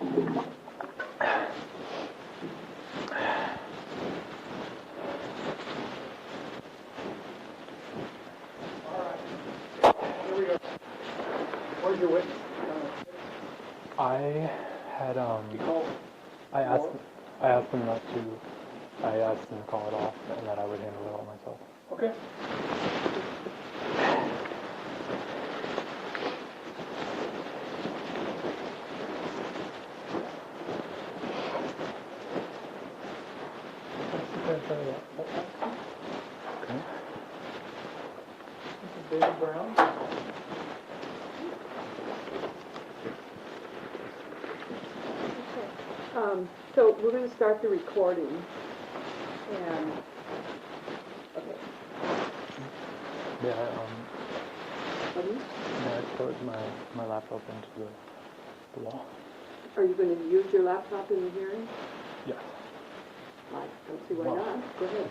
Here we go. Where's your witness? I had I asked them not to. I asked them to call it off and that I would handle it all myself. Okay. Okay. This is David Brown. So we're going to start the recording, and okay. Yeah, Pardon? I plugged my laptop into the wall. Are you going to use your laptop in the hearing? Yes. I don't see why not. Go ahead.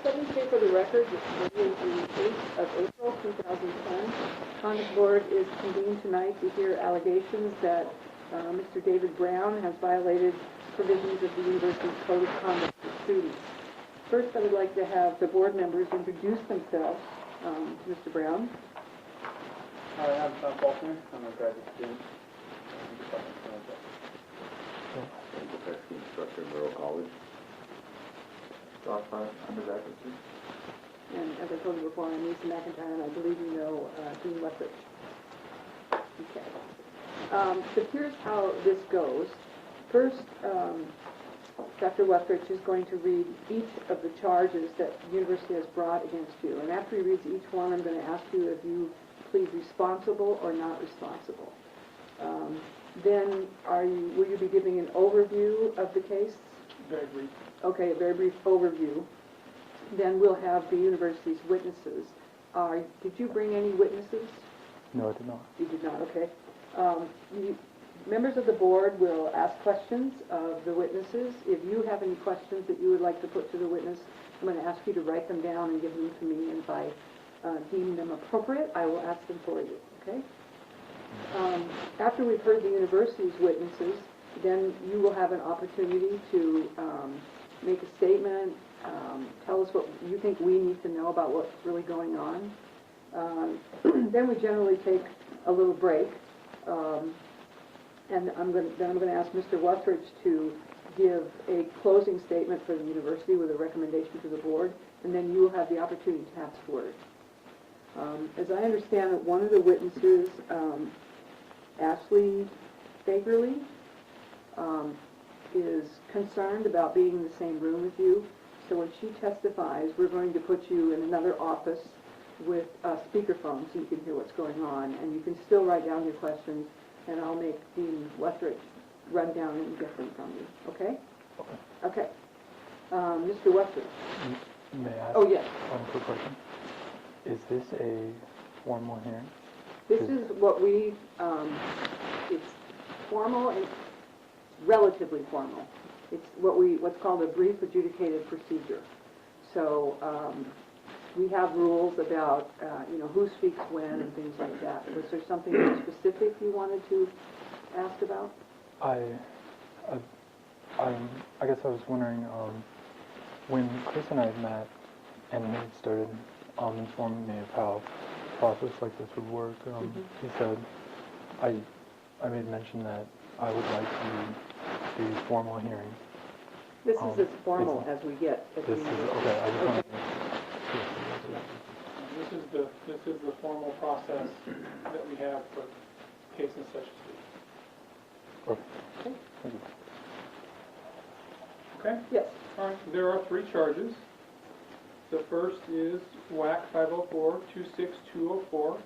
Let me say for the record, this is the 8th of April, 2010. Conduct Board is convened tonight to hear allegations that Mr. David Brown has violated provisions of the university's Code of Conduct for Students. First, I would like to have the board members introduce themselves. Mr. Brown. Hi, I'm Tom Faulkner. I'm a graduate student. Professional instructor at Rural College. Undergraduate student. And as I told you before, I'm Lisa McIntyre, and I believe you know Dean Wethridge. Okay. So here's how this goes. First, Dr. Wethridge is going to read each of the charges that the university has brought against you. And after he reads each one, I'm going to ask you if you plead responsible or not responsible. Then will you be giving an overview of the case? Very brief. Okay, a very brief overview. Then we'll have the university's witnesses. Did you bring any witnesses? No, I did not. You did not, okay. Members of the board will ask questions of the witnesses. If you have any questions that you would like to put to the witness, I'm going to ask you to write them down and give them to me, and if I deem them appropriate, I will ask them for you, okay? After we've heard the university's witnesses, then you will have an opportunity to make a statement, tell us what you think we need to know about what's really going on. Then we generally take a little break, and I'm going to ask Mr. Wethridge to give a closing statement for the university with a recommendation to the board, and then you will have the opportunity to ask words. As I understand it, one of the witnesses, Ashley Fagerly, is concerned about being in the same room with you. So when she testifies, we're going to put you in another office with a speakerphone so you can hear what's going on. And you can still write down your questions, and I'll make Dean Wethridge run down and get them from you. Okay? Okay. Mr. Wethridge. May I ask Oh, yes. one quick question? Is this a formal hearing? This is what we, it's formal and relatively formal. It's what's called a brief adjudicated procedure. So we have rules about, who speaks when and things like that. Was there something specific you wanted to ask about? I guess I was wondering, when Chris and I met and he started informing me of how a process like this would work, he said, I made mention that I would like the formal hearing. This is as formal as we get. This is, okay, I just wanted to... This is the formal process that we have for cases such as these. Perfect. Okay. Thank you. Okay? Yes. All right, there are 3 charges. The first is WAC 504-26204,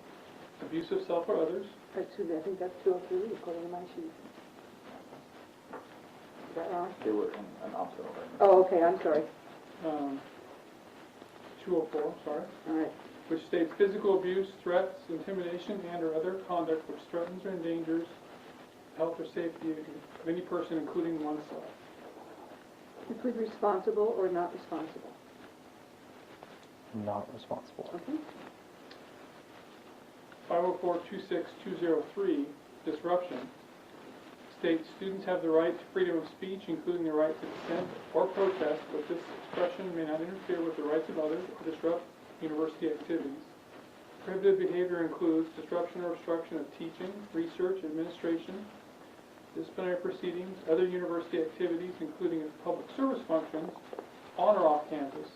abuse of self or others. Excuse me, I think that's 203 according to my sheet. Is that wrong? They were in an optional. Oh, okay, I'm sorry. 204, sorry, All right. which states physical abuse, threats, intimidation, and or other conduct which threatens or endangers the health or safety of any person, including oneself. You plead responsible or not responsible? Not responsible. Okay. 504-26203, disruption, states students have the right to freedom of speech, including the right to dissent or protest, but this expression may not interfere with the rights of others or disrupt university activities. Prohibited behavior includes disruption or obstruction of teaching, research, administration, disciplinary proceedings, other university activities, including public service functions, on or off campus,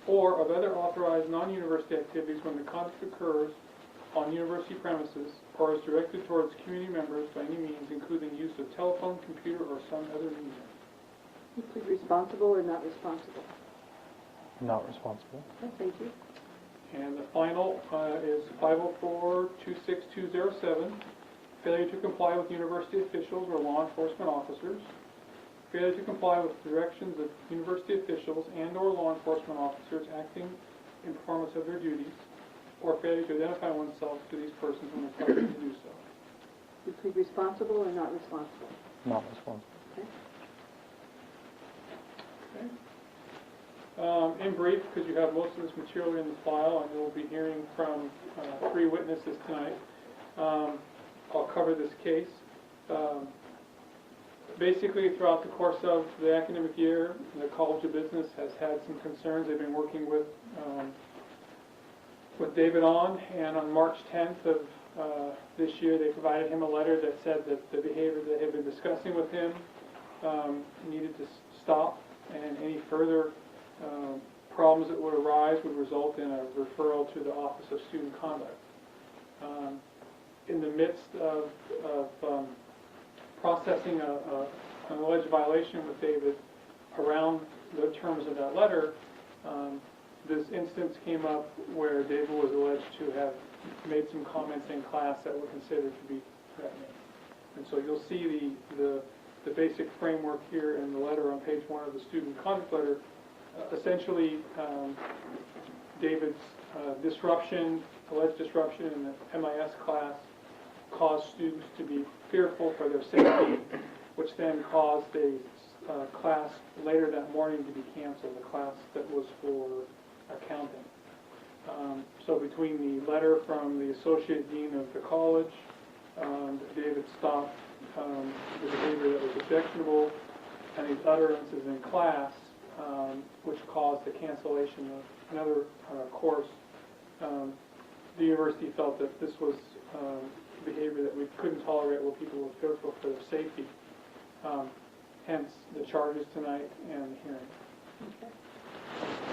or of other authorized non-university activities when the conduct occurs on university premises or is directed towards community members by any means, including use of telephone, computer, or some other medium. You plead responsible or not responsible? Not responsible. Okay, thank you. And the final is 504-26207, failure to comply with university officials or law enforcement officers, failure to comply with directions of university officials and or law enforcement officers acting in performance of their duties, or failure to identify oneself to these persons when required to do so. You plead responsible or not responsible? Not responsible. Okay. Okay. In brief, because you have most of this material in the file, and you'll be hearing from 3 witnesses tonight, I'll cover this case. Basically, throughout the course of the academic year, the College of Business has had some concerns they've been working with David on, and on March 10th of this year, they provided him a letter that said that the behavior they had been discussing with him needed to stop, and any further problems that would arise would result in a referral to the Office of Student Conduct. In the midst of processing an alleged violation with David around the terms of that letter, this instance came up where David was alleged to have made some comments in class that were considered to be threatening. And so you'll see the basic framework here in the letter on page 1 of the student conduct letter. Essentially, David's alleged disruption in the MIS class caused students to be fearful for their safety, which then caused a class later that morning to be canceled, a class that was for accounting. So between the letter from the Associate Dean of the college, David stopped the behavior that was objectionable, and these utterances in class, which caused the cancellation of another course, the university felt that this was behavior that we couldn't tolerate where people were fearful for their safety. Hence the charges tonight and the hearing. Okay.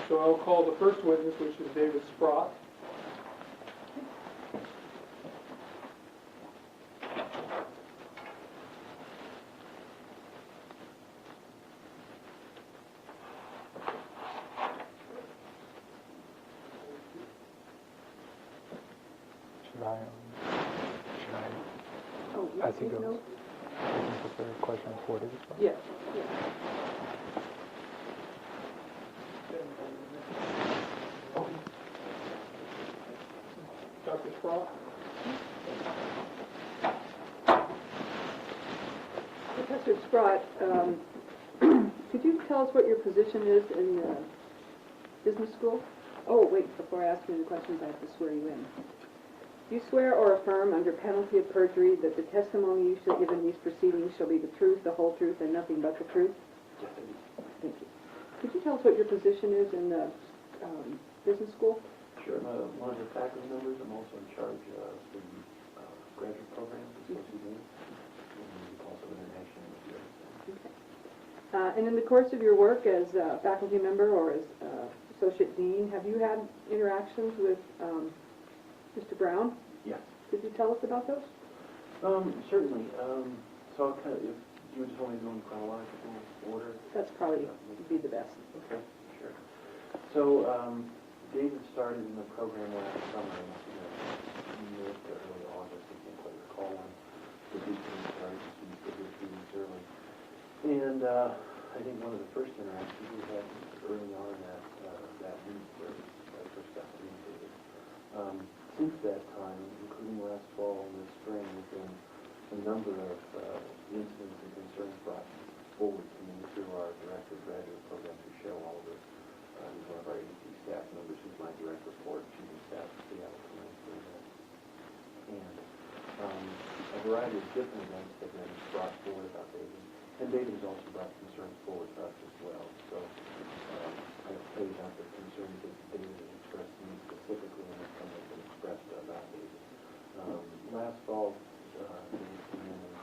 So I'll call the first witness, which is David Sprott. Should I Oh, I think you it know? was, I think it's a question for David Sprott. Yes. Yes. Dr. Sprott? Professor Sprott, could you tell us what your position is in the business school? Oh, wait, before I ask you any questions, I have to swear you in. Do you swear or affirm under penalty of perjury that the testimony you shall give in these proceedings shall be the truth, the whole truth, and nothing but the truth? Yes, I do. Thank you. Could you tell us what your position is in the business school? Sure, I'm one of the faculty members. I'm also in charge of the graduate programs, associate dean, and also international affairs. Okay. And in the course of your work as a faculty member or as associate dean, have you had interactions with Mr. Brown? Yes. Could you tell us about those? Certainly. So I'll kind of, if you just want me to go in chronological order? That's probably be the best. Okay, sure. So, David started in the program last summer, mid to early August, I can't quite recall when the beginning started, he's a few weeks early. And I think one of the first interactions we had early on that week where I first got to meet David. Since that time, including last fall and this spring, there have been a number of incidents and concerns brought forward to me through our director of graduate program, through Cheryl Oliver. Who's one of our AT staff members, who's my direct report, chief of staff at Seattle Command. And a variety of different events have been brought forward about David. And David has also brought concerns forward to us as well. So I have played out the concerns that David has expressed to me specifically, and some have been expressed about David. Last fall, David came in and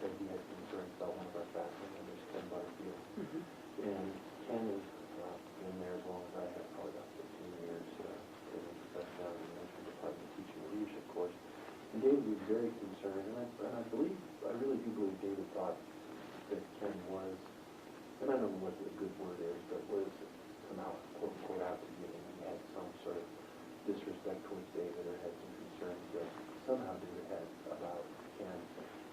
said he had concerns about one of our faculty members, Ken Barfield. And Ken has been there as long as I have, probably about 15 years, taking a professor down in the management department, teaching a leadership course. And David was very concerned, and I really do believe David thought that Ken was, and I don't know what the good word is, but was somehow, quote unquote, out to get him. He had some sort of disrespect towards David, or had some concerns that somehow David had about Ken.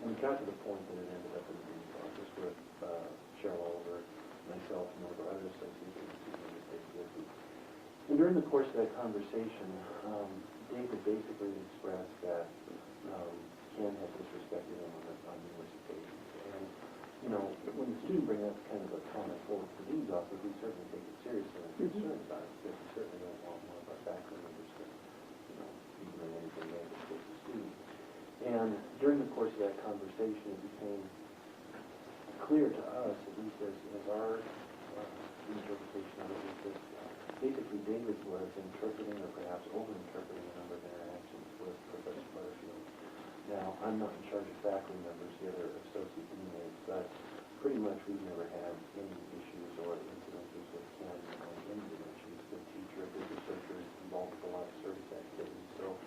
And it got to the point that it ended up in the dean's office with Cheryl Oliver, myself, and one of our other associates, and during the course of that conversation, David basically expressed that Ken had disrespected him on numerous occasions. And, you know, when the student brings up kind of a comment forward to the dean's office, we certainly take it seriously and are concerned about it, because we certainly don't want one of our faculty members to, you know, be doing anything negative towards the student. And during the course of that conversation, it became clear to us, at least as our interpretation of it, was that basically David was interpreting, or perhaps over-interpreting, a number of interactions with Professor Butterfield. Now, I'm not in charge of faculty members, the other associate deans, but pretty much we've never had any issues or incidences with Ken on any dimension. He's a good teacher, a good researcher, involved with a lot of service activities. So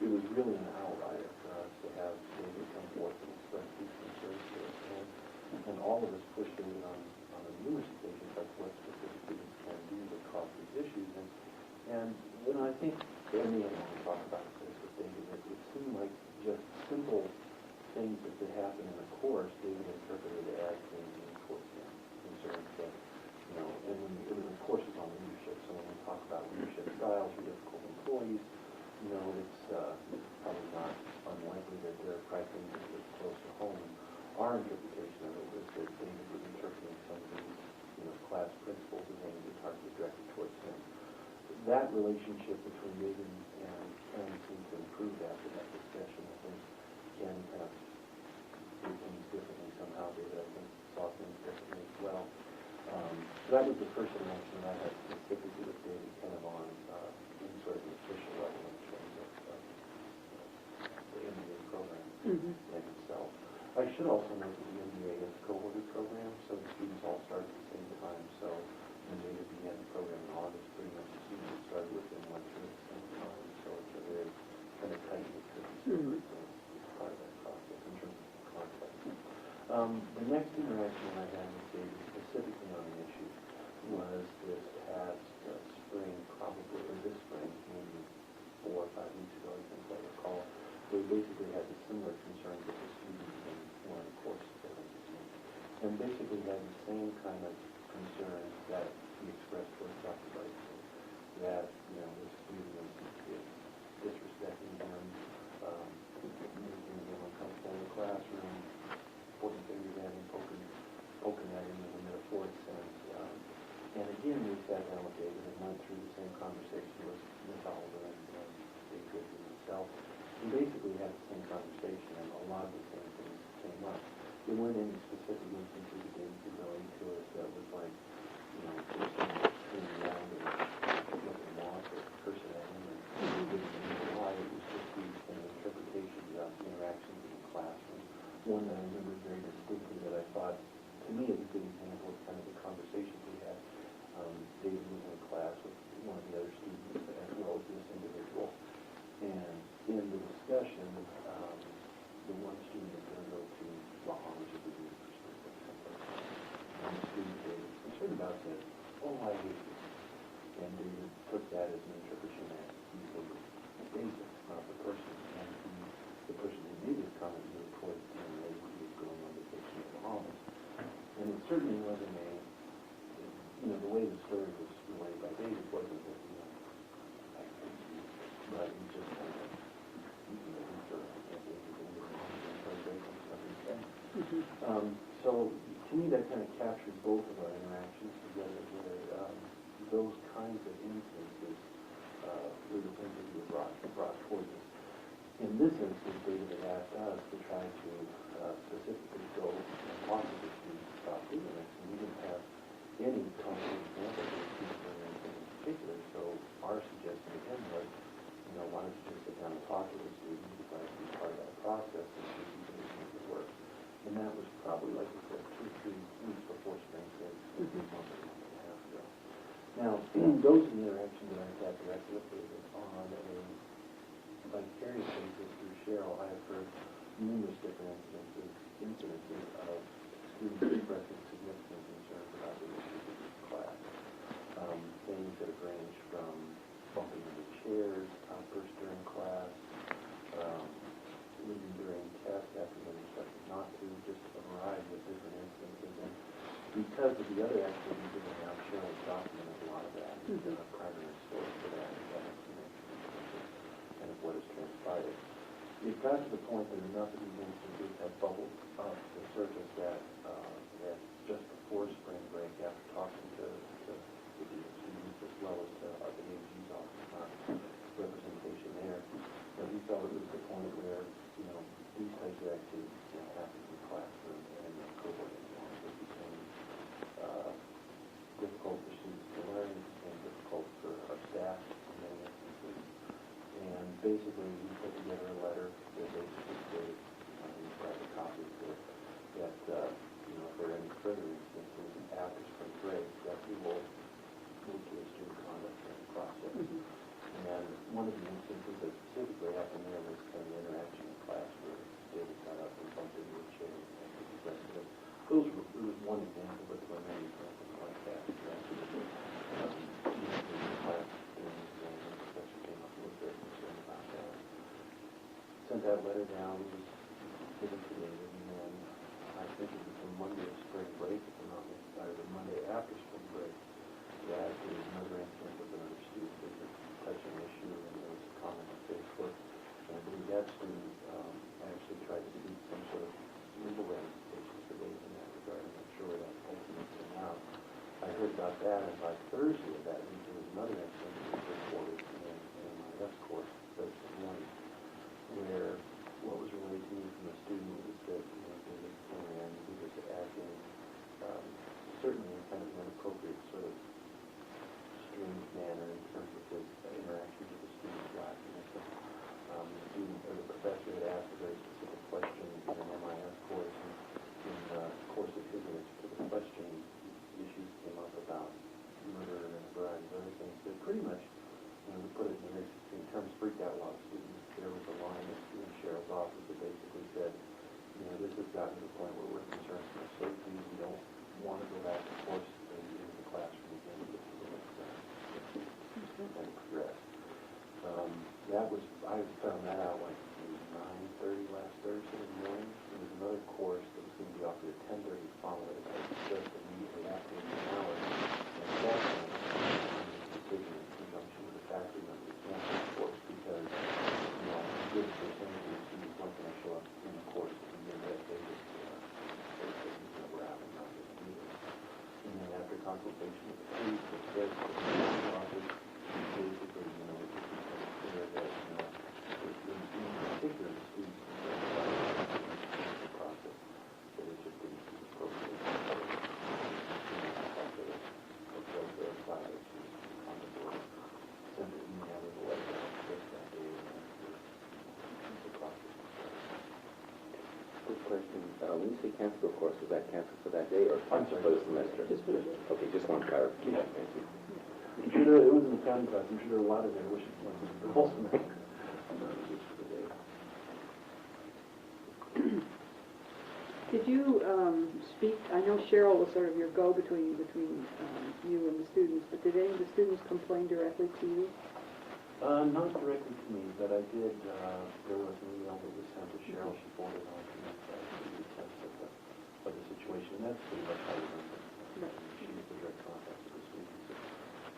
it was really an outlier for us to have David come forth and express these concerns to us. And all of us pushed David on the numerous occasions, like what specific students can do to cause these issues. And you know, I think Danny and I talked about this with David, that it seemed like just simple things that could happen in the course, David interpreted as things in towards him, concerns that, you know, and when it was, of course, it's on leadership, so when we talk about leadership styles or difficult employees, you know, it's probably not unlikely that there are probably things that are close to home. Our interpretation of it was that David was interpreting some of these, you know, class principles as aimed at targeted directed towards him. That relationship between David and Ken seemed to improve after that discussion. I think Ken kind of did things differently somehow. David, I think, saw things differently as well. So that was the first interaction that I had specifically with David, kind of on in sort of the official level in terms of the MBA program in itself. I should also note that the MBA is a cohorted program, so the students all start at the same time. So when David began the program in August, pretty much the students that started with him went through at the same time. So it's a very kind of tight-knit system. It's part of that process in terms of context. The next interaction I had with David specifically on the issue was this past spring, probably, or this spring, maybe 4 or 5 weeks ago, I think I recall. We basically had the similar concerns with the students in one of the courses that I was in. And basically had the same kind of concerns that he expressed towards Dr. Barfield, that, you know, the student is disrespecting him, making him uncomfortable in the classroom, pointing fingers at him, poking at him in a metaphoric sense. And again, we sat down with David and went through the same conversation with Ms. Oliver and David and himself. We basically had the same conversation, and a lot of the same things came up. There weren't any specific instances that David could go into it that was like, you know, just turning around and looking him off or cursing at him and giving him a lie. It was just these kind of interpretations of interactions in the classroom. One that I remember very distinctly that I thought, to me, is a good example of kind of the conversations we had. David was in class with one of the other students as well as this individual. And in the discussion, the one student is going to go to Bahamas, which is a really perspective. And the student oh, I hate this. And David took that as an interpretation that he was David, not the person. And the person who made this comment knew towards the end that he was going on vacation in the Bahamas. And it certainly wasn't the way the story was relayed by David wasn't that, I hate you, but he just kind of, he sort of, so to me that kind of captures both of our interactions together, where those kinds of instances were the things that we brought towards us. In this instance, David had asked us to try to specifically go and talk to the students about ignorance, and we didn't have any concrete examples of ignorance in particular, so our suggestion to him was, why don't you just sit down and talk to the students, you'd like to be part of that process, and see if you can make it work. And that was probably, like I said, 2 or 3 weeks before spring break, a month and a half ago. Now, those are the interactions that I had directly with David on a vicarious basis through Cheryl. I have heard numerous different incidences of students expressing significant concerns about the issues of this class. Things that have ranged from bumping into chairs, outbursts during class, leaving during tests after being instructed not to, just a variety of different instances. And because of the other activities that are now, Cheryl's documented a lot of that. He's been a primary source for that information and of what has transpired. It got to the point that enough of these instances have bubbled up to the surface that just before spring break, after talking to the students as well as to the AG's office, not representation there, that we felt it was the point where, these types of activities can't happen in the classroom and in the cohort anymore. It became difficult for students to learn, it became difficult for our staff in many instances. And basically, we put together a letter that basically stated, we private copies that if there are any further instances after spring break, that we will move to a student conduct process. And one of the instances that specifically happened there was kind of interaction in class where David got up and bumped into a chair and the rest of it. It was one example, but there were many examples like that. Sent that letter down, it was given to David, and then I think it was the Monday of spring break, if I'm not mistaken, or the Monday after spring break, that there was another incident with another student that was touching an issue, and there was a comment on Facebook, and I believe that student actually tried to seek some sort of legal ramifications for David in that regard. I'm not sure where that ultimately came out. I heard about that, and by Thursday of that week, there was another incident that was reported in my S course Thursday morning, where what was relayed to me from the student was that David came in, he was acting certainly in kind of an inappropriate sort of strange manner in terms of his interactions with the students last semester. The student or the professor had asked a very specific question in an MIS course, and in the course of his answer to the question, issues came up about murder and a variety of other things that pretty much, to put it in very extreme terms, freaked out a lot of students. There was a line in Cheryl's office that basically said, this has gotten to the point where we're concerned for safety. We don't want to go back and force into the classroom again. This is the next and progress. I found that out like 9:30 last Thursday morning. There was another course that was going to be offered at 10:30 following it. Just immediately after an hour. And that taken in conjunction with the faculty members to cancel the course because, a good percentage of the students weren't going to show up in the course to begin with. They just were out and not going to do this. And then after consultation with the police, the judge, the office, basically, it became clear that, in particular, the students in the process, that it just didn't seem appropriate. Quick question, when you say cancel the course, was that canceled for that day or canceled for the semester? Just for the day. Okay, just one clarification, thank you. I'm sure it was in the county class. I'm sure there are a lot of their wishes went to the whole semester. Just for the day. Did you speak, I know Cheryl was sort of your go-between you and the students. did any of the students complain directly to you? Not directly to me, but I did, there was an email that was sent to Cheryl, she forwarded on to me, so I gave you a sense of the situation, and that's pretty much how we run it. Right. She was the direct contact with the students, so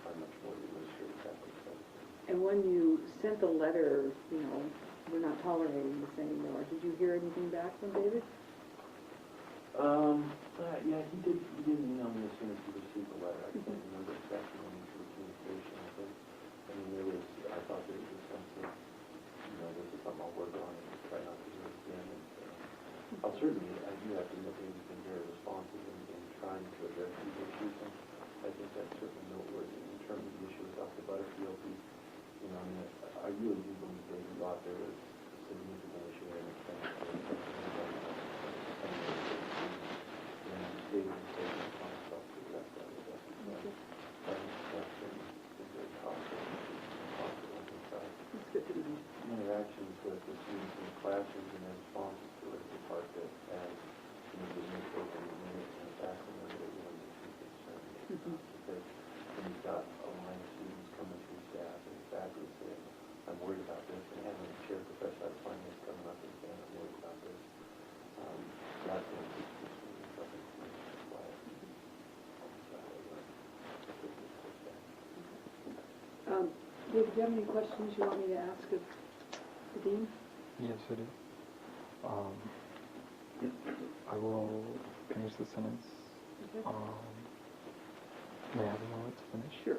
I'm much more the administrative aspect of it. And when you sent the letter, you know, we're not tolerating this anymore, did you hear anything back from David? Yeah, he did email me as soon as he received the letter. I can't remember exactly when he was communication, I think. I mean, I thought there was a sense of, you know, this is something I'll work on and try not to do it again. And, I'll certainly, I do have to admit that he's been very responsive in trying to address these issues, and I think that's certainly noteworthy. In terms of the issue with Dr. Butterfield, you know, I mean, I really do believe that he thought there was a significant issue there, and it's been David has taken upon himself to address that with us. That's been very positive on his side. That's good to know. Interactions with the students in the classrooms and their responses to it is the part that has, you know, the administrator and the minutes and the faculty member that really makes me concerned. Because when you've got a line of students coming through staff and faculty saying, I'm worried about this, and having a chair professor out of finance coming up and saying, I'm worried about this, that's going to keep this moving something quiet. David, do you have any questions you want me to ask of the dean? Yes, it is. I will finish the sentence. Okay. May I have a moment to finish? Sure.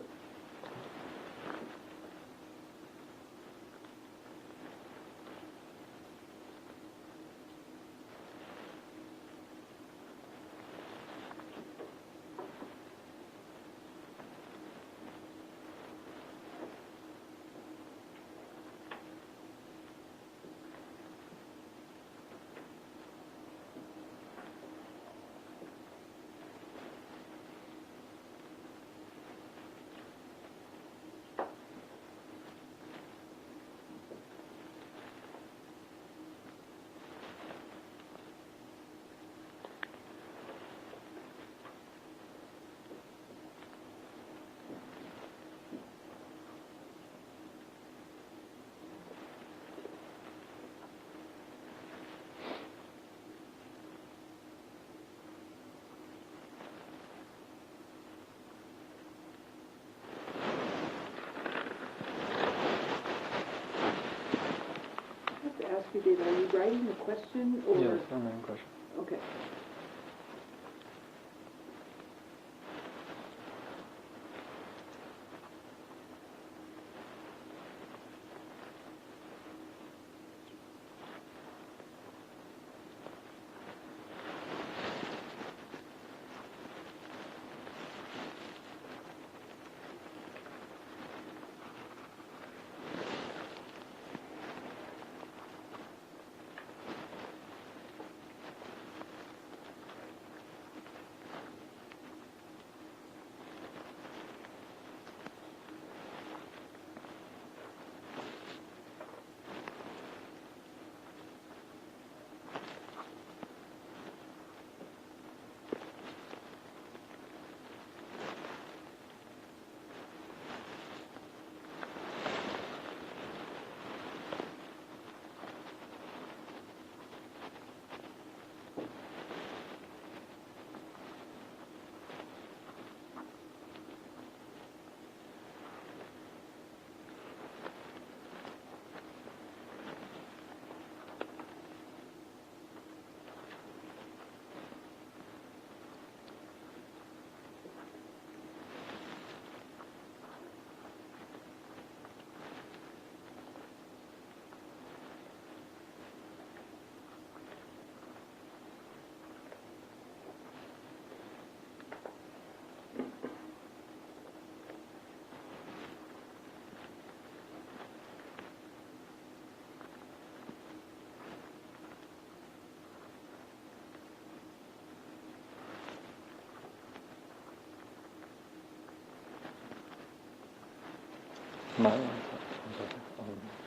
Ask you, David, are you writing the question or? Yes, my main question. Okay.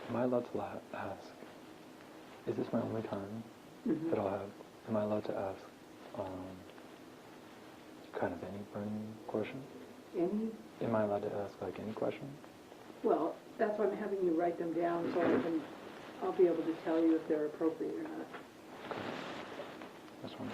Am I allowed to ask, is this my only time that I'll have, am I allowed to ask kind of any burning question? Any? Am I allowed to ask like any question? Well, that's why I'm having you write them down so I'll be able to tell you if they're appropriate or not. This one.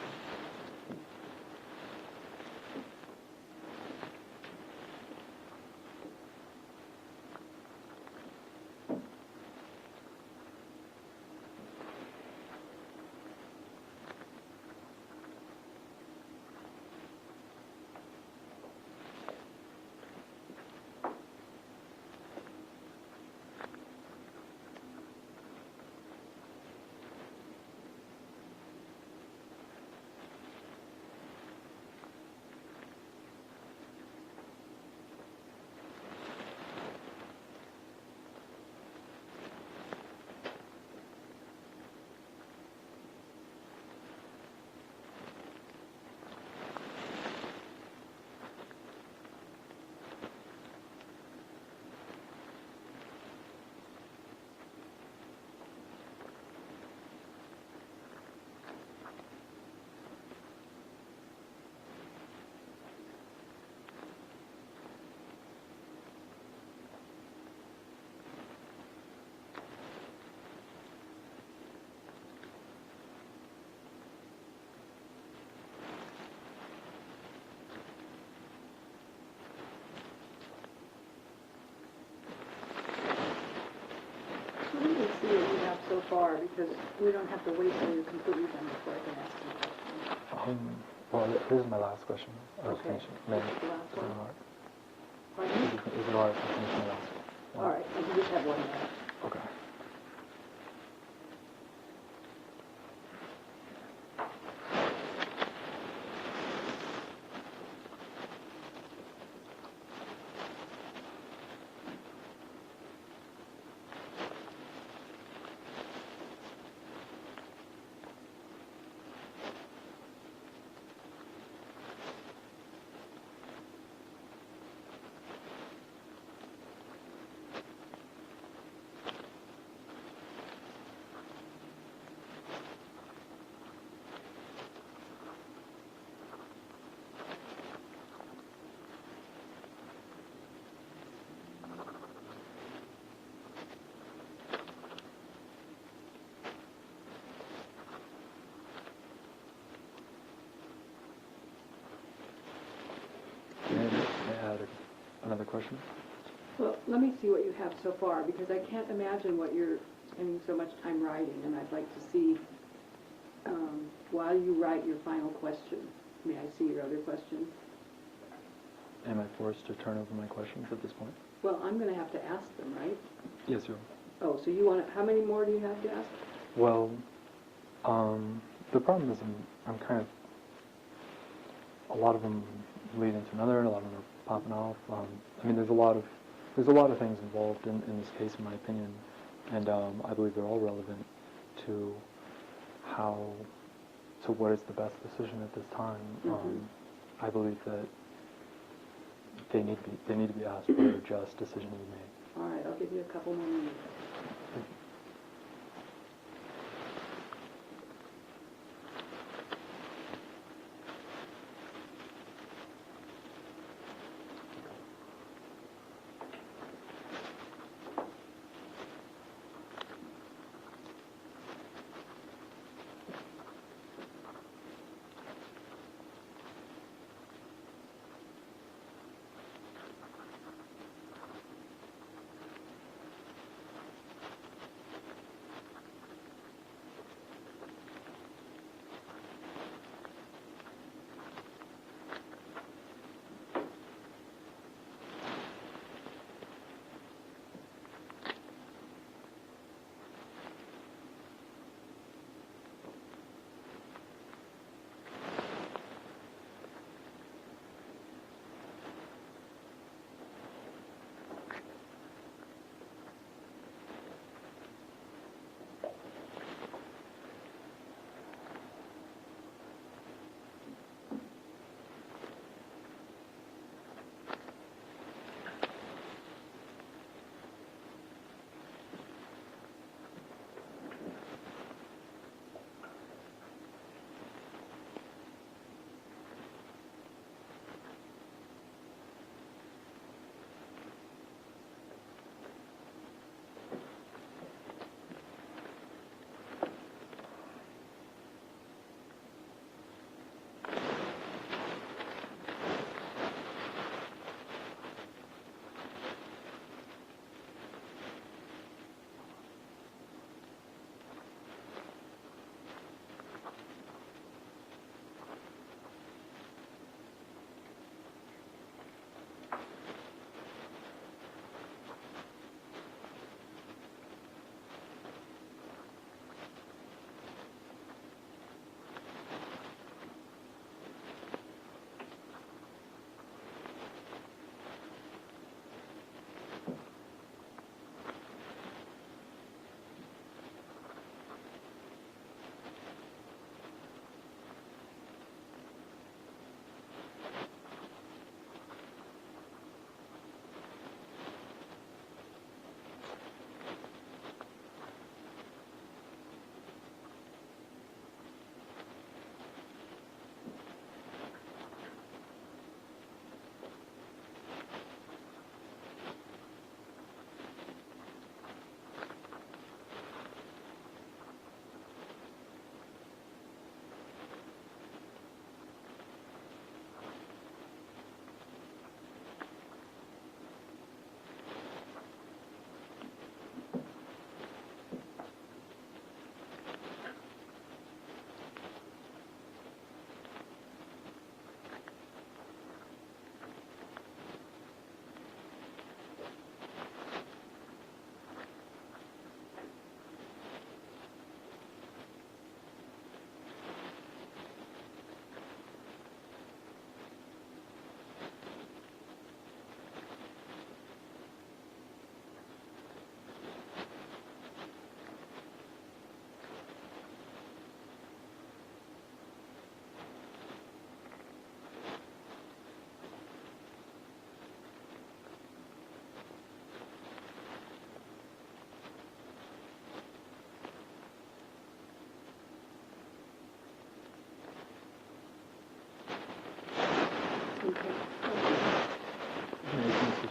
So let me see what you have so far, because we don't have to wait till you're completely done before I can ask you questions. Well, this is my last question. I was Okay. finishing. May, This is the last one? Pardon me? is it alright if I finish my last one? All right, and you just have one more. Okay. May I add another question? Well, let me see what you have so far, because I can't imagine what you're spending so much time writing, and I'd like to see, while you write your final question, may I see your other questions? Am I forced to turn over my questions at this point? Well, I'm going to have to ask them, right? Yes, you are. Oh, so you want to, how many more do you have to ask? Well, the problem is I'm kind of, a lot of them lead into another, and a lot of them are popping off. I mean, there's a lot of things involved in this case, in my opinion, and I believe they're all relevant to what is the best decision at this time. Mm-hmm. I believe that they need to be asked for a just decision to be made. All right, I'll give you a couple more minutes.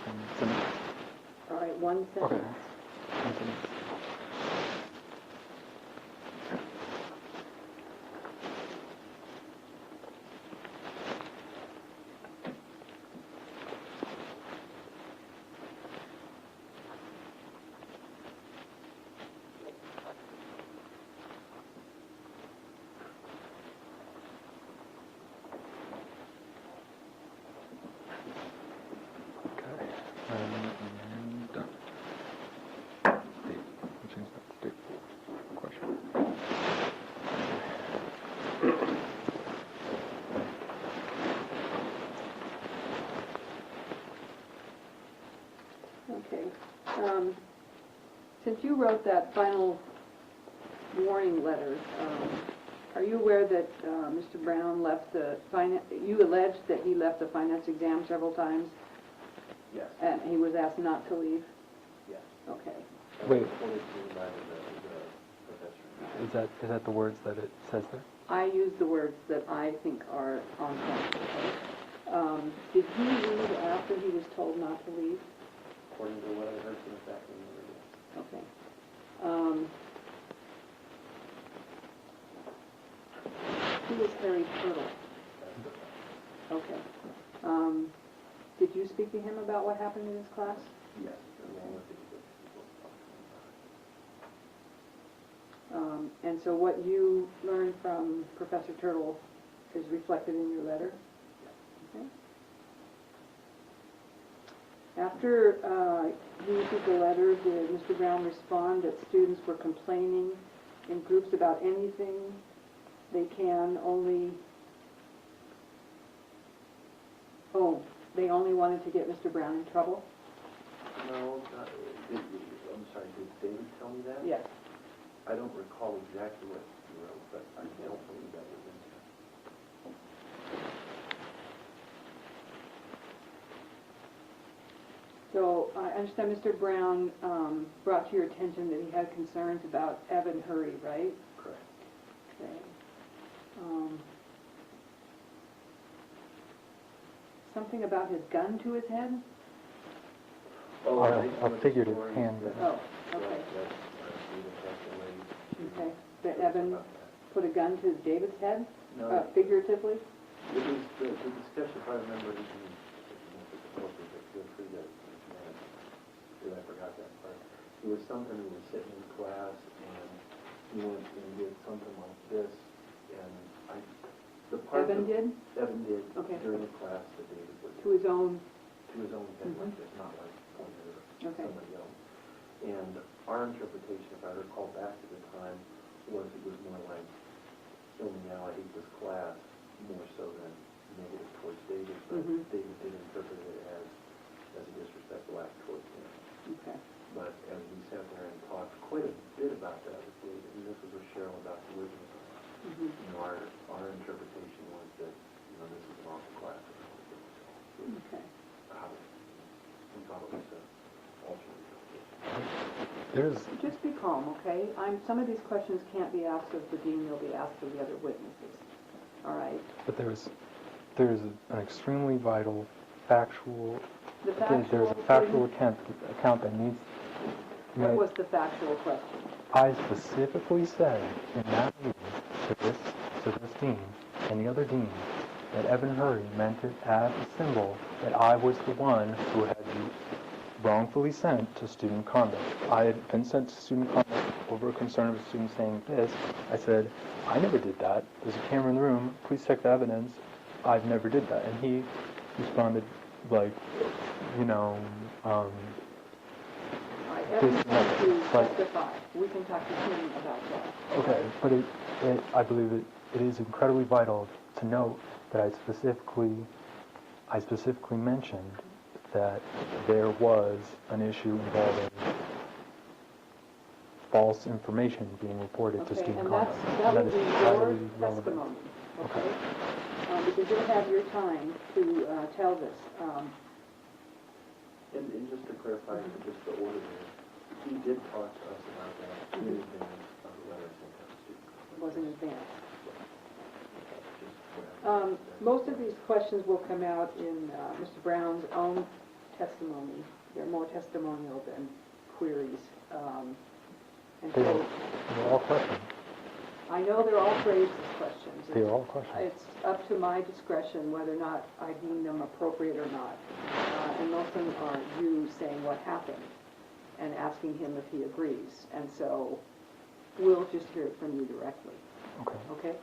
can send it. All right, one Okay. sentence. One sentence. Okay. And done. Date. We'll change that to date. Question. Okay. Since you wrote that final warning letter, are you aware that Mr. Brown left the finance, you alleged that he left the finance exam several times, Yes, and he was asked not to leave? yes. Okay. Wait. Reported to me by the professor. Is that the words that it says there? I use the words that I think are on point, okay? Did he leave after he was told not to leave? According to what I heard from the faculty member, yes. Okay. Who is Harry Turtle? Okay. Did you speak to him about what happened in his class? Yes, along with the And so what you learned from Professor Turtle is reflected in your letter? Okay. After you received the letter, did Mr. Brown respond that students were complaining in groups about anything they can only... Oh, they only wanted to get Mr. Brown in trouble? No, I'm sorry, did David tell me that? Yes. I don't recall exactly what he wrote, but I don't believe that was in there. So I understand Mr. Brown brought to your attention that he had concerns about Evan Hurry, right? Correct. Okay. Something about his gun to his head? Oh, I figured his hand. Oh, okay. Okay. That Evan put a gun to David's head, No, figuratively? it was the discussion, if I remember, it was feel free to, I forgot that part. It was something we were sitting in class, and he went and did something like this, and the part Evan did? Evan did Okay. during the class that David was To his own? head like this, not like pointed at Okay. somebody else. And our interpretation, if I recall back to the time, was it was more like, kill me now, I hate this class, more so than negative towards David, but Mhm. David did interpret it as a disrespectful act towards him. Okay. But as we sat there and talked quite a bit about that with David, and this was with Cheryl and Dr. Whitney, Mhm. you know, our interpretation was that, you know, this is an awful class. Okay. We thought it was an alternate. There's Just be calm, okay? Some of these questions can't be asked of the dean, they'll be asked of the other witnesses. All right? But there's an extremely vital factual. The There's a factual account that needs. What was the factual question? I specifically said in that meeting to this dean and the other dean that Evan Hurry meant it as a symbol that I was the one who had been wrongfully sent to student conduct. I had been sent to student conduct over a concern of a student saying this. I said, I never did that. There's a camera in the room. Please check the evidence. I've never did that. And he responded like, you know, Evan's this, going to like, testify. We can talk to him about that. okay, but I believe it is incredibly vital to note that I specifically mentioned that there was an issue involving false information being reported to Okay, student and conduct. that will is be highly your relevant. testimony, okay? Because you'll have your time to tell this. And just to clarify, just the order there, he did talk to us about that in advance of the letter sent out to students. Was in advance. Just Most of these questions will come out in Mr. Brown's own testimony. They're more testimonial than queries. And They're so all questions. I know they're all phrased as questions. They're all questions. It's up to my discretion whether or not I deem them appropriate or not. And most of them are you saying what happened and asking him if he agrees. And so we'll just hear it from you directly. Okay. Okay?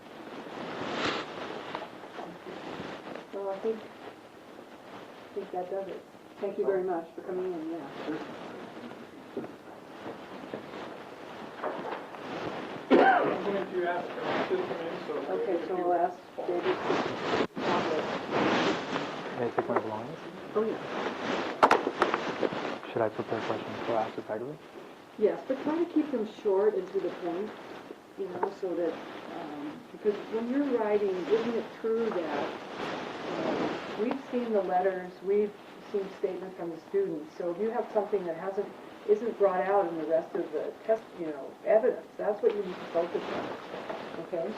So I think that does it. Thank you very much for coming in, yeah. I'm going to ask to come in, so. Okay, so we'll ask David to tablet. May I take my belongings? Oh, yeah. Should I prepare questions for after Peggy? Yes, but try to keep them short and to the point, you know, so that, because when you're writing, isn't it true that we've seen the letters, we've seen statements from the students, so if you have something that isn't brought out in the rest of the test, evidence, that's what you need to focus on, okay?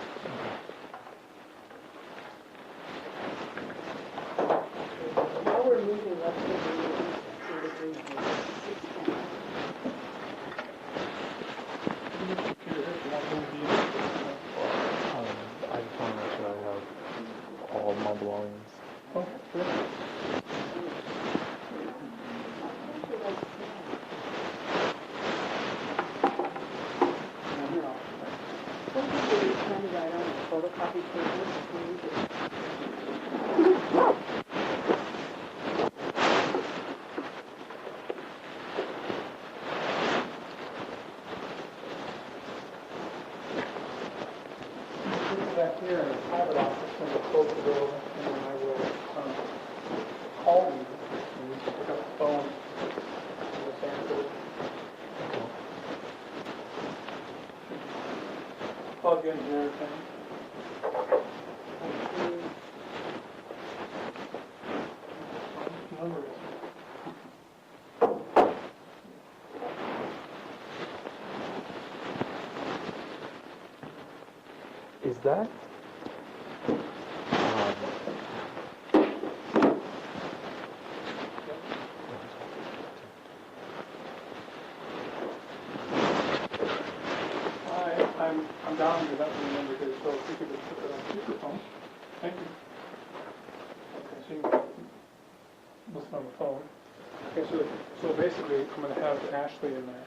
Now we're moving up to the I just want to make sure I have all my belongings. Okay, sure. Right on the photocopy table, if you need it. Back here in the private office, and we'll close the door, and then I will call you, and you can pick up the phone and just answer it. Plug in and everything. What number is it? Is that? I'm down here, that's the number here, so if you could just put that on speakerphone. Thank you. Okay, so you can listen on the phone. Okay, so basically, I'm going to have Ashley in there,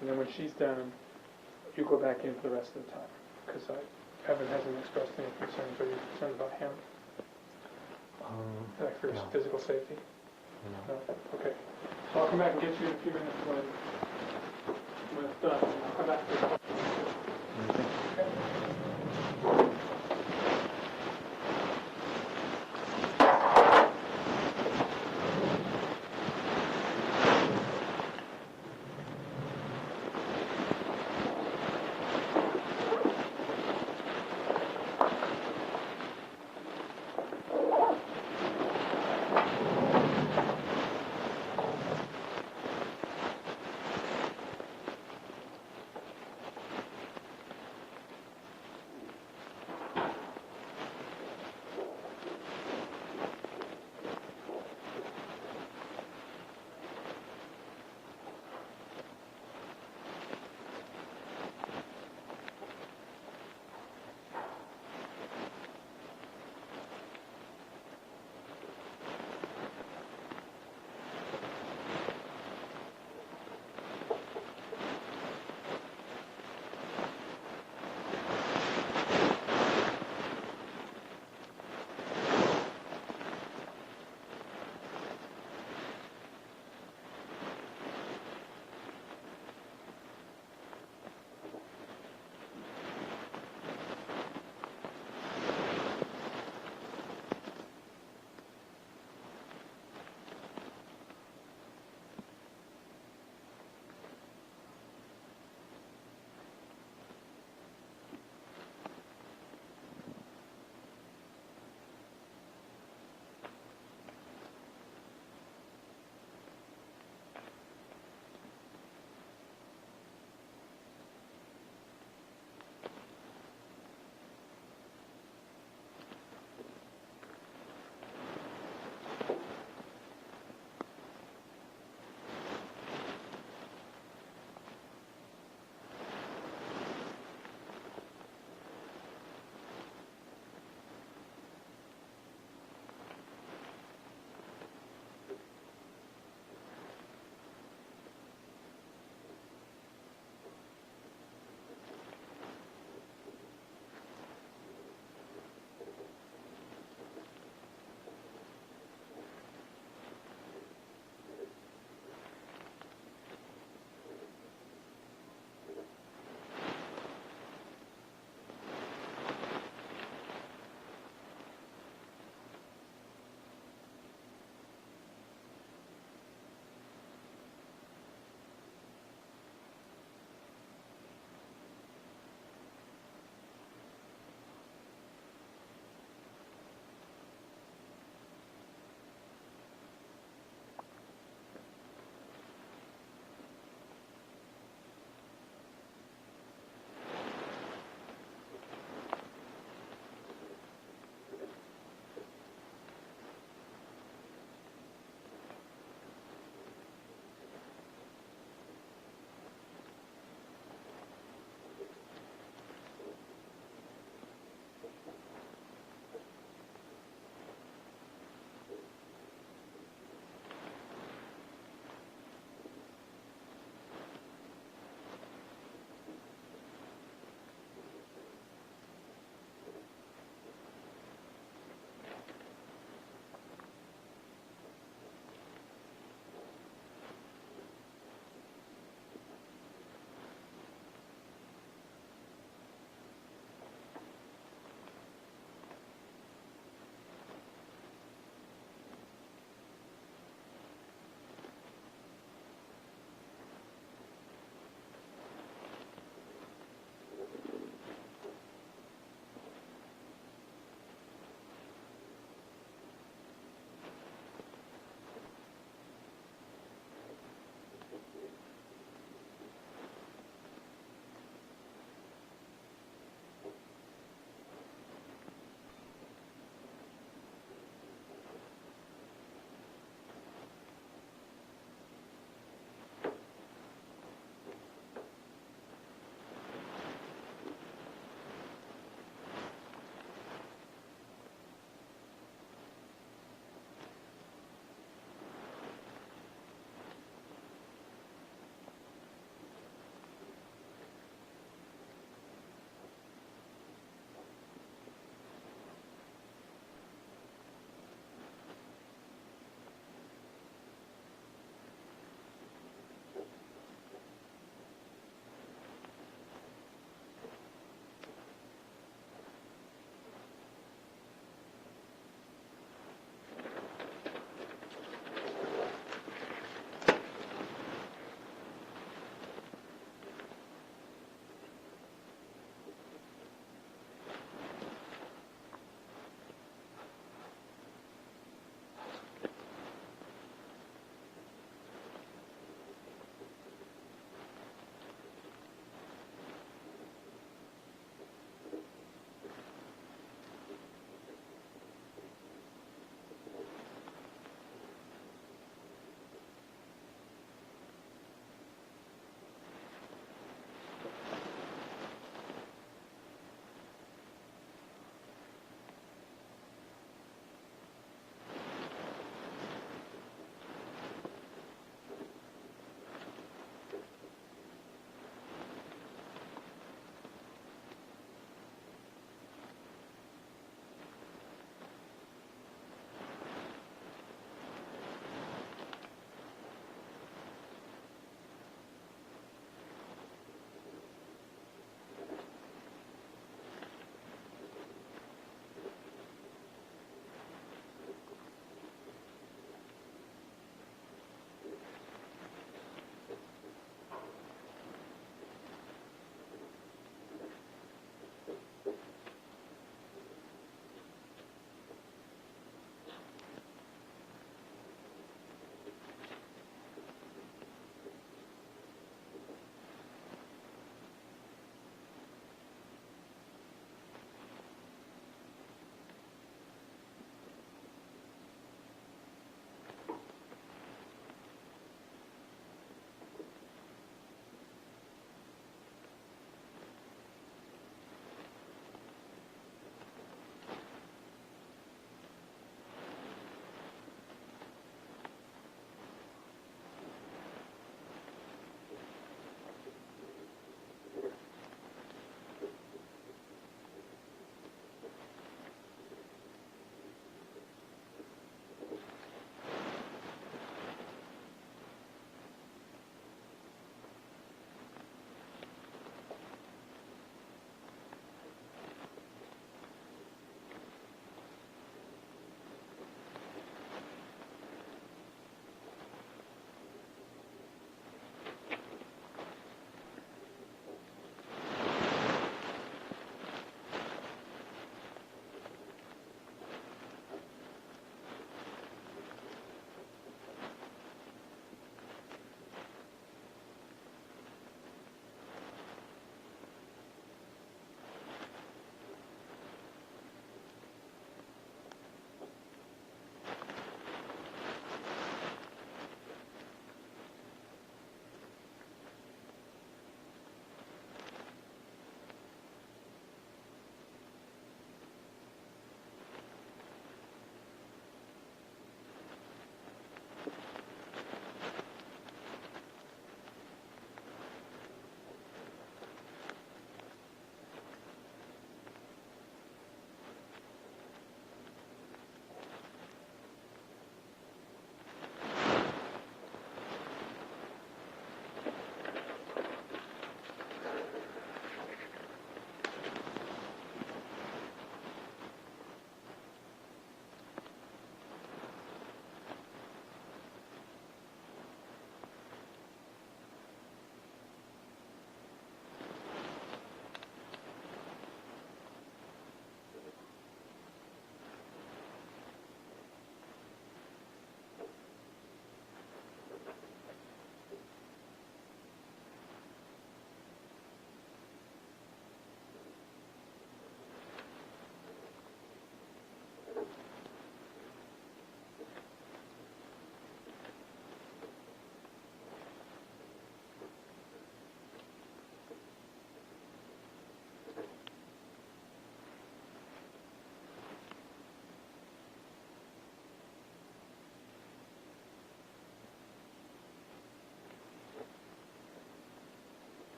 and then when she's done, you go back in for the rest of the time, because Evan hasn't expressed any concerns. Are you concerned about him? Like for his No. physical safety? No. No? Okay. So I'll come back and get you in a few minutes when it's done. I'll come back to you.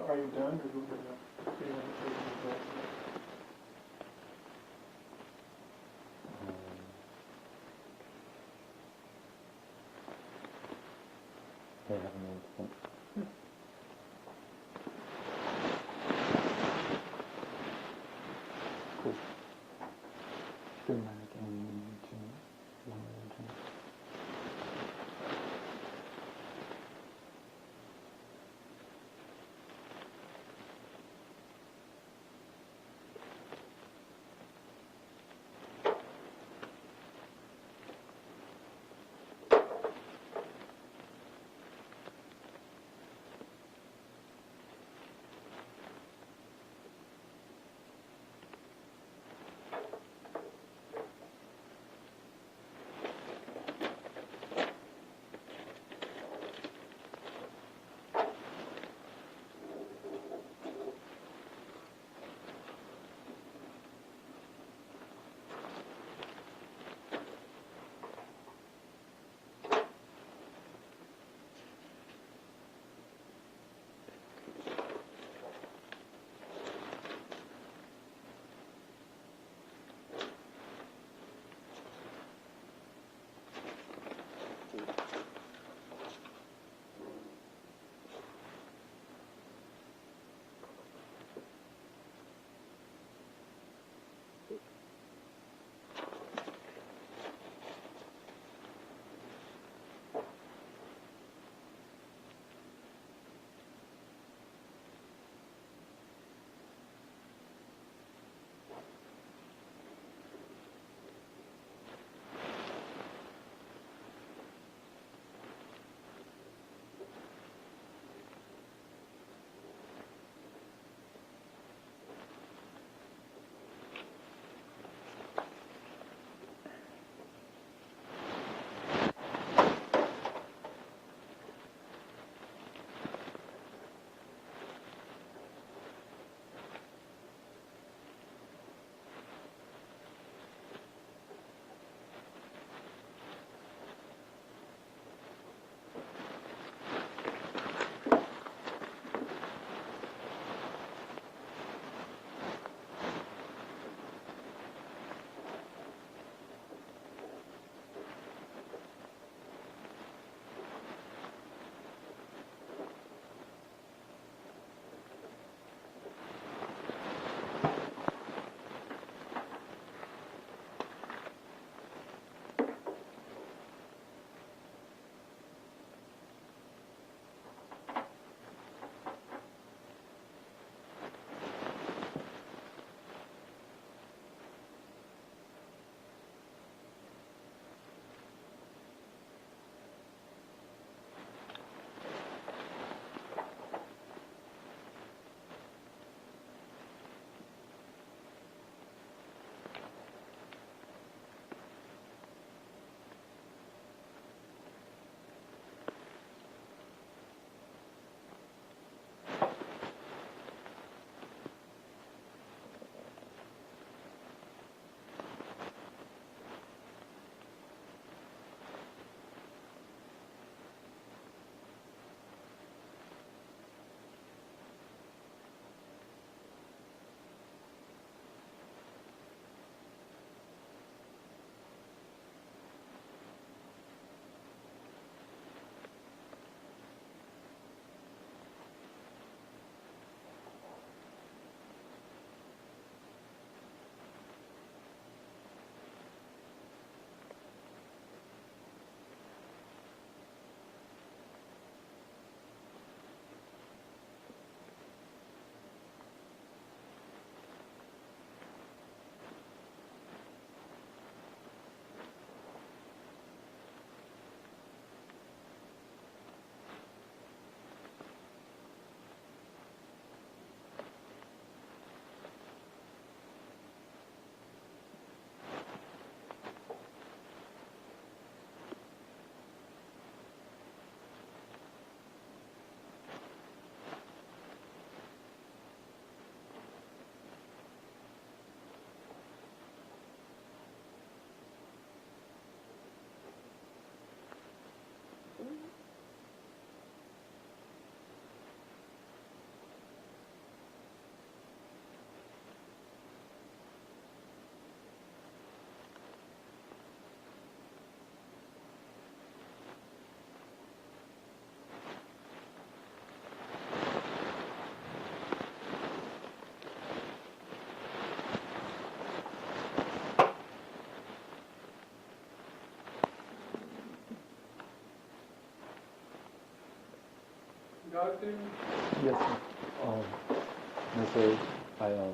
are you done, or do you want to take the vote? They haven't made it. Chris, good night, and Doug, did Yes, sir. So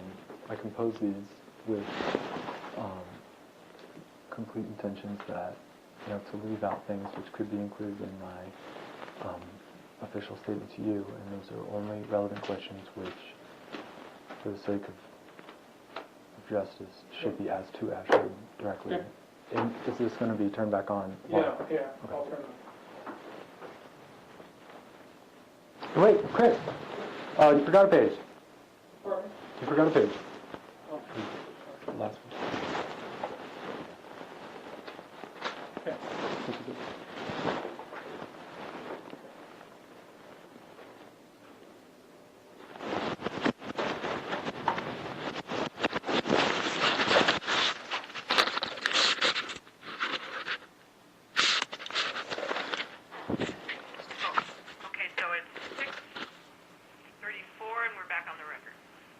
I composed these with complete intentions that, to leave out things which could be included in my official statement to you, and those are only relevant questions which, for the sake of justice, should be asked to Ashley directly. Okay. And is this going to be turned back on? yeah, Okay. I'll turn it. Wait, Chris! You forgot a page. Pardon? You forgot a page. Oh, Last one. okay. Okay, so it's 6:34 and we're back on the record.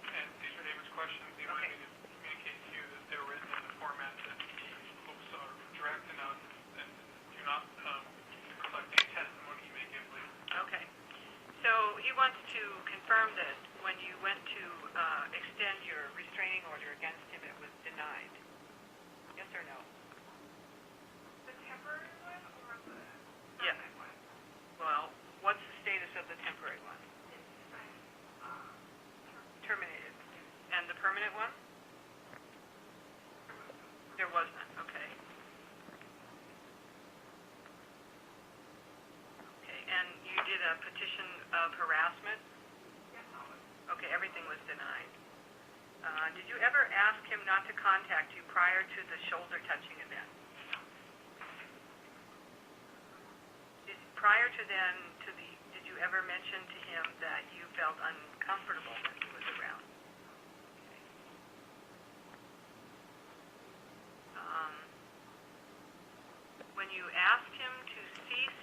And these are David's questions. He wanted me to communicate to you that they're written in the format that folks are direct enough and do not reflect any testimony you may give later. Okay. So he wants to confirm that when you went to extend your restraining order against him, it was denied. Yes or no? The temporary one or the Yes. Well, what's the status of the temporary one? Terminated. And the permanent one? There was none. Okay. Okay, and you did a petition of harassment? Yes, Okay, everything was denied. Did you ever ask him not to contact you prior to the shoulder touching event? Prior to then, did you ever mention to him that you felt uncomfortable when he was around? When you asked him to cease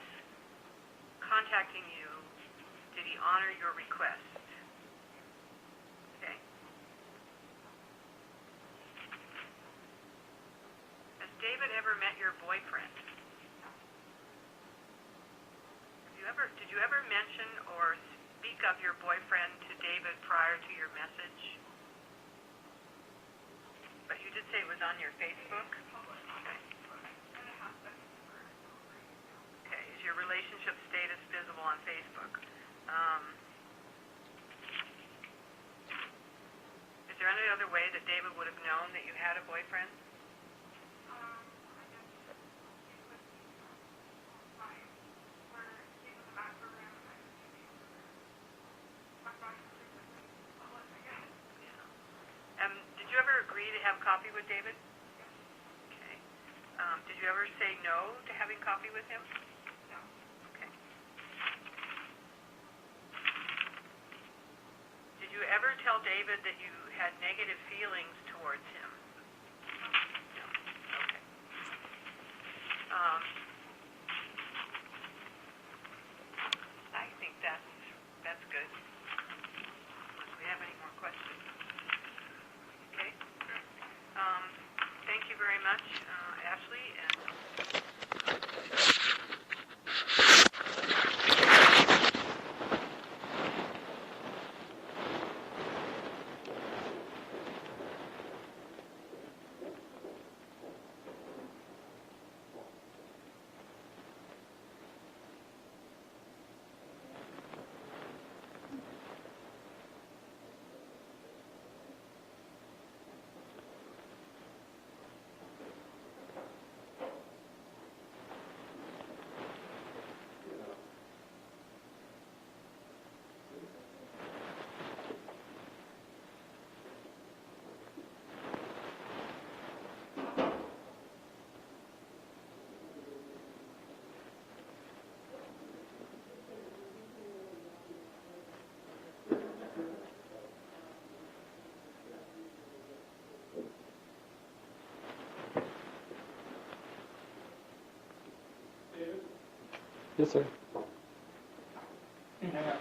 contacting you, did he honor your request? Okay. Has David ever met your boyfriend? Did you ever mention or speak of your boyfriend to David prior to your message? But you did say it was on your Facebook? Okay. Okay, is your relationship status visible on Facebook? Is there any other way that David would have known that you had a boyfriend? Did you ever agree to have coffee with David? Okay. Did you ever say no to having coffee with him? No. Okay. Did you ever tell David that you had negative feelings towards him? No. Okay. I think that's good. Unless we have any more questions. Okay. Thank you very much, Ashley. Yes, sir. You hang up.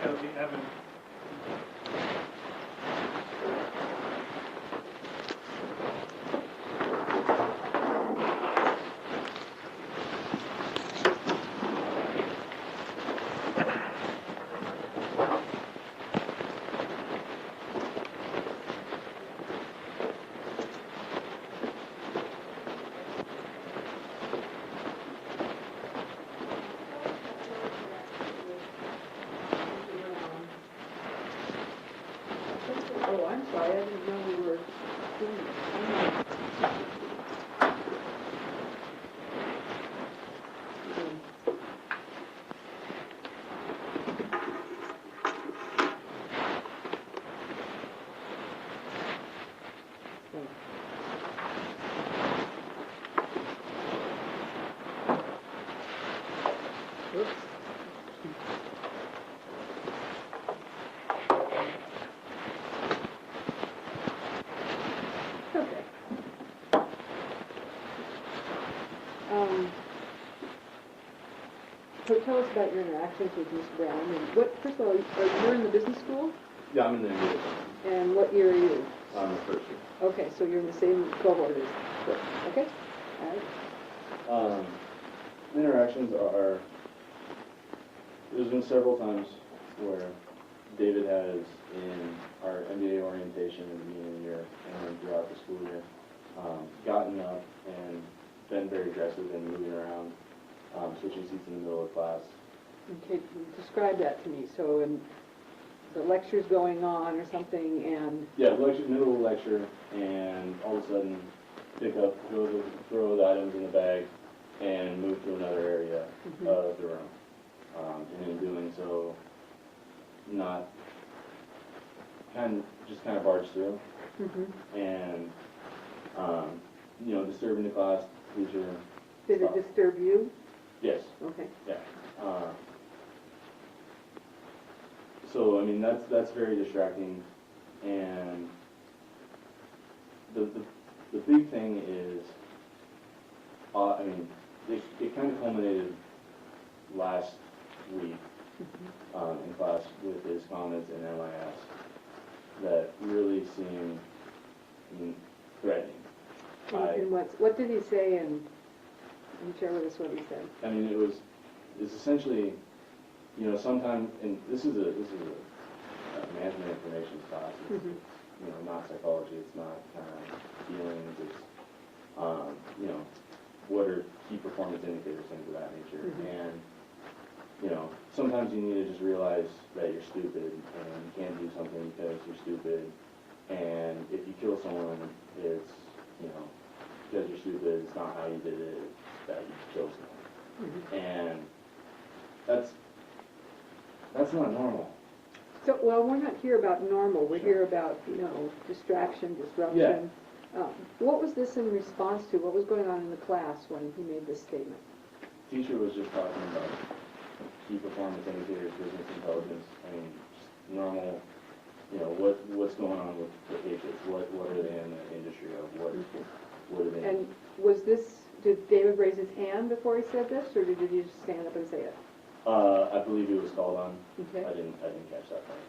That'll be Evan. So tell us about your interactions with Ms. Brown, and first of all, you're in the business school, Yeah, I'm in the English. and what year are you? I'm the first year. Okay, so you're in the same cohort as, okay, all right. Interactions are, there's been several times where David has, in our MBA orientation at the beginning of the year and then throughout the school year, gotten up and been very aggressive in moving around, switching seats in the middle of class. Okay, describe that to me. So, the lecture's going on or something, and Yeah, middle of the lecture, and all of a sudden pick up, throw the items in the bag, and move to another area of the room. And in doing so, just kind of barge through, and disturbing the class teacher. did it disturb you? Yes. Okay. Yeah. So I mean that's very distracting, and the big thing is, I mean it kind of culminated last week in class with his comments in MIS that really seemed threatening. And what did he say, and share with us what he said? I mean it's essentially, sometimes, and this is a management information class. It's, not psychology. It's not feelings. It's what are key performance indicators, things of that nature. And sometimes you need to just realize that you're stupid and you can't do something because you're stupid. And if you kill someone, it's because you're stupid. It's not how you did it. It's that you killed someone. And that's not normal. So, well, we're not here about normal. We're here about, distraction, disruption. What was this in response to? What was going on in the class when he made this statement? Teacher was just talking about key performance indicators, business intelligence. I mean, just normal. What's going on with the Patriots? What are they in the industry of? What are they? And did David raise his hand before he said this, or did he just stand up and say it? I believe he was called on. Okay. I didn't catch that part.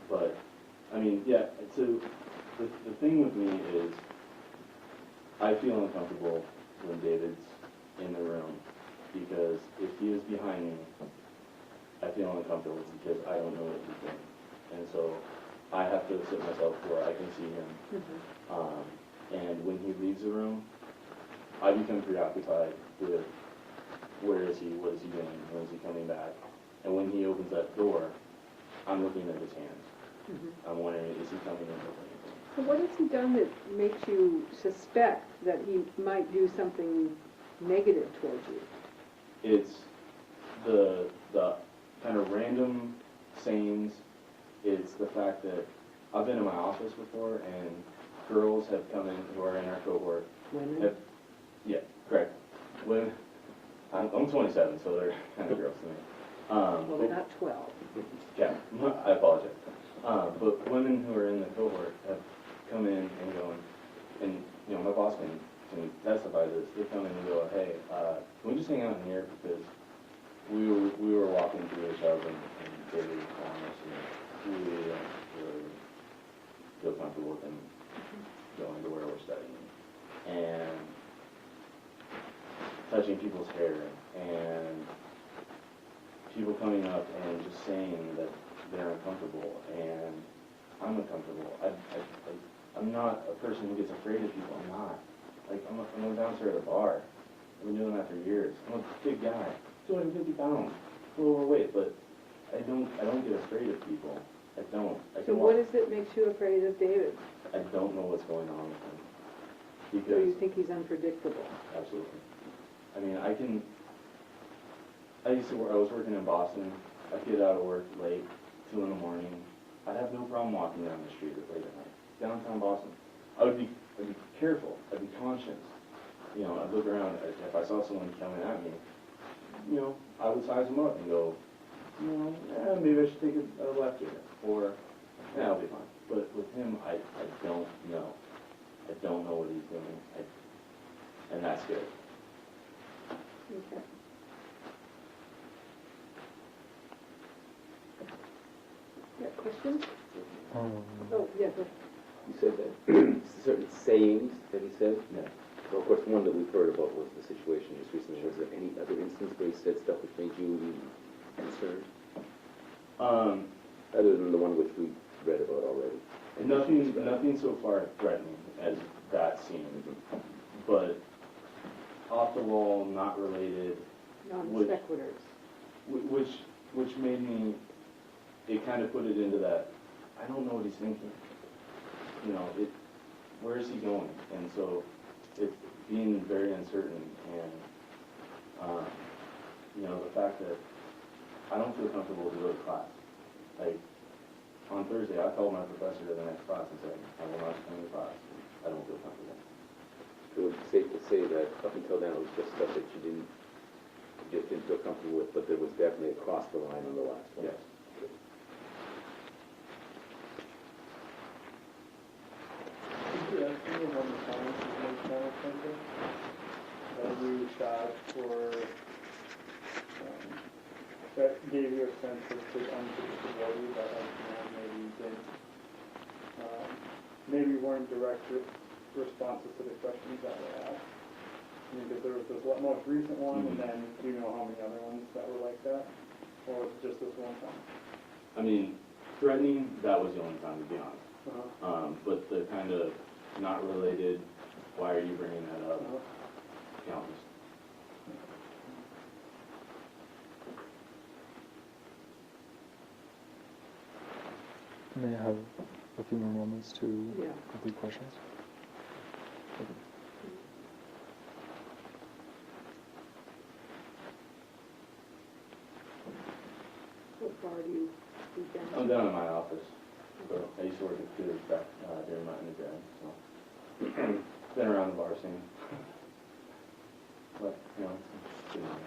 But I mean, yeah. So the thing with me is, I feel uncomfortable when David's in the room, because if he is behind me, I feel uncomfortable because I don't know what he's doing, and so I have to sit myself where I can see him. And when he leaves the room, I become preoccupied with where is he, what is he doing, when is he coming back, and when he opens that door, I'm looking at his hands. I'm wondering, is he coming in with anything? So what has he done that makes you suspect that he might do something negative towards you? It's the kind of random sayings. It's the fact that I've been in my office before, and girls have come in who are in our cohort. Women? Yeah, correct. Women. I'm 27, so they're kind of girls to me. Well, they're not 12. Yeah, I apologize. But women who are in the cohort have come in and gone, and my boss can testify to this. They come in and go, hey, can we just hang out in here, because we were walking through the shelves and David was calling us, and we don't really feel comfortable with him going to where we're studying, and touching people's hair, and people coming up and just saying that they're uncomfortable, and I'm uncomfortable. I'm not a person who gets afraid of people. I'm not. I'm a bouncer at a bar. I've been doing that for years. I'm a big guy, 250 pounds, a little overweight, but I don't get afraid of people. I don't. So what is it makes you afraid of David? I don't know what's going on with him. Because So you think he's unpredictable? Absolutely. I mean, I was working in Boston. I'd get out of work late, 2 in the morning. I'd have no problem walking down the street late at night. Downtown Boston. I'd be careful. I'd be conscious. I'd look around. If I saw someone coming at me, I would size them up and go, maybe I should take a left here. Or, I'll be fine. But with him, I don't know. I don't know what he's doing. And that's good. Okay. Questions? Um, Oh, yeah, go ahead. You said that certain sayings that he said? Yeah. So of course, one that we've heard about was the situation just recently. Was there any other instance where he said stuff which made you concerned? Other than the one which we read about already? Nothing so far threatening as that scene, but off the wall, not related, Non-sequiturs. which made me, it kind of put it into that, I don't know what he's thinking. You know, where is he going? And so it's being very uncertain, and you know, the fact that I don't feel comfortable to go to class. Like, on Thursday, I called my professor to the next class and said, I will not come to class. I don't feel comfortable. It would be safe to say that up until then, it was just stuff that you just didn't feel comfortable with, but there was definitely a cross the line on the last one. Yes. Yeah, I think one of the comments is most kind of something that you shot for, that gave you a sense of the unpredictability that, like, you know, maybe you didn't, maybe weren't direct responses to the questions that were asked. I mean, because there was this most recent one, and then do you know how many other ones that were like that? Or was it just this one time? I mean, threatening, that was the only time, to be honest. Uh-huh. But the kind of not related, why are you bringing that up? Countless. may I have a few more moments to Yeah. complete questions? How far do you do down? I'm down in my office. So I used to work at computers back during my undergrad, so been around the bar scene. But, you know, it's pretty nice.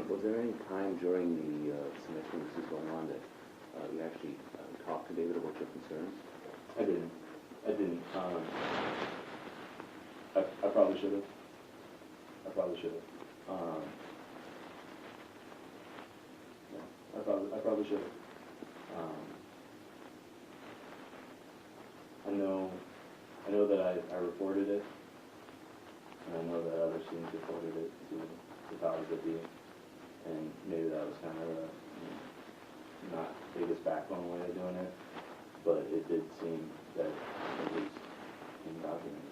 Was there any time during the semester when this was going on that you actually talked to David about your concerns? I didn't. I probably should have. Yeah, I probably should have. I know that I reported it, and I know that other students reported it to the powers that be, and maybe that was kind of a not biggest backbone way of doing it, but it did seem that it was undocumented.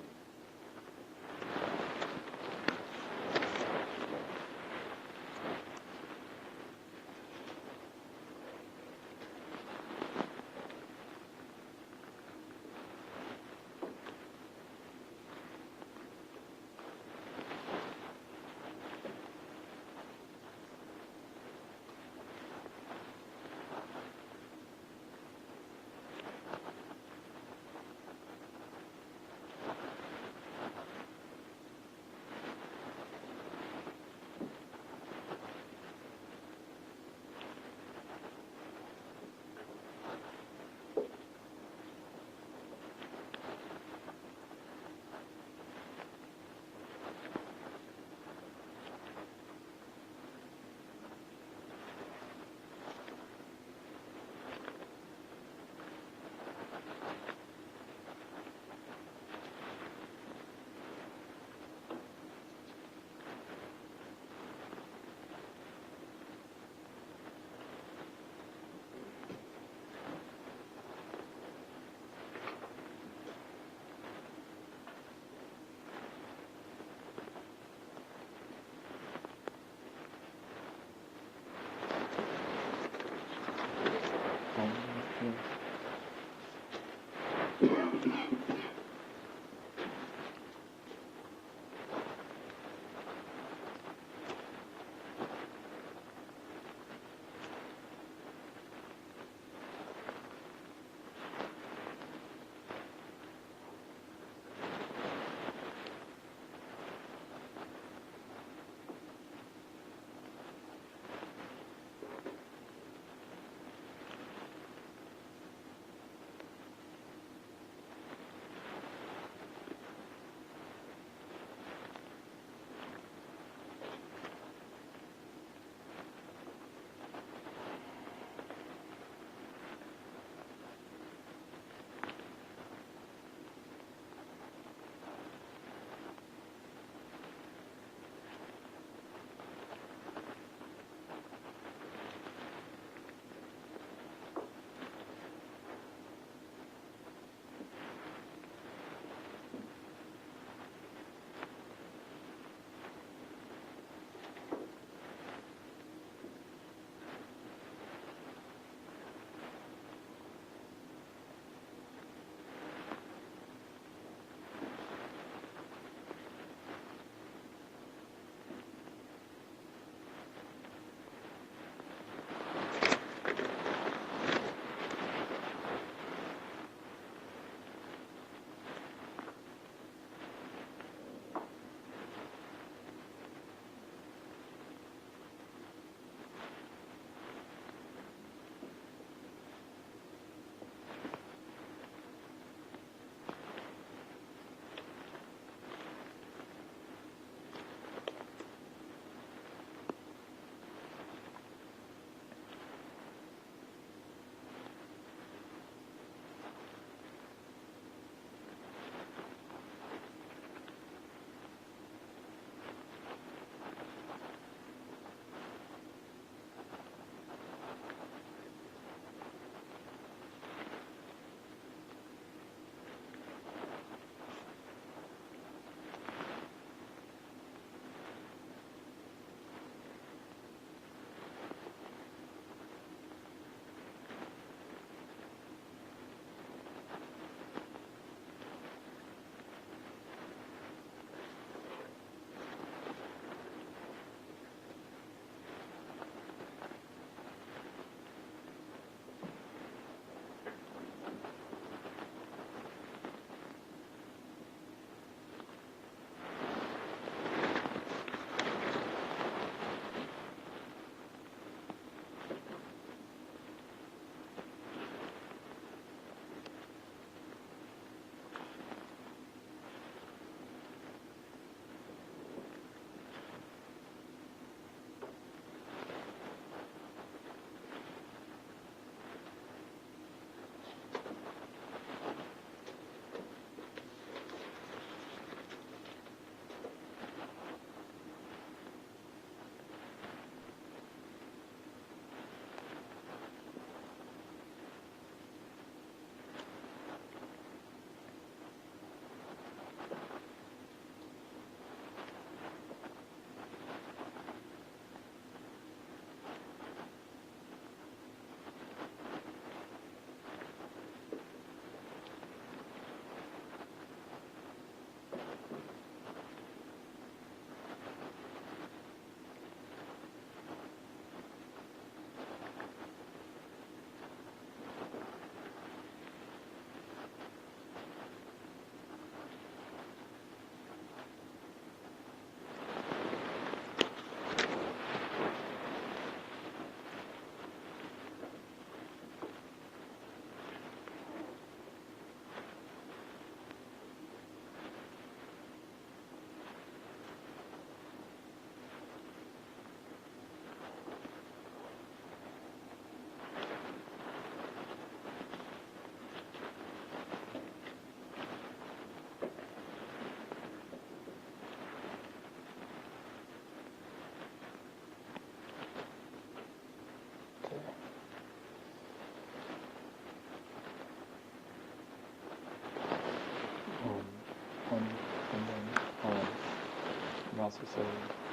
can also say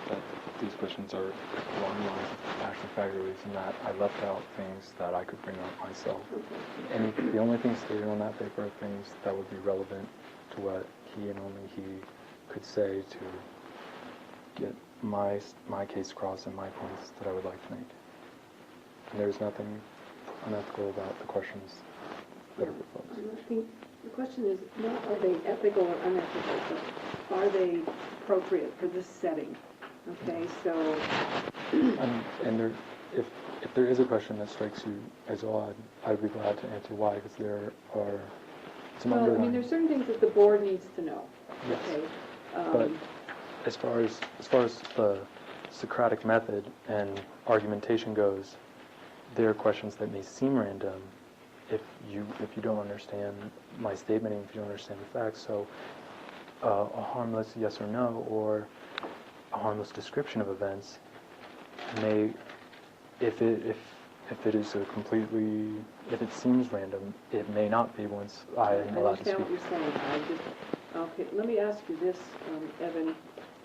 that these questions are along the lines of actual fact release, and that I left out things that I could bring up myself. And the only things stated on that paper are things that would be relevant to what he and only he could say to get my case across and my points that I would like to make. And there's nothing unethical about the questions that are proposed. I think the question is not are they ethical or unethical, but are they appropriate for this setting? Okay, so... And there, if there is a question that strikes you as odd, I'd be glad to answer why, because there are some Well, I mean, underlying... there's certain things that the board needs to know. Yes. Okay? But as far as the Socratic method and argumentation goes, there are questions that may seem random if you don't understand my statement and if you don't understand the facts. So a harmless yes or no or a harmless description of events may, if it is a completely, if it seems random, it may not be once I am allowed to speak. I understand what you're saying. Okay, let me ask you this, Evan.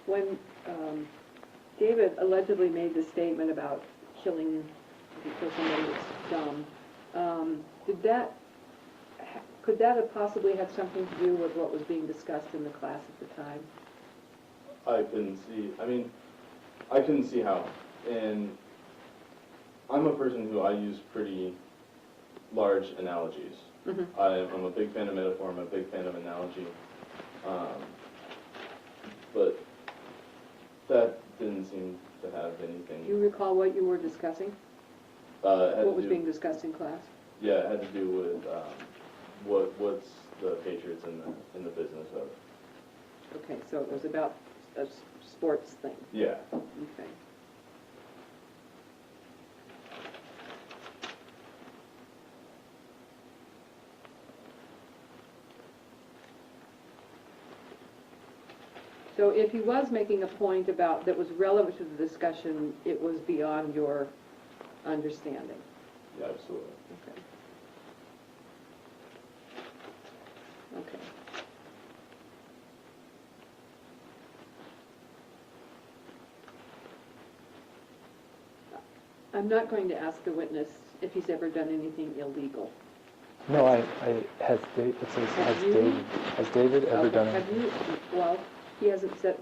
When David allegedly made the statement about killing because somebody was dumb, could that have possibly had something to do with what was being discussed in the class at the time? I couldn't see how. And I'm a person who I use pretty large analogies. Mm-hmm. I'm a big fan of metaphor, I'm a big fan of analogy. But that didn't seem to have anything. Do you recall what you were discussing? What was being discussed in class? Yeah, it had to do with what's the Patriots in the business of. Okay, so it was about a sports thing. Yeah. Okay. So if he was making a point about that was relevant to the discussion, it was beyond your understanding. Yeah, absolutely. Okay. Okay. I'm not going to ask the witness if he's ever done anything illegal. No, has David ever done it? Have you, well, he hasn't said,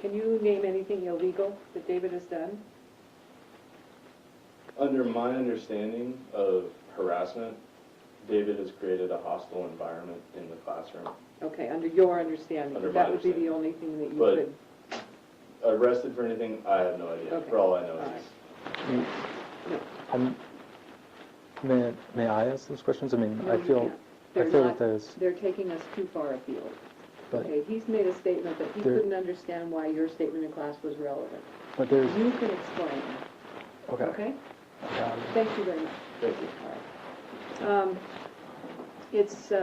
can you name anything illegal that David has done? Under my understanding of harassment, David has created a hostile environment in the classroom. Okay, under your understanding, Under that my would be the understanding. only thing that you But could... arrested for anything, I have no idea. Okay. For all I know, All right. No. May I ask those questions? I mean, No, I you feel can't. that there's, They're taking us too far afield. but Okay, he's made a statement that he There- couldn't understand why your statement in class was relevant. there's, You can explain, okay. okay? Um, Thank you very much. Thank you. All right. It's 3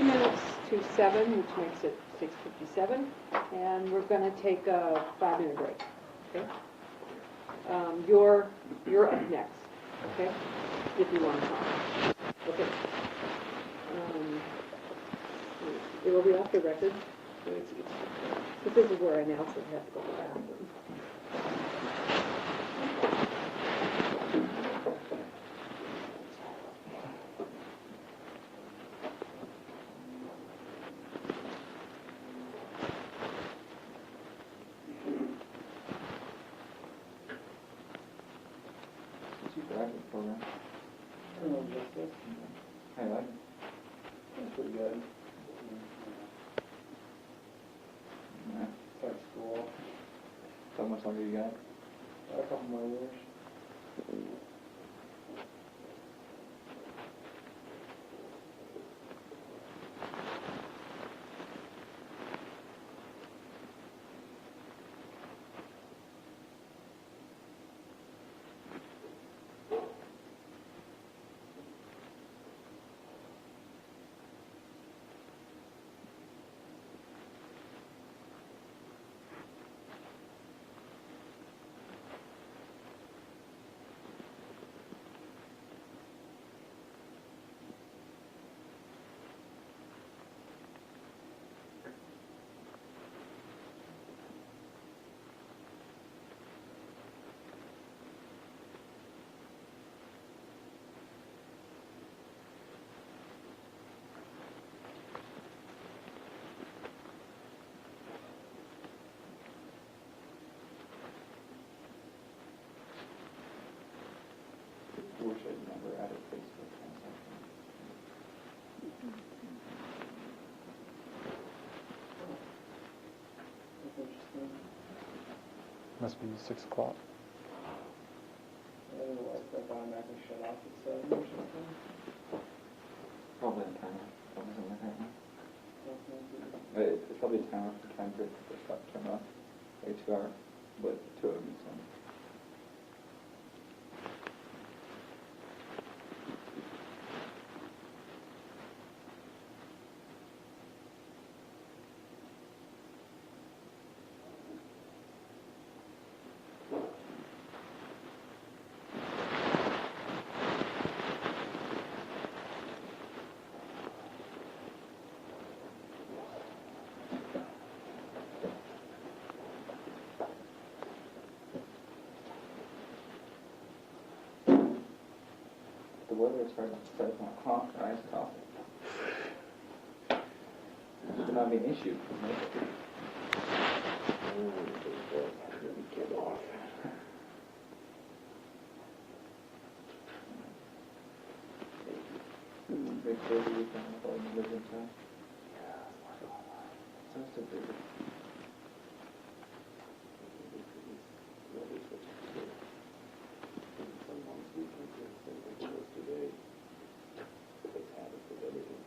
minutes to 7, which makes it 6:57, and we're going to take a 5-minute break, okay? You're up next, okay? If you want to talk. Okay. It will be off the record. But this is where I announce it has to go to the bathroom. That's pretty good. Yeah, start school. How much longer you got? A couple more years. wish I'd never added Facebook and something. That's interesting. Must be 6 o'clock. Otherwise, that automatically shut off at 7 or something. Probably a timer. Probably something like that. Okay. It's probably a timer for time to stop, turn off. Like 2 hour, but 2 of them. So. The weather is starting to set my clock for iced coffee. Should not be an issue. Get off. Great crazy weekend with all the living time. So still busy. Someone's weekend, same like it was today. It's habit with everything.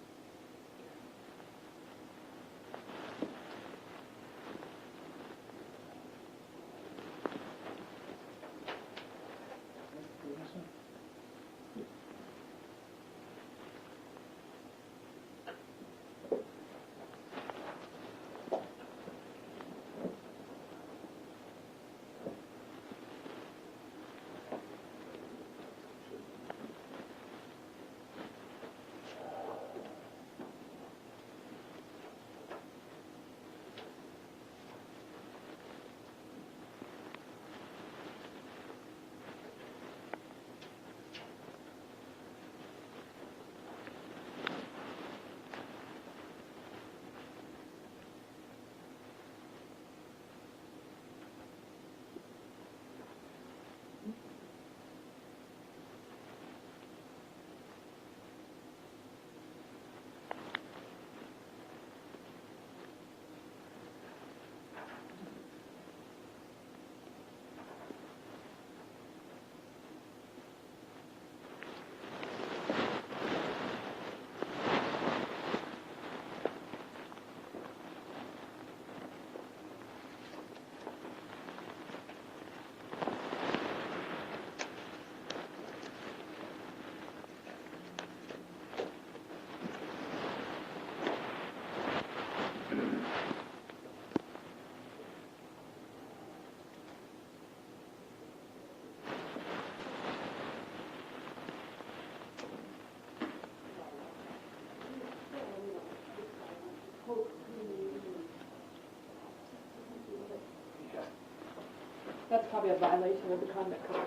That's probably a violation of the conduct code.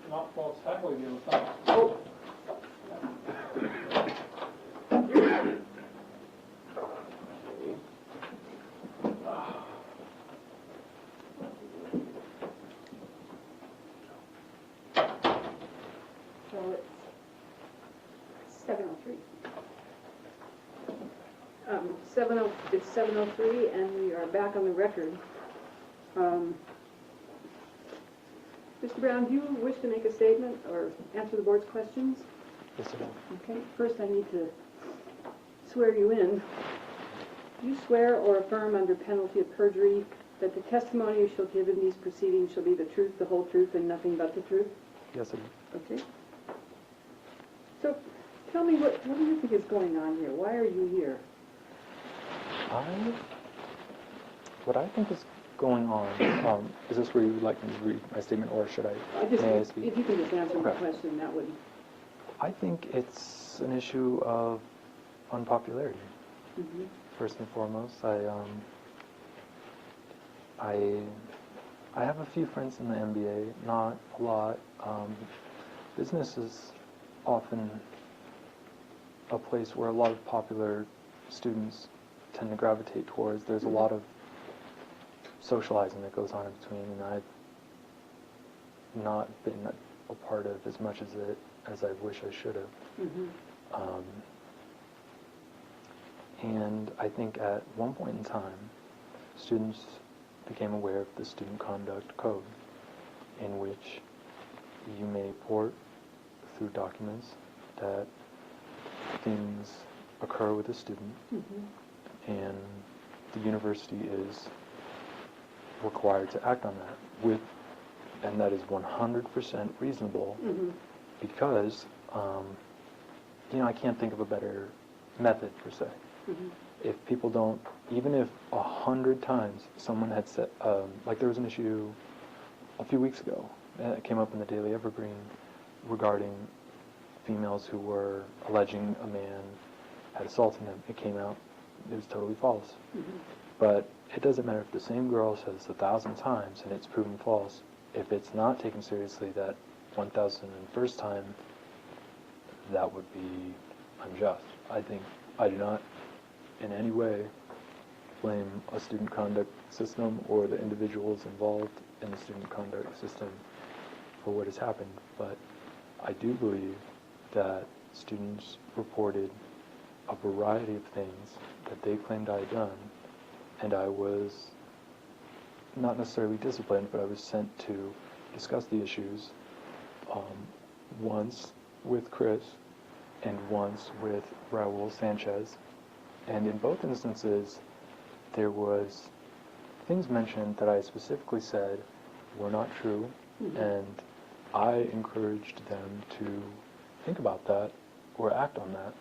Not, well, it's technically, it's not. Oh. So it's 7:03. It's 7:03, and we are back on the record. Mr. Brown, do you wish to make a statement or answer the board's questions? Yes, sir. Okay, first I need to swear you in. Do you swear or affirm under penalty of perjury that the testimony you shall give in these proceedings shall be the truth, the whole truth, and nothing but the truth? Yes, sir. Okay. So, tell me, what do you think is going on here? Why are you here? What I think is going on, is this where you would like me to read my statement, or should may I speak? If you can just answer my Okay. question, that would... I think it's an issue of unpopularity, first and foremost. I have a few friends in the MBA, not a lot. Business is often a place where a lot of popular students tend to gravitate towards. There's a lot of socializing that goes on in between, and I've not been a part of as much as it as I wish I should have. Mm-hmm. And I think at one point in time, students became aware of the Student Conduct Code, in which you may report through documents that things occur with a student, and the university is required to act on that and that is 100% reasonable, because I can't think of a better method per se. If people don't, even if 100 times someone had said, like there was an issue a few weeks ago, it came up in the Daily Evergreen regarding females who were alleging a man had assaulted them. It came out, it was totally false. But it doesn't matter if the same girl says 1,000 times and it's proven false. If it's not taken seriously that 1,001st time, that would be unjust. I do not in any way blame a student conduct system or the individuals involved in the student conduct system for what has happened, but I do believe that students reported a variety of things that they claimed I had done, and I was not necessarily disciplined, but I was sent to discuss the issues once with Chris and once with Raul Sanchez. And in both instances, there was things mentioned that I specifically said were not true, and I encouraged them to think about that or act on that.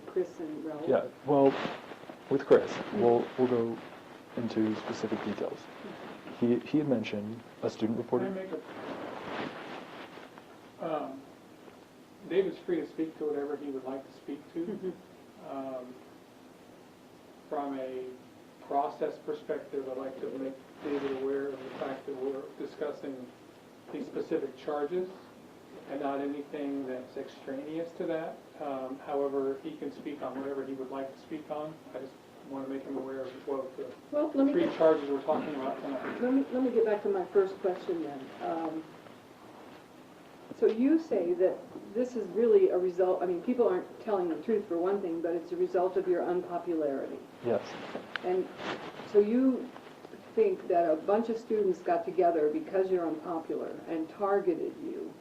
Chris and Raul? Yeah, well, with Chris, we'll go into specific details. He had mentioned a student reported. Can I make David's free to speak to whatever he would like to speak to. From a process perspective, I'd like to make David aware of the fact that we're discussing these specific charges and not anything that's extraneous to that. However, he can speak on whatever he would like to speak on. I just want to make him aware of the three charges we're talking about tonight. Let me get back to my first question then. So you say that this is really a result, people aren't telling the truth for one thing, but it's a result of your unpopularity. Yes. And so you think that a bunch of students got together because you're unpopular and targeted you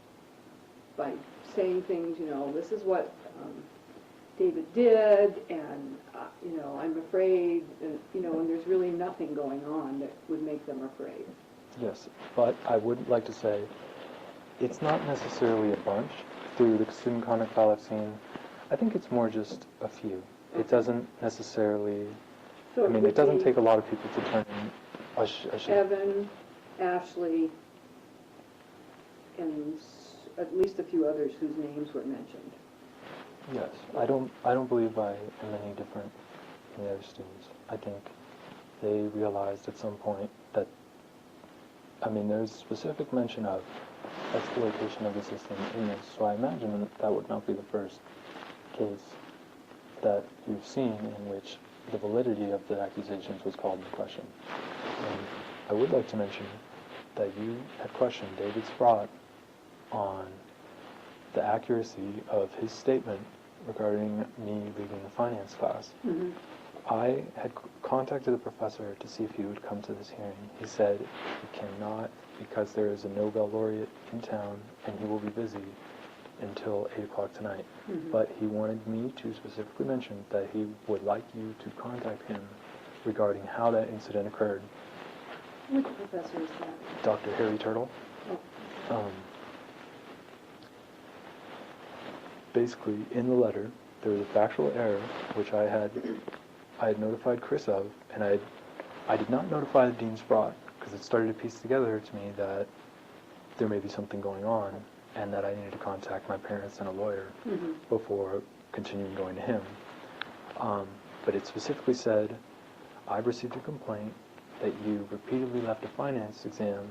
by saying things, this is what David did, and, I'm afraid, and there's really nothing going on that would make them afraid. Yes, but I would like to say it's not necessarily a bunch through the student conduct file I've seen. I think it's more just a few. It doesn't necessarily, So it doesn't take a lot of people to turn Evan, Ashley, and at least a few others whose names were mentioned. Yes, I don't believe I am any different from the other students. I think they realized at some point that, there's specific mention of exploitation of the system in this, so I imagine that would not be the first case that you've seen in which the validity of the accusations was called into question. And I would like to mention that you had questioned David Sprott on the accuracy of his statement regarding me leaving the finance class. I had contacted the professor to see if he would come to this hearing. He said he cannot because there is a Nobel laureate in town and he will be busy until 8 o'clock tonight. But he wanted me to specifically mention that he would like you to contact him regarding how that incident occurred. Which professor is that? Dr. Harry Turtle. Basically, in the letter, there was a factual error, which I had notified Chris of, and I did not notify the Dean Sprott, because it started to piece together to me that there may be something going on, and that I needed to contact my parents and a lawyer before continuing going to him. But it specifically said, I've received a complaint that you repeatedly left a finance exam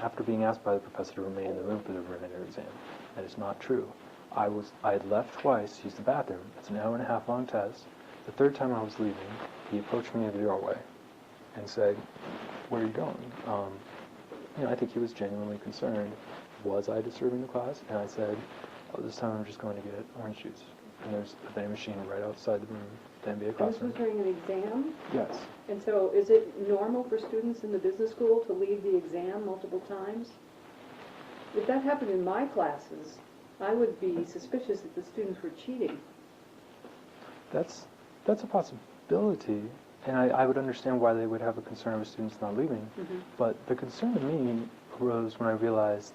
after being asked by the professor to remain in the room for the remainder exam. That is not true. I had left twice to use the bathroom. It's an hour-and-a-half long test. The third time I was leaving, he approached me in the doorway and said, where are you going? I think he was genuinely concerned. Was I disturbing the class? And I said, this time I'm just going to get orange juice. And there's a vending machine right outside the room, the MBA And this classroom. was during an exam? Yes. And so is it normal for students in the business school to leave the exam multiple times? If that happened in my classes, I would be suspicious that the students were cheating. That's a possibility, and I would understand why they would have a concern with students not leaving. Mhm. But the concern to me arose when I realized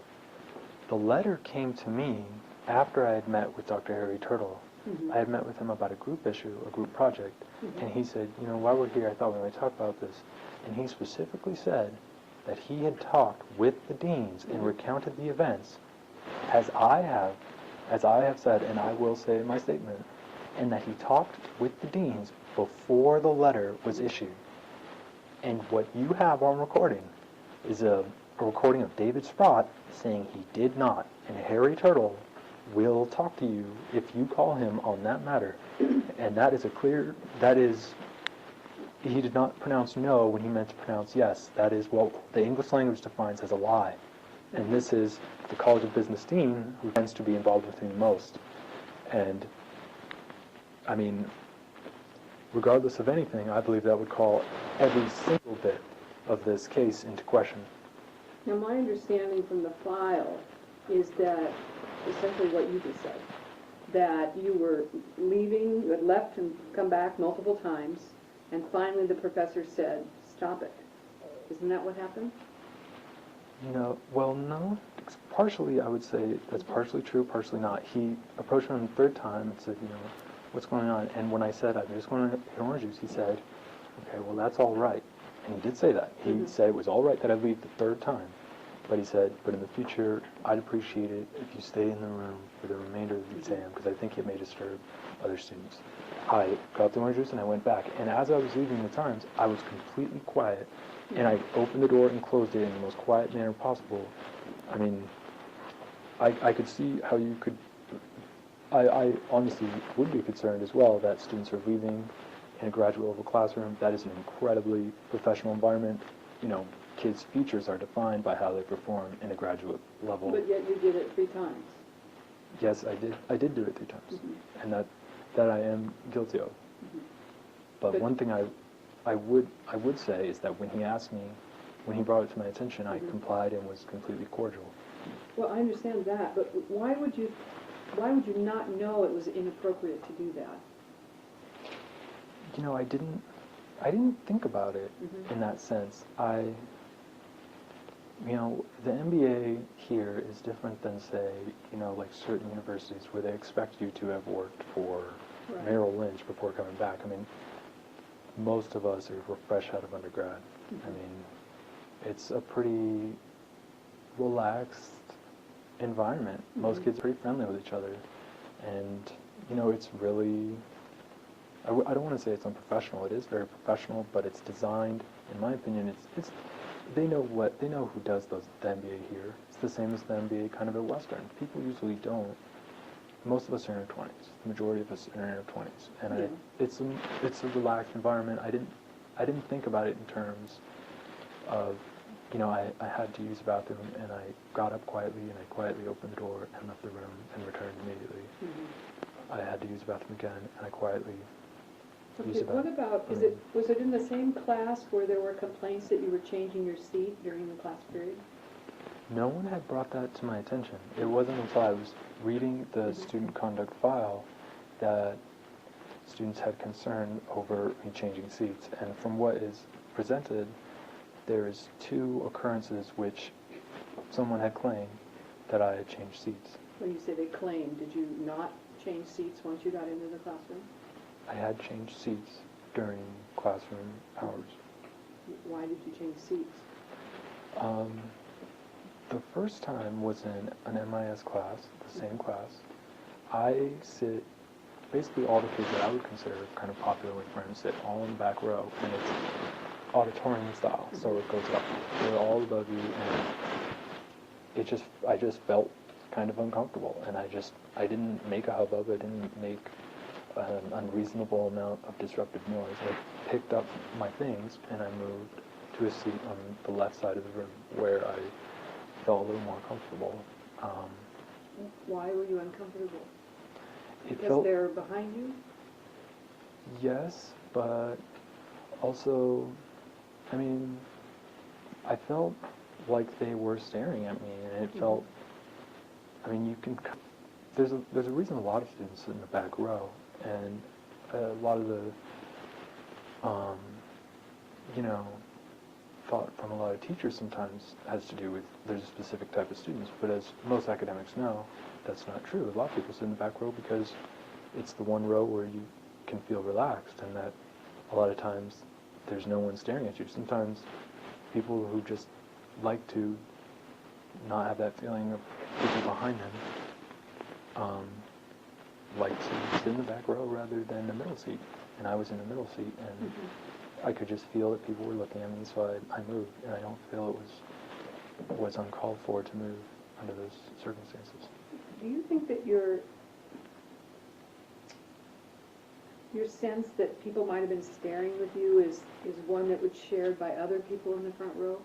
the letter came to me after I had met with Dr. Harry Turtle. Mhm. I had met with him about a group issue, a group project, and he said, you know, while we're here, I thought we might talk about this. And he specifically said that he had talked with the deans and recounted the events as I have said, and I will say in my statement, and that he talked with the deans before the letter was issued. And what you have on recording is a recording of David Sprott saying he did not, and Harry Turtle will talk to you if you call him on that matter. And that is he did not pronounce no when he meant to pronounce yes. That is what the English language defines as a lie. And this is the College of Business dean who tends to be involved with me most. And, I mean, regardless of anything, I believe that would call every single bit of this case into question. Now, my understanding from the file is that, essentially what you just said, that you were leaving, you had left and come back multiple times, and finally the professor said, stop it. Isn't that what happened? No, well, no. Partially, I would say that's partially true, partially not. He approached me on the third time and said, you know, what's going on? And when I said, I'm just going to get orange juice, he said, okay, well, that's all right. And he did say that. He said it was all right that I leave the third time. But he said, but in the future, I'd appreciate it if you stay in the room for the remainder of the exam, because I think it may disturb other students. I got the orange juice and I went back. And as I was leaving the times, I was completely quiet. And I opened the door and closed it in the most quiet manner possible. I mean, I could see how you could... I honestly would be concerned as well that students are leaving in a graduate-level classroom. That is an incredibly professional environment. You know, kids' futures are defined by how they perform in a graduate level. But yet you did it 3 times. Yes, I did. I did do it 3 times, and that I am guilty of. But one thing I would say is that when he asked me, when he brought it to my attention, I complied and was completely cordial. Well, I understand that, but why would you not know it was inappropriate to do that? You know, I didn't think about it in that sense. You know, the MBA here is different than, say, you know, like certain universities where they expect you to have worked for Merrill Lynch before coming back. I mean, most of us are fresh out of undergrad. I mean, it's a pretty relaxed environment. Most kids are pretty friendly with each other. And, you know, it's really... I don't want to say it's unprofessional. It is very professional, but it's designed, in my opinion, they know who does the MBA here. It's the same as the MBA kind of at Western. People usually don't. Most of us are in our 20s. The majority of us are in our 20s, and it's a relaxed environment. I didn't think about it in terms of, you know, I had to use the bathroom, and I got up quietly, and I quietly opened the door and left the room and returned immediately. I had to use the bathroom again, and I quietly. Okay, what about, was it in the same class where there were complaints that you were changing your seat during the class period? No one had brought that to my attention. It wasn't until I was reading the student conduct file that students had concern over me changing seats. And from what is presented, there's 2 occurrences which someone had claimed that I had changed seats. When you say they claimed, did you not change seats once you got into the classroom? I had changed seats during classroom hours. Why did you change seats? The first time was in an MIS class, the same class. I sit, basically all the kids that I would consider kind of popular with friends sit all in the back row, and it's auditorium style, so it goes up. They're all above you, and I just felt kind of uncomfortable, and I didn't make a hubbub, I didn't make an unreasonable amount of disruptive noise. I picked up my things and I moved to a seat on the left side of the room where I felt a little more comfortable. Why were you uncomfortable? It Because felt, they're behind you? yes, but also, I mean, I felt like they were staring at me, and it felt, I mean, you can, there's a reason a lot of students sit in the back row, and a lot of the, you know, thought from a lot of teachers sometimes has to do with there's a specific type of students, but as most academics know, that's not true. A lot of people sit in the back row because it's the one row where you can feel relaxed, and that a lot of times there's no one staring at you. Sometimes people who just like to not have that feeling of people behind them like to sit in the back row rather than the middle seat. And I was in the middle seat, and I could just feel that people were looking at me, so I moved, and I don't feel it was uncalled for to move under those circumstances. Do you think that your sense that people might have been staring with you is one that was shared by other people in the front row?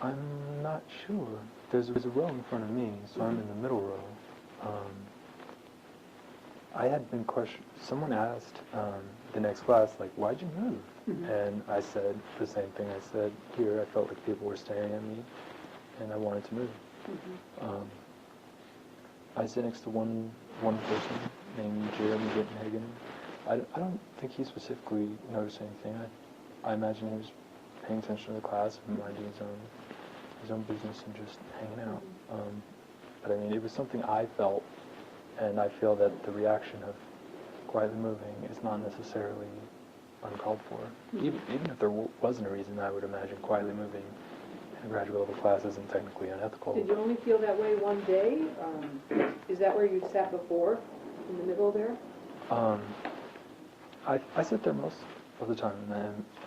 I'm not sure. There's a row in front of me, so I'm in the middle row. I had been questioned. Someone asked the next class, like, why'd you move? And I said the same thing. I said, here, I felt like people were staring at me, and I wanted to move. I sit next to one person named Jeremy Gittenhagen. I don't think he specifically noticed anything. I imagine he was paying attention to the class and minding his own business and just hanging out. But I mean, it was something I felt, and I feel that the reaction of quietly moving is not necessarily uncalled for. Even if there wasn't a reason, I would imagine quietly moving in a graduate level class isn't technically unethical. Did you only feel that way one day? Is that where you sat before, in the middle there? I sit there most of the time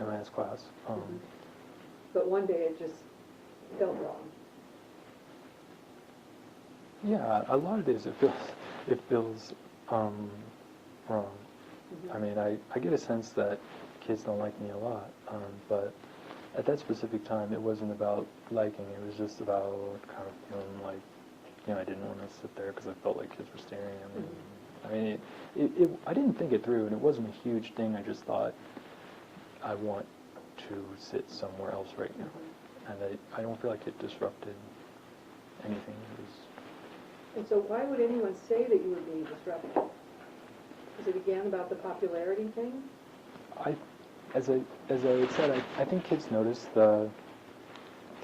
in MIS class. But one day it just felt wrong. Yeah, a lot of days it feels wrong. I mean, I get a sense that kids don't like me a lot, but at that specific time, it wasn't about liking. It was just about kind of feeling like, you know, I didn't want to sit there because I felt like kids were staring at me. I mean, I didn't think it through, and it wasn't a huge thing. I just thought, I want to sit somewhere else right now. And I don't feel like it disrupted anything. And so why would anyone say that you were being disruptive? Is it again about the popularity thing? As I said, I think kids notice the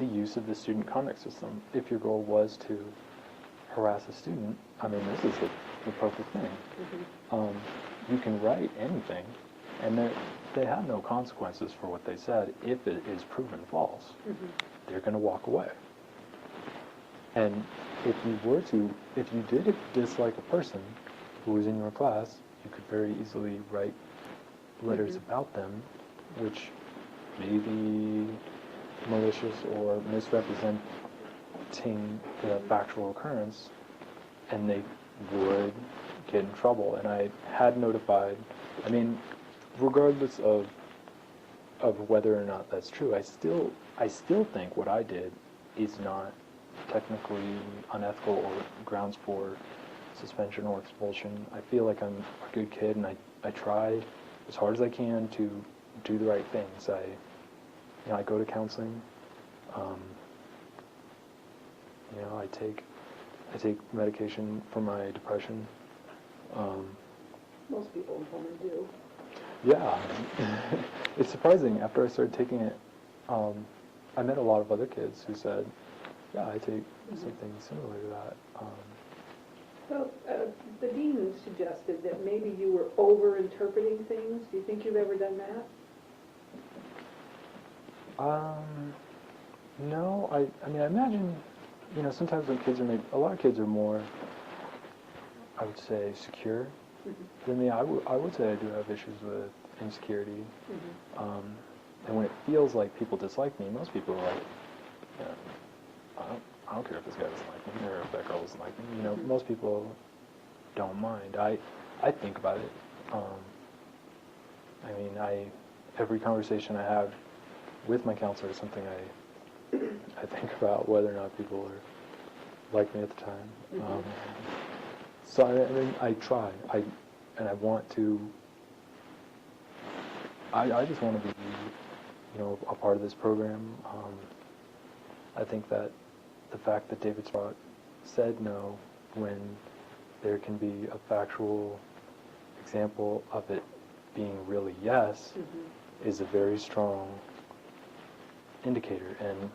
use of the student conduct system. If your goal was to harass a student, I mean, this is the perfect thing. You can write anything, and they have no consequences for what they said if it is proven false. They're going to walk away. And if you did dislike a person who was in your class, you could very easily write letters about them, which may be malicious or misrepresenting the factual occurrence, and they would get in trouble. And I had notified, I mean, regardless of whether or not that's true, I still think what I did is not technically unethical or grounds for suspension or expulsion. I feel like I'm a good kid, and I try as hard as I can to do the right things. I go to counseling. I take medication for my depression. Most people in Pullman do. Yeah, it's surprising. After I started taking it, I met a lot of other kids who said, yeah, I take something similar to that. Well, the dean suggested that maybe you were over-interpreting things. Do you think you've ever done that? No, I mean, I imagine, sometimes when kids are a lot of kids are more, I would say, secure than me. I would say I do have issues with insecurity. And when it feels like people dislike me, most people are like, I don't care if this guy doesn't like me or if that girl doesn't like me. Most people don't mind. I think about it. I mean, every conversation I have with my counselor is something I think about whether or not people are like me at the time. So I mean, I try. And I want to. I just want to be, a part of this program. I think that the fact that David Sprott said no when there can be a factual example of it being really yes is a very strong indicator. And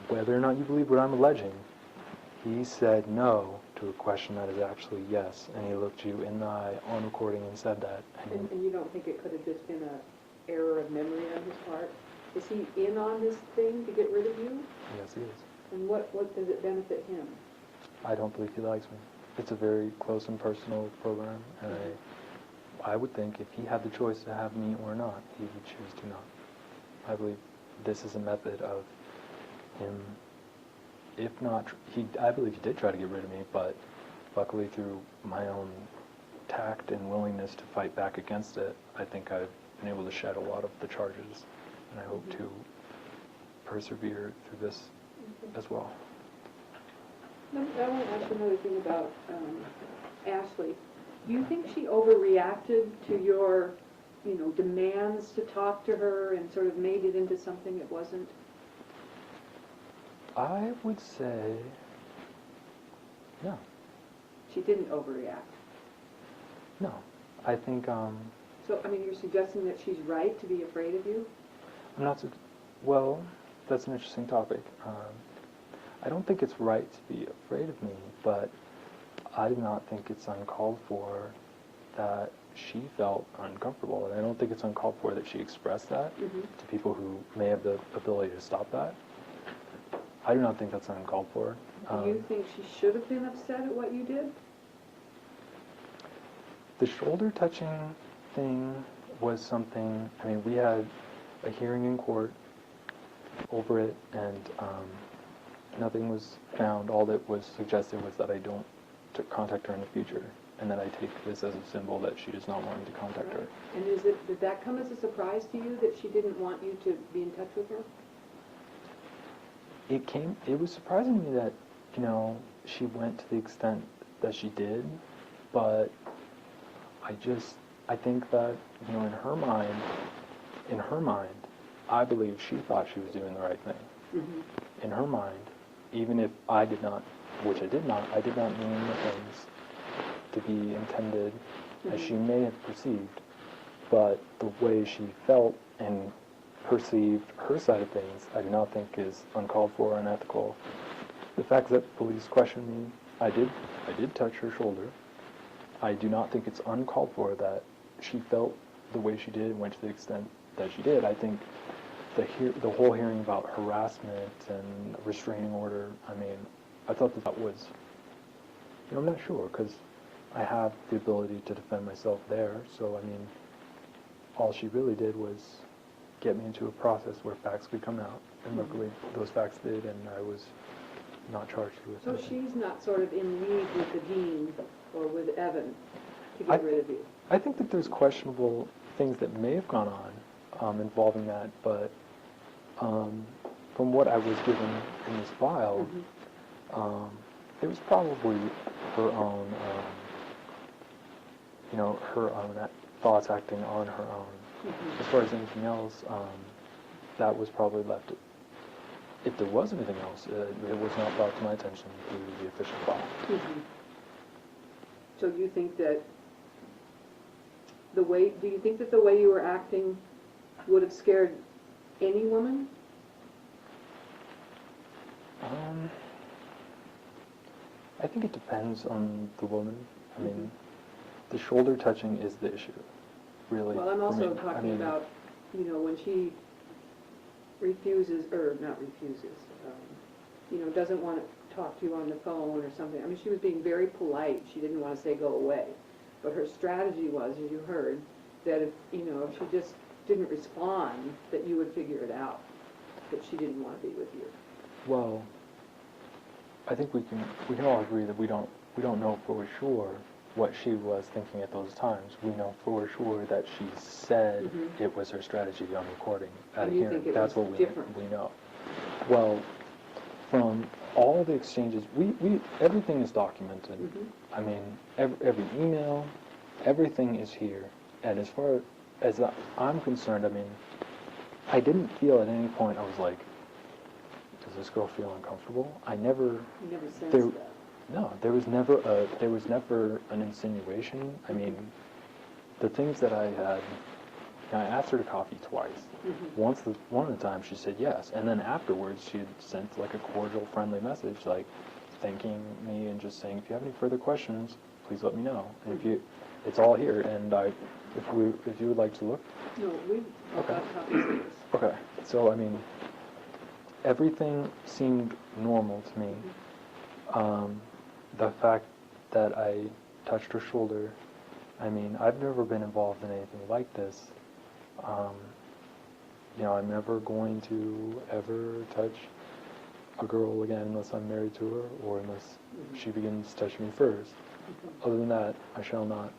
whether or not you believe what I'm alleging, he said no to a question that is actually yes, and he looked you in the eye on recording and said that. And you don't think it could have just been an error of memory on his part? Is he in on this thing to get rid of you? Yes, he is. And what does it benefit him? I don't believe he likes me. It's a very close and personal program, and I would think if he had the choice to have me or not, he would choose to not. I believe this is a method of him, if not, I believe he did try to get rid of me, but luckily through my own tact and willingness to fight back against it, I think I've been able to shed a lot of the charges, and I hope to persevere through this as well. I want to ask you another thing about Ashley. Do you think she overreacted to your, demands to talk to her and sort of made it into something it wasn't? I would say no. She didn't overreact. No. I think, So, you're suggesting that she's right to be afraid of you? I'm not, well, that's an interesting topic. I don't think it's right to be afraid of me, but I do not think it's uncalled for that she felt uncomfortable. And I don't think it's uncalled for that she expressed that to people who may have the ability to stop that. I do not think that's uncalled for. Do you think she should have been upset at what you did? The shoulder touching thing was something, we had a hearing in court over it, and nothing was found. All that was suggested was that I don't contact her in the future, and that I take this as a symbol that she does not want me to contact her. And did that come as a surprise to you that she didn't want you to be in touch with her? It was surprising to me that, she went to the extent that she did, but I think that, in her mind, I believe she thought she was doing the right thing. In her mind, even if I did not, which I did not mean the things to be intended as she may have perceived, but the way she felt and perceived her side of things, I do not think is uncalled for or unethical. The fact that police questioned me, I did touch her shoulder. I do not think it's uncalled for that she felt the way she did and went to the extent that she did. I think the whole hearing about harassment and restraining order, I thought that was, I'm not sure, because I have the ability to defend myself there, so all she really did was get me into a process where facts could come out, and luckily those facts did, and I was not charged with So anything. she's not sort of in league with the dean or with Evan to get rid of you? I think that there's questionable things that may have gone on involving that, but from what I was given in this file, it was probably her own, her own thoughts acting on her own. As far as anything else, that was probably left. If there was anything else, it was not brought to my attention through the official file. So you think that do you think that the way you were acting would have scared any woman? I think it depends on the woman. The shoulder touching is the issue, really. Well, I'm for also me. talking about, when she refuses, or not refuses, doesn't want to talk to you on the phone or something. She was being very polite. She didn't want to say go away. But her strategy was, as you heard, that if she just didn't respond, that you would figure it out, that she didn't want to be with you. Well, I think we can all agree that we don't know for sure what she was thinking at those times. We know for sure that she said it was her strategy on recording at a And you hearing. think it That's was what different? we know. Well, from all the exchanges, everything is documented. I mean, every email, everything is here. And as far as I'm concerned, I mean, I didn't feel at any point I was like, does this girl feel uncomfortable? I never. You never sensed There, that. no, there was never an insinuation. I mean, the things that I had, I asked her to coffee twice. One of the times she said yes, and then afterwards she had sent like a cordial, friendly message, like thanking me and just saying, if you have any further questions, please let me know. And it's all here, and if you would like to look. No, we've got copies of this. Okay, so I mean, everything seemed normal to me. The fact that I touched her shoulder, I mean, I've never been involved in anything like this. You know, I'm never going to ever touch a girl again unless I'm married to her or unless she begins touching me first. Other than that, I shall not.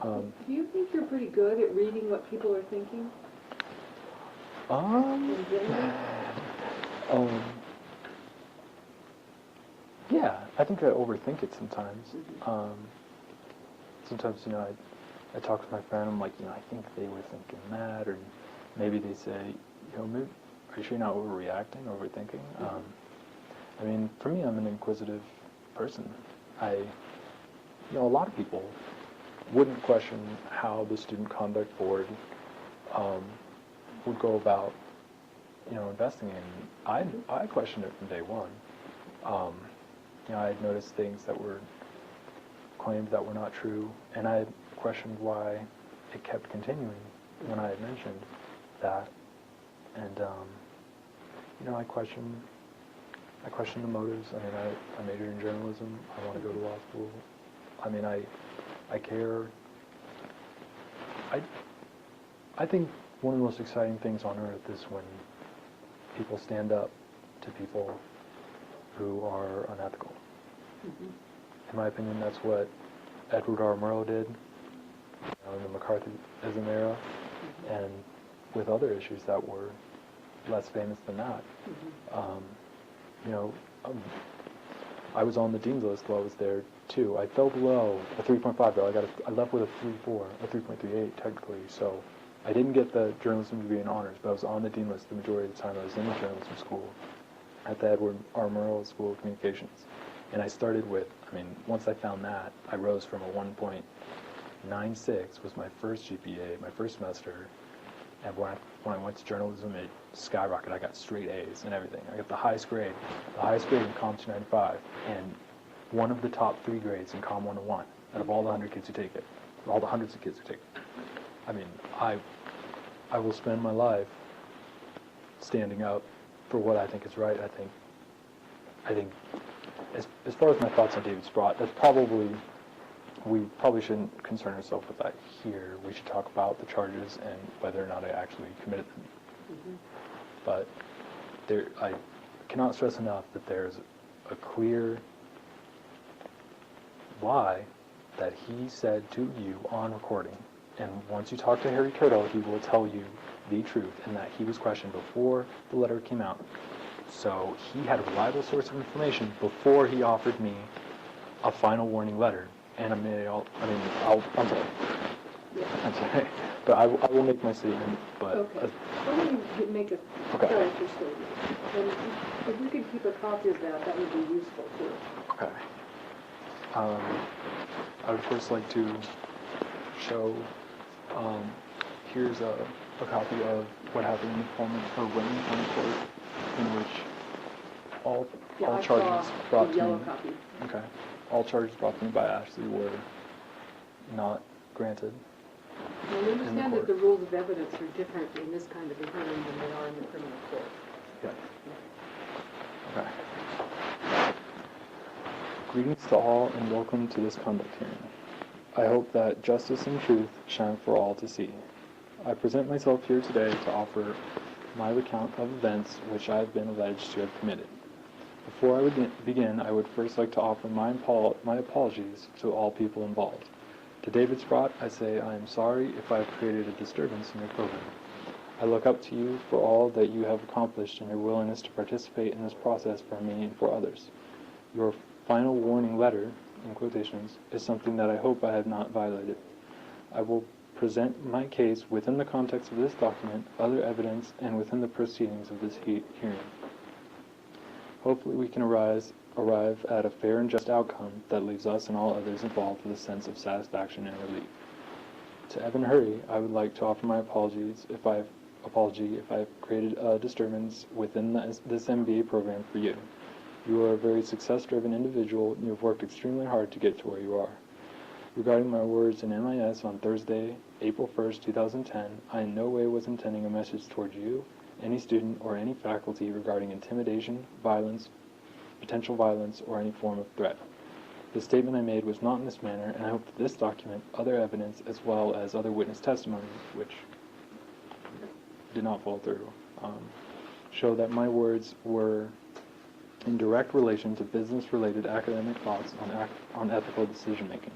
Do you think you're pretty good at reading what people are thinking? In general? Yeah, I think I overthink it sometimes. Sometimes, you know, I talk with my friend, I'm like, you know, I think they were thinking that, or maybe they say, you know, maybe, are you sure you're not overreacting, overthinking? I mean, for me, I'm an inquisitive person. You know, a lot of people wouldn't question how the Student Conduct Board would go about, you know, investigating. I questioned it from day one. You know, I had noticed things that were claimed that were not true, and I questioned why it kept continuing when I had mentioned that. And you know, I questioned the motives. I mean, I majored in journalism. I want to go to law school. I mean, I care. I think one of the most exciting things on earth is when people stand up to people who are unethical. In my opinion, that's what Edward R. Murrow did, you know, in the McCarthyism era, and with other issues that were less famous than that. You know, I was on the dean's list while I was there too. I fell below a 3.5 though. I left with a 3.4, a 3.38 technically. So I didn't get the journalism degree in honors, but I was on the dean list the majority of the time I was in the journalism school at the Edward R. Murrow School of Communications. And I started with, I mean, once I found that, I rose from a 1.96 was my first GPA, my first semester. And when I went to journalism, it skyrocketed. I got straight A's and everything. I got the highest grade in Com 295, and one of the top 3 grades in Com 101 out of all the 100 kids who take it, all the hundreds of kids who take it. I mean, I will spend my life standing up for what I think is right. I think as far as my thoughts on David Sprott, we probably shouldn't concern ourselves with that here. We should talk about the charges and whether or not I actually committed them. But I cannot stress enough that there's a clear lie that he said to you on recording. And once you talk to Harry Turtle, he will tell you the truth, and that he was questioned before the letter came out. So he had a reliable source of information before he offered me a final warning letter. And I'm sorry. Yeah. I'm sorry. But I will make my statement. But Okay. Why don't you make a character statement? And if we could keep a copy of that, that would be useful too. Okay. I would first like to show, here's a copy of what happened in the Pullman or Wayne County Court, in which all charges brought to me. Copy. Okay. All charges brought to me by Ashley were not granted. Now, we understand that the rules of evidence are different in this kind of a hearing than they are in the criminal court. Yeah. Okay. Greetings to all and welcome to this conduct hearing. I hope that justice and truth shine for all to see. I present myself here today to offer my recount of events which I have been alleged to have committed. Before I would begin, I would first like to offer my apologies to all people involved. To David Sprott, I say I am sorry if I have created a disturbance in your program. I look up to you for all that you have accomplished and your willingness to participate in this process for me and for others. Your final warning letter, in quotations, is something that I hope I have not violated. I will present my case within the context of this document, other evidence, and within the proceedings of this hearing. Hopefully we can arrive at a fair and just outcome that leaves us and all others involved with a sense of satisfaction and relief. To Evan Hurry, I would like to offer my apology if I've created a disturbance within this MBA program for you. You are a very success-driven individual, and you have worked extremely hard to get to where you are. Regarding my words in MIS on Thursday, April 1st, 2010, I in no way was intending a message toward you, any student, or any faculty regarding intimidation, violence, potential violence, or any form of threat. The statement I made was not in this manner, and I hope that this document, other evidence, as well as other witness testimony, which did not fall through, show that my words were in direct relation to business-related academic thoughts on ethical decision-making.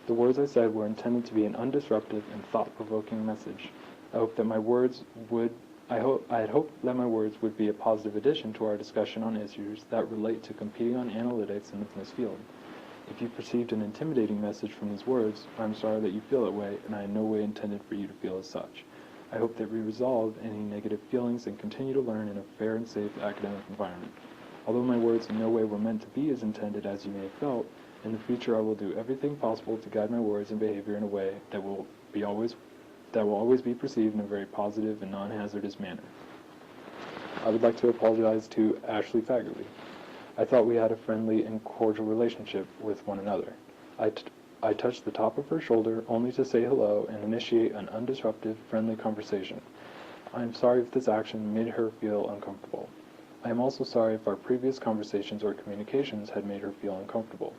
The words I said were intended to be an undisruptive and thought-provoking message. I had hoped that my words would be a positive addition to our discussion on issues that relate to competing on analytics in the business field. If you perceived an intimidating message from these words, I'm sorry that you feel that way, and I in no way intended for you to feel as such. I hope that we resolve any negative feelings and continue to learn in a fair and safe academic environment. Although my words in no way were meant to be as intended as you may have felt, in the future I will do everything possible to guide my words and behavior in a way that will always be perceived in a very positive and non-hazardous manner. I would like to apologize to Ashley Fagerly. I thought we had a friendly and cordial relationship with one another. I touched the top of her shoulder only to say hello and initiate an undisruptive, friendly conversation. I am sorry if this action made her feel uncomfortable. I am also sorry if our previous conversations or communications had made her feel uncomfortable.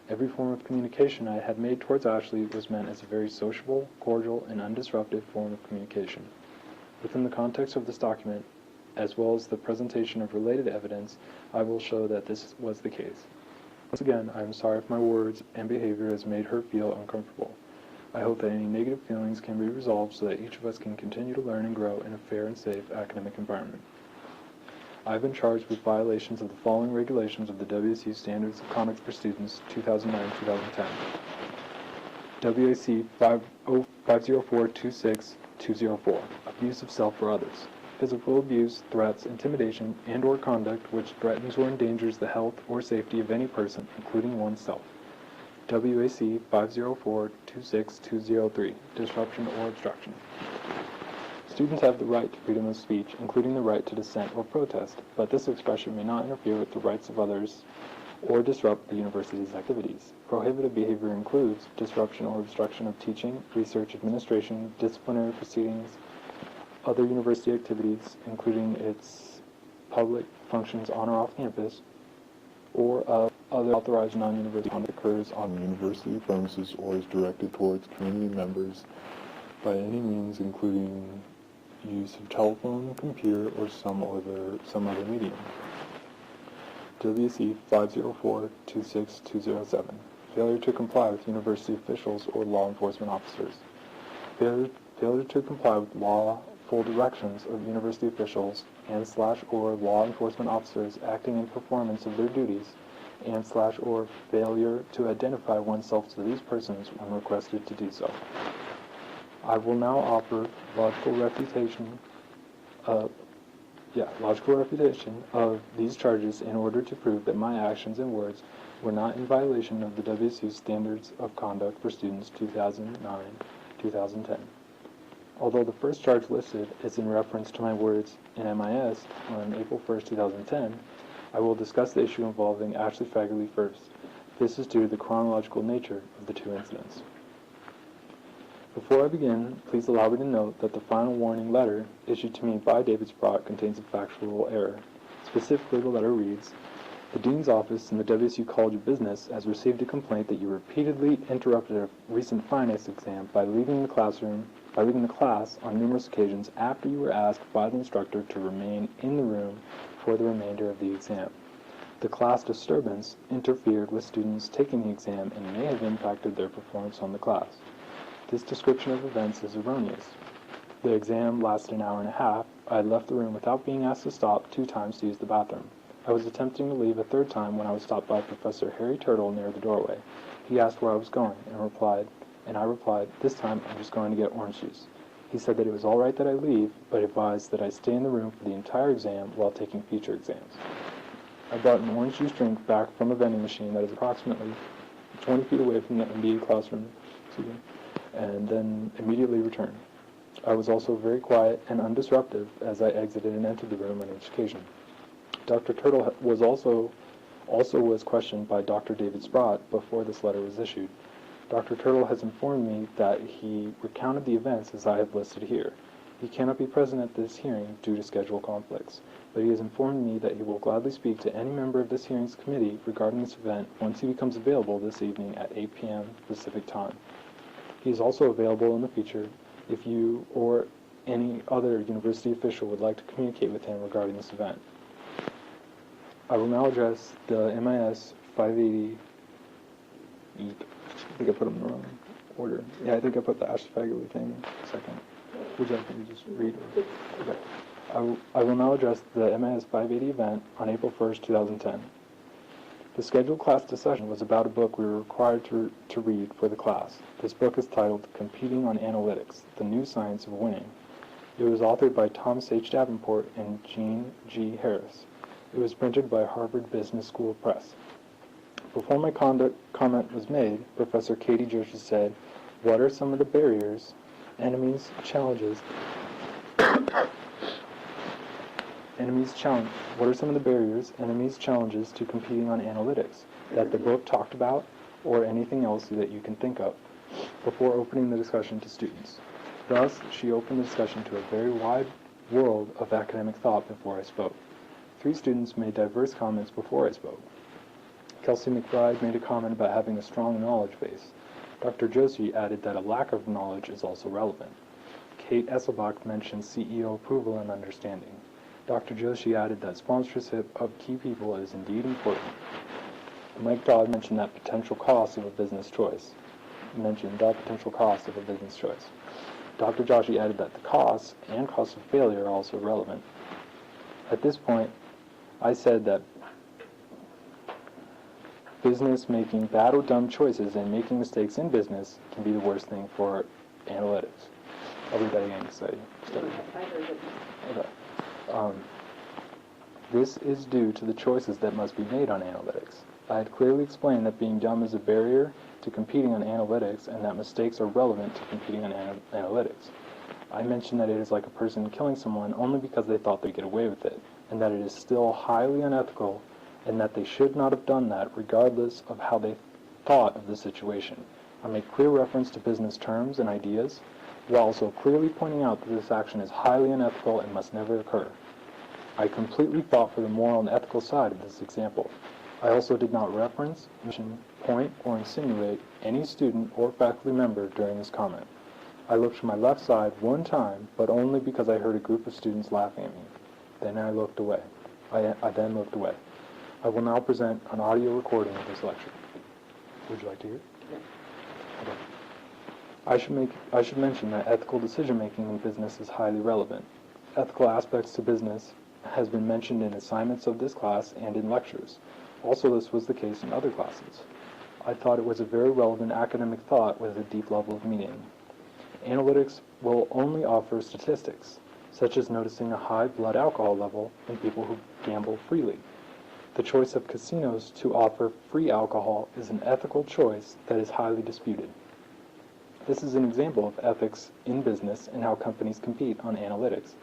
Every form of communication I had made towards Ashley was meant as a very sociable, cordial, and undisruptive form of communication. Within the context of this document, as well as the presentation of related evidence, I will show that this was the case. Once again, I am sorry if my words and behavior has made her feel uncomfortable. I hope that any negative feelings can be resolved so that each of us can continue to learn and grow in a fair and safe academic environment. I have been charged with violations of the following regulations of the WSU Standards of Conduct for Students 2009-2010. WAC 504-26204, abuse of self or others. Physical abuse, threats, intimidation, and/or conduct which threatens or endangers the health or safety of any person, including oneself. WAC 504-26203, disruption or obstruction. Students have the right to freedom of speech, including the right to dissent or protest, but this expression may not interfere with the rights of others or disrupt the university's activities. Prohibited behavior includes disruption or obstruction of teaching, research, administration, disciplinary proceedings, other university activities, including its public functions on or off campus, or of other authorized non-university conduct occurs on university premises or is directed towards community members by any means, including use of telephone, computer, or some other medium. WC 504-26207, failure to comply with university officials or law enforcement officers. Failure to comply with lawful directions of university officials and/or law enforcement officers acting in performance of their duties and/or failure to identify oneself to these persons when requested to do so. I will now offer logical refutation of these charges in order to prove that my actions and words were not in violation of the WSU Standards of Conduct for Students 2009-2010. Although the first charge listed is in reference to my words in MIS on April 1st, 2010, I will discuss the issue involving Ashley Fagerly first. This is due to the chronological nature of the two incidents. Before I begin, please allow me to note that the final warning letter issued to me by David Sprott contains a factual error. Specifically, the letter reads, "The Dean's Office in the WSU College of Business has received a complaint that you repeatedly interrupted a recent finance exam by leaving the class on numerous occasions after you were asked by the instructor to remain in the room for the remainder of the exam. The class disturbance interfered with students taking the exam and may have impacted their performance on the class. This description of events is erroneous. The exam lasted an hour and a half. I had left the room without being asked to stop 2 times to use the bathroom. I was attempting to leave a 3rd time when I was stopped by Professor Harry Turtle near the doorway. He asked where I was going, and I replied, this time I'm just going to get orange juice. He said that it was all right that I leave, but advised that I stay in the room for the entire exam while taking future exams. I brought an orange juice drink back from a vending machine that is approximately 20 feet away from the MBA classroom, and then immediately returned. I was also very quiet and undisruptive as I exited and entered the room on each occasion. Dr. Turtle also was questioned by Dr. David Sprott before this letter was issued. Dr. Turtle has informed me that he recounted the events as I have listed here. He cannot be present at this hearing due to schedule conflicts, but he has informed me that he will gladly speak to any member of this hearings committee regarding this event once he becomes available this evening at 8 p.m. Pacific Time. He is also available in the future if you or any other university official would like to communicate with him regarding this event. I will now address the MIS 580. I think I put them in the wrong order. Yeah, I think I put the Ashfaggerly thing second. Would you like me to just read? Okay. I will now address the MIS 580 event on April 1st, 2010. The scheduled class discussion was about a book we were required to read for the class. This book is titled Competing on Analytics, The New Science of Winning. It was authored by Thomas H. Davenport and Gene G. Harris. It was printed by Harvard Business School Press. Before my comment was made, Professor Katie Joshi said, what are some of the barriers, enemies, challenges, what are some of the barriers, enemies, challenges to competing on analytics that the book talked about or anything else that you can think of before opening the discussion to students? Thus, she opened the discussion to a very wide world of academic thought before I spoke. 3 students made diverse comments before I spoke. Kelsey McBride made a comment about having a strong knowledge base. Dr. Joshi added that a lack of knowledge is also relevant. Kate Esselbach mentioned CEO approval and understanding. Dr. Joshi added that sponsorship of key people is indeed important. Mike Dodd mentioned that potential cost of a business choice. Dr. Joshi added that the costs and cost of failure are also relevant. At this point, I said that business making bad or dumb choices and making mistakes in business can be the worst thing for analytics. I'll read that again because I studied. Okay. This is due to the choices that must be made on analytics. I had clearly explained that being dumb is a barrier to competing on analytics and that mistakes are relevant to competing on analytics. I mentioned that it is like a person killing someone only because they thought they'd get away with it, and that it is still highly unethical and that they should not have done that regardless of how they thought of the situation. I made clear reference to business terms and ideas, while also clearly pointing out that this action is highly unethical and must never occur. I completely thought for the moral and ethical side of this example. I also did not reference, mention, point, or insinuate any student or faculty member during this comment. I looked to my left side one time, but only because I heard a group of students laughing at me. Then I looked away. I then looked away. I will now present an audio recording of this lecture. Would you like to hear it? Yes. Okay. I should mention that ethical decision-making in business is highly relevant. Ethical aspects to business has been mentioned in assignments of this class and in lectures. Also, this was the case in other classes. I thought it was a very relevant academic thought with a deep level of meaning. Analytics will only offer statistics, such as noticing a high blood alcohol level in people who gamble freely. The choice of casinos to offer free alcohol is an ethical choice that is highly disputed. This is an example of ethics in business and how companies compete on analytics.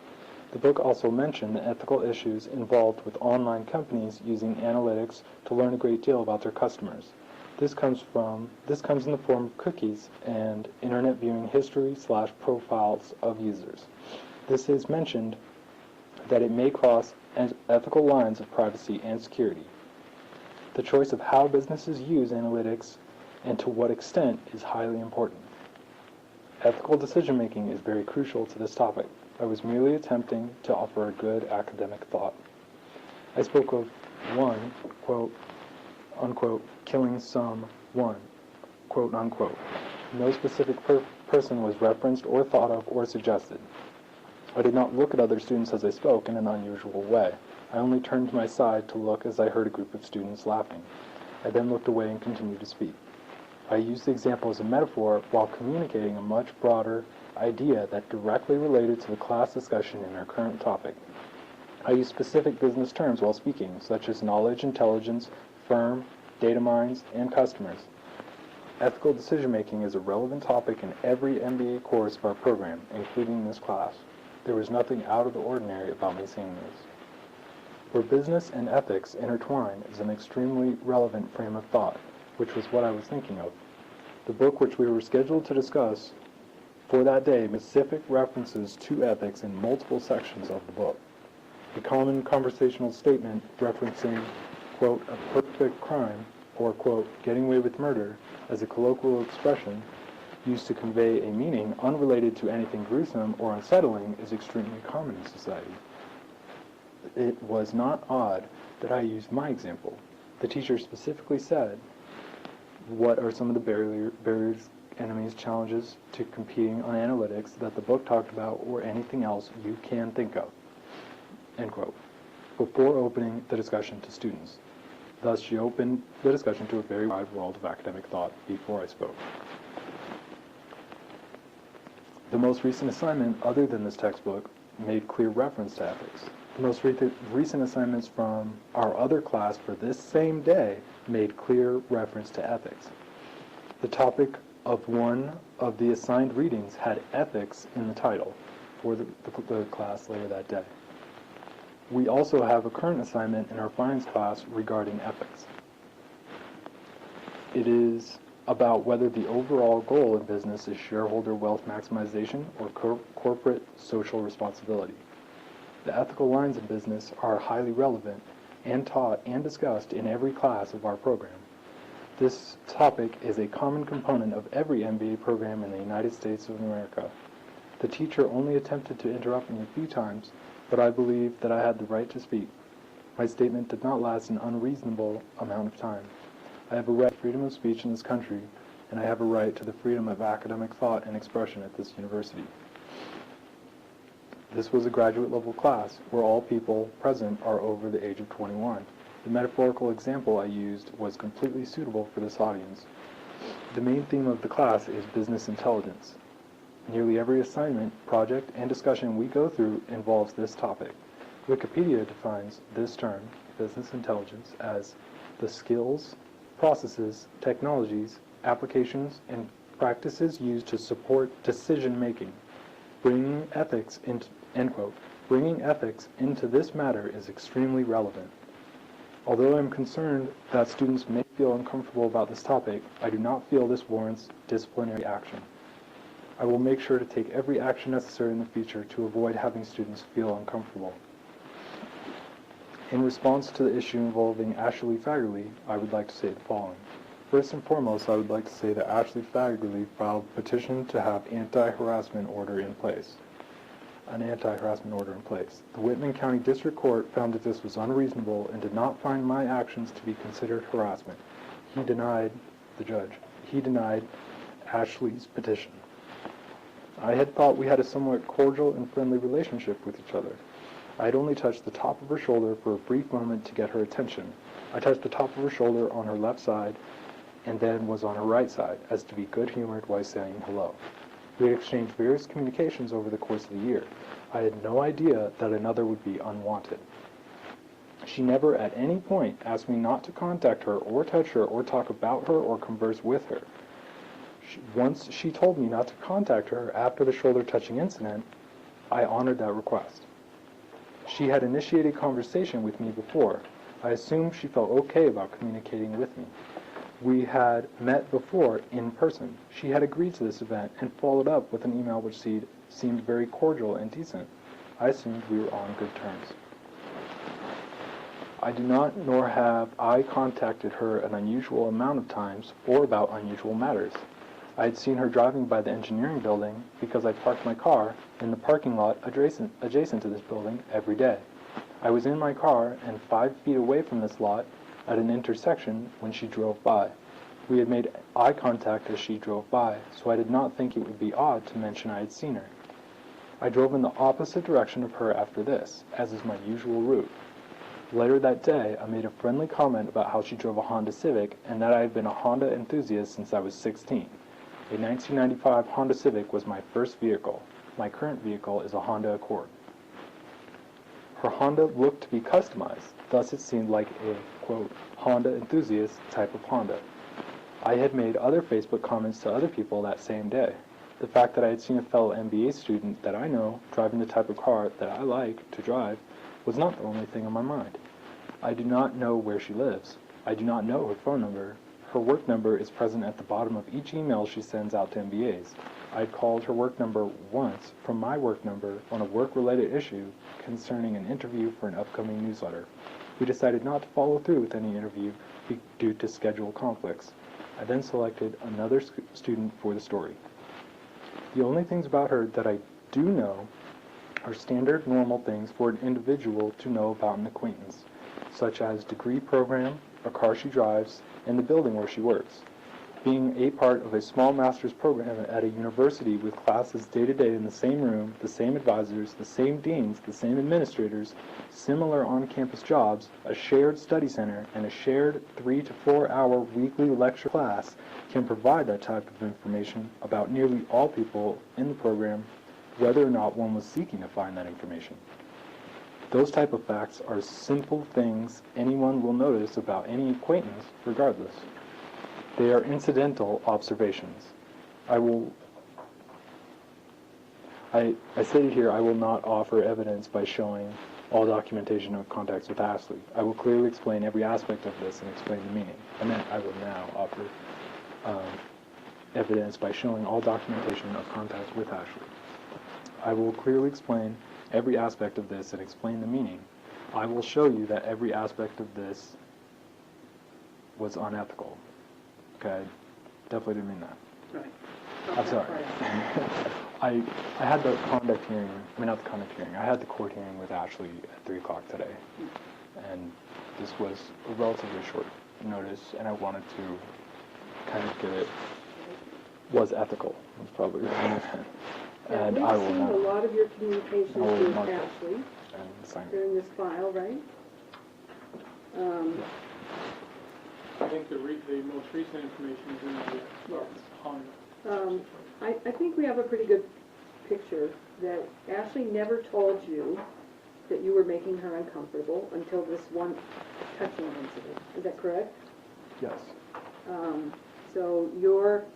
The book also mentioned the ethical issues involved with online companies using analytics to learn a great deal about their customers. This comes in the form of cookies and internet viewing history / profiles of users. This is mentioned that it may cross ethical lines of privacy and security. The choice of how businesses use analytics and to what extent is highly important. Ethical decision-making is very crucial to this topic. I was merely attempting to offer a good academic thought. I spoke of one, quote, unquote, killing someone, quote, unquote. No specific person was referenced or thought of or suggested. I did not look at other students as I spoke in an unusual way. I only turned to my side to look as I heard a group of students laughing. I then looked away and continued to speak. I used the example as a metaphor while communicating a much broader idea that directly related to the class discussion in our current topic. I used specific business terms while speaking, such as knowledge, intelligence, firm, data mines, and customers. Ethical decision-making is a relevant topic in every MBA course of our program, including this class. There was nothing out of the ordinary about me saying this. Where business and ethics intertwine is an extremely relevant frame of thought, which was what I was thinking of. The book which we were scheduled to discuss for that day made specific references to ethics in multiple sections of the book. A common conversational statement referencing, quote, a perfect crime, or, quote, getting away with murder, as a colloquial expression used to convey a meaning unrelated to anything gruesome or unsettling is extremely common in society. It was not odd that I used my example. The teacher specifically said, what are some of the barriers, enemies, challenges to competing on analytics that the book talked about or anything else you can think of, end quote, before opening the discussion to students. Thus, she opened the discussion to a very wide world of academic thought before I spoke. The most recent assignment, other than this textbook, made clear reference to ethics. The most recent assignments from our other class for this same day made clear reference to ethics. The topic of one of the assigned readings had ethics in the title for the class later that day. We also have a current assignment in our finance class regarding ethics. It is about whether the overall goal in business is shareholder wealth maximization or corporate social responsibility. The ethical lines of business are highly relevant and taught and discussed in every class of our program. This topic is a common component of every MBA program in the United States of America. The teacher only attempted to interrupt me a few times, but I believe that I had the right to speak. My statement did not last an unreasonable amount of time. I have a right to freedom of speech in this country, and I have a right to the freedom of academic thought and expression at this university. This was a graduate-level class where all people present are over the age of 21. The metaphorical example I used was completely suitable for this audience. The main theme of the class is business intelligence. Nearly every assignment, project, and discussion we go through involves this topic. Wikipedia defines this term, business intelligence, as the skills, processes, technologies, applications, and practices used to support decision-making. Bringing ethics into, end quote, bringing ethics into this matter is extremely relevant. Although I am concerned that students may feel uncomfortable about this topic, I do not feel this warrants disciplinary action. I will make sure to take every action necessary in the future to avoid having students feel uncomfortable. In response to the issue involving Ashley Fagerly, I would like to say the following. First and foremost, I would like to say that Ashley Fagerly filed a petition to have an anti-harassment order in place. The Whitman County District Court found that this was unreasonable and did not find my actions to be considered harassment. The judge denied Ashley's petition. I had thought we had a somewhat cordial and friendly relationship with each other. I had only touched the top of her shoulder for a brief moment to get her attention. I touched the top of her shoulder on her left side and then was on her right side, as to be good-humored while saying hello. We had exchanged various communications over the course of the year. I had no idea that another would be unwanted. She never at any point asked me not to contact her or touch her or talk about her or converse with her. Once she told me not to contact her after the shoulder-touching incident, I honored that request. She had initiated conversation with me before. I assumed she felt okay about communicating with me. We had met before in person. She had agreed to this event and followed up with an email which seemed very cordial and decent. I assumed we were on good terms. I do not nor have I contacted her an unusual amount of times or about unusual matters. I had seen her driving by the engineering building because I parked my car in the parking lot adjacent to this building every day. I was in my car and 5 feet away from this lot at an intersection when she drove by. We had made eye contact as she drove by, so I did not think it would be odd to mention I had seen her. I drove in the opposite direction of her after this, as is my usual route. Later that day, I made a friendly comment about how she drove a Honda Civic and that I had been a Honda enthusiast since I was 16. A 1995 Honda Civic was my first vehicle. My current vehicle is a Honda Accord. Her Honda looked to be customized, thus it seemed like a, quote, Honda enthusiast type of Honda. I had made other Facebook comments to other people that same day. The fact that I had seen a fellow MBA student that I know driving the type of car that I like to drive was not the only thing on my mind. I do not know where she lives. I do not know her phone number. Her work number is present at the bottom of each email she sends out to MBAs. I had called her work number once from my work number on a work-related issue concerning an interview for an upcoming newsletter. We decided not to follow through with any interview due to schedule conflicts. I then selected another student for the story. The only things about her that I do know are standard normal things for an individual to know about an acquaintance, such as degree program, a car she drives, and the building where she works. Being a part of a small master's program at a university with classes day-to-day in the same room, the same advisors, the same deans, the same administrators, similar on-campus jobs, a shared study center, and a shared 3 to 4 hour weekly lecture class can provide that type of information about nearly all people in the program, whether or not one was seeking to find that information. Those type of facts are simple things anyone will notice about any acquaintance regardless. They are incidental observations. I stated here I will not offer evidence by showing all documentation of contacts with Ashley. I will clearly explain every aspect of this and explain the meaning. I meant I will now offer evidence by showing all documentation of contacts with Ashley. I will clearly explain every aspect of this and explain the meaning. I will show you that every aspect of this was unethical. Okay, definitely didn't mean that. Right. I'm sorry. I had the conduct hearing, not the conduct hearing, I had the court hearing with Ashley at 3 o'clock today. And this was a relatively short notice, and I wanted to kind of get it, was ethical, was probably right. And I will We've seen not. a lot of your communications I will with mark it Ashley. And sign They're it. in this file, right? I think the most recent information is in the Honda. I think we have a pretty good picture that Ashley never told you that you were making her uncomfortable until this one touching incident. Is that correct? Yes. So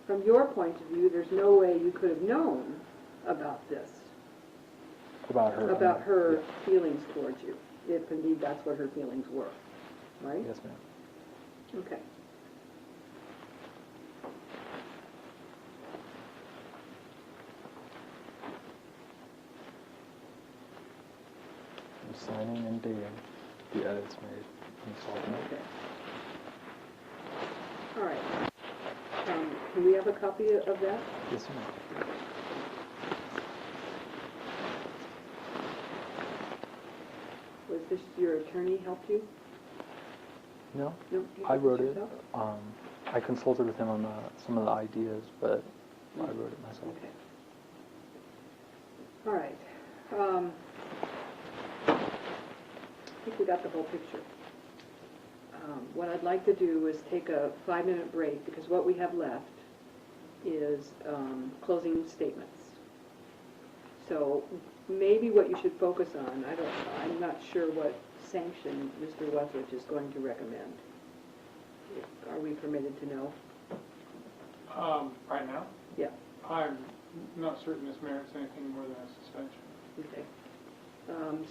from your point of view, there's no way you could have known about this, About her. about her feelings towards you, if indeed that's what her feelings were, right? Yes, ma'am. Okay. I'm signing and dating the edits made. Okay. All right. Can we have a copy of that? Yes, ma'am. Was this your attorney helped you? No, No, you I did wrote this it. yourself? I consulted with him on some of the ideas, but I wrote it myself. Okay. All right. I think we got the whole picture. What I'd like to do is take a 5-minute break, because what we have left is closing statements. So maybe what you should focus on, I'm not sure what sanction Mr. Wethridge is going to recommend. Are we permitted to know? Right now, Yeah. I'm not certain this merits anything more than a suspension. Okay.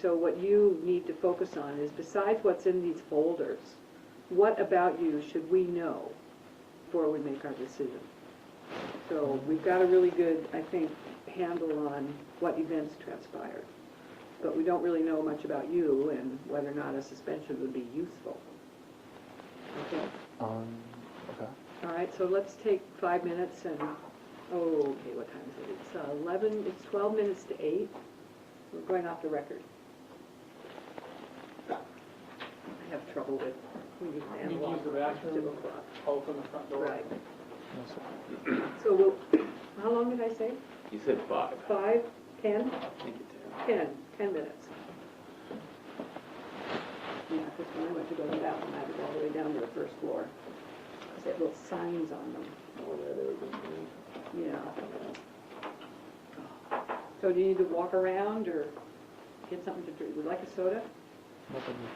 So what you need to focus on is, besides what's in these folders, what about you should we know before we make our decision? So we've got a really good, I think, handle on what events transpired, but we don't really know much about you and whether or not a suspension would be useful. Okay? Okay. All right, so let's take 5 minutes and, okay, what time is it? It's 12 minutes to 8. We're going off the record. I have trouble with, we need to You can analog. use the bathroom, 2 o'clock. open the front door. Right. No, sir. So how long did I say? You said 5. 5? 10? Make it 10 minutes. Yeah, because when I went to go to that one, I had to go all the way down to the first floor. Because they had little signs on them. Oh, yeah, they were good. Yeah. So do you need to walk around or get something to drink? Would you like a soda? Nothing.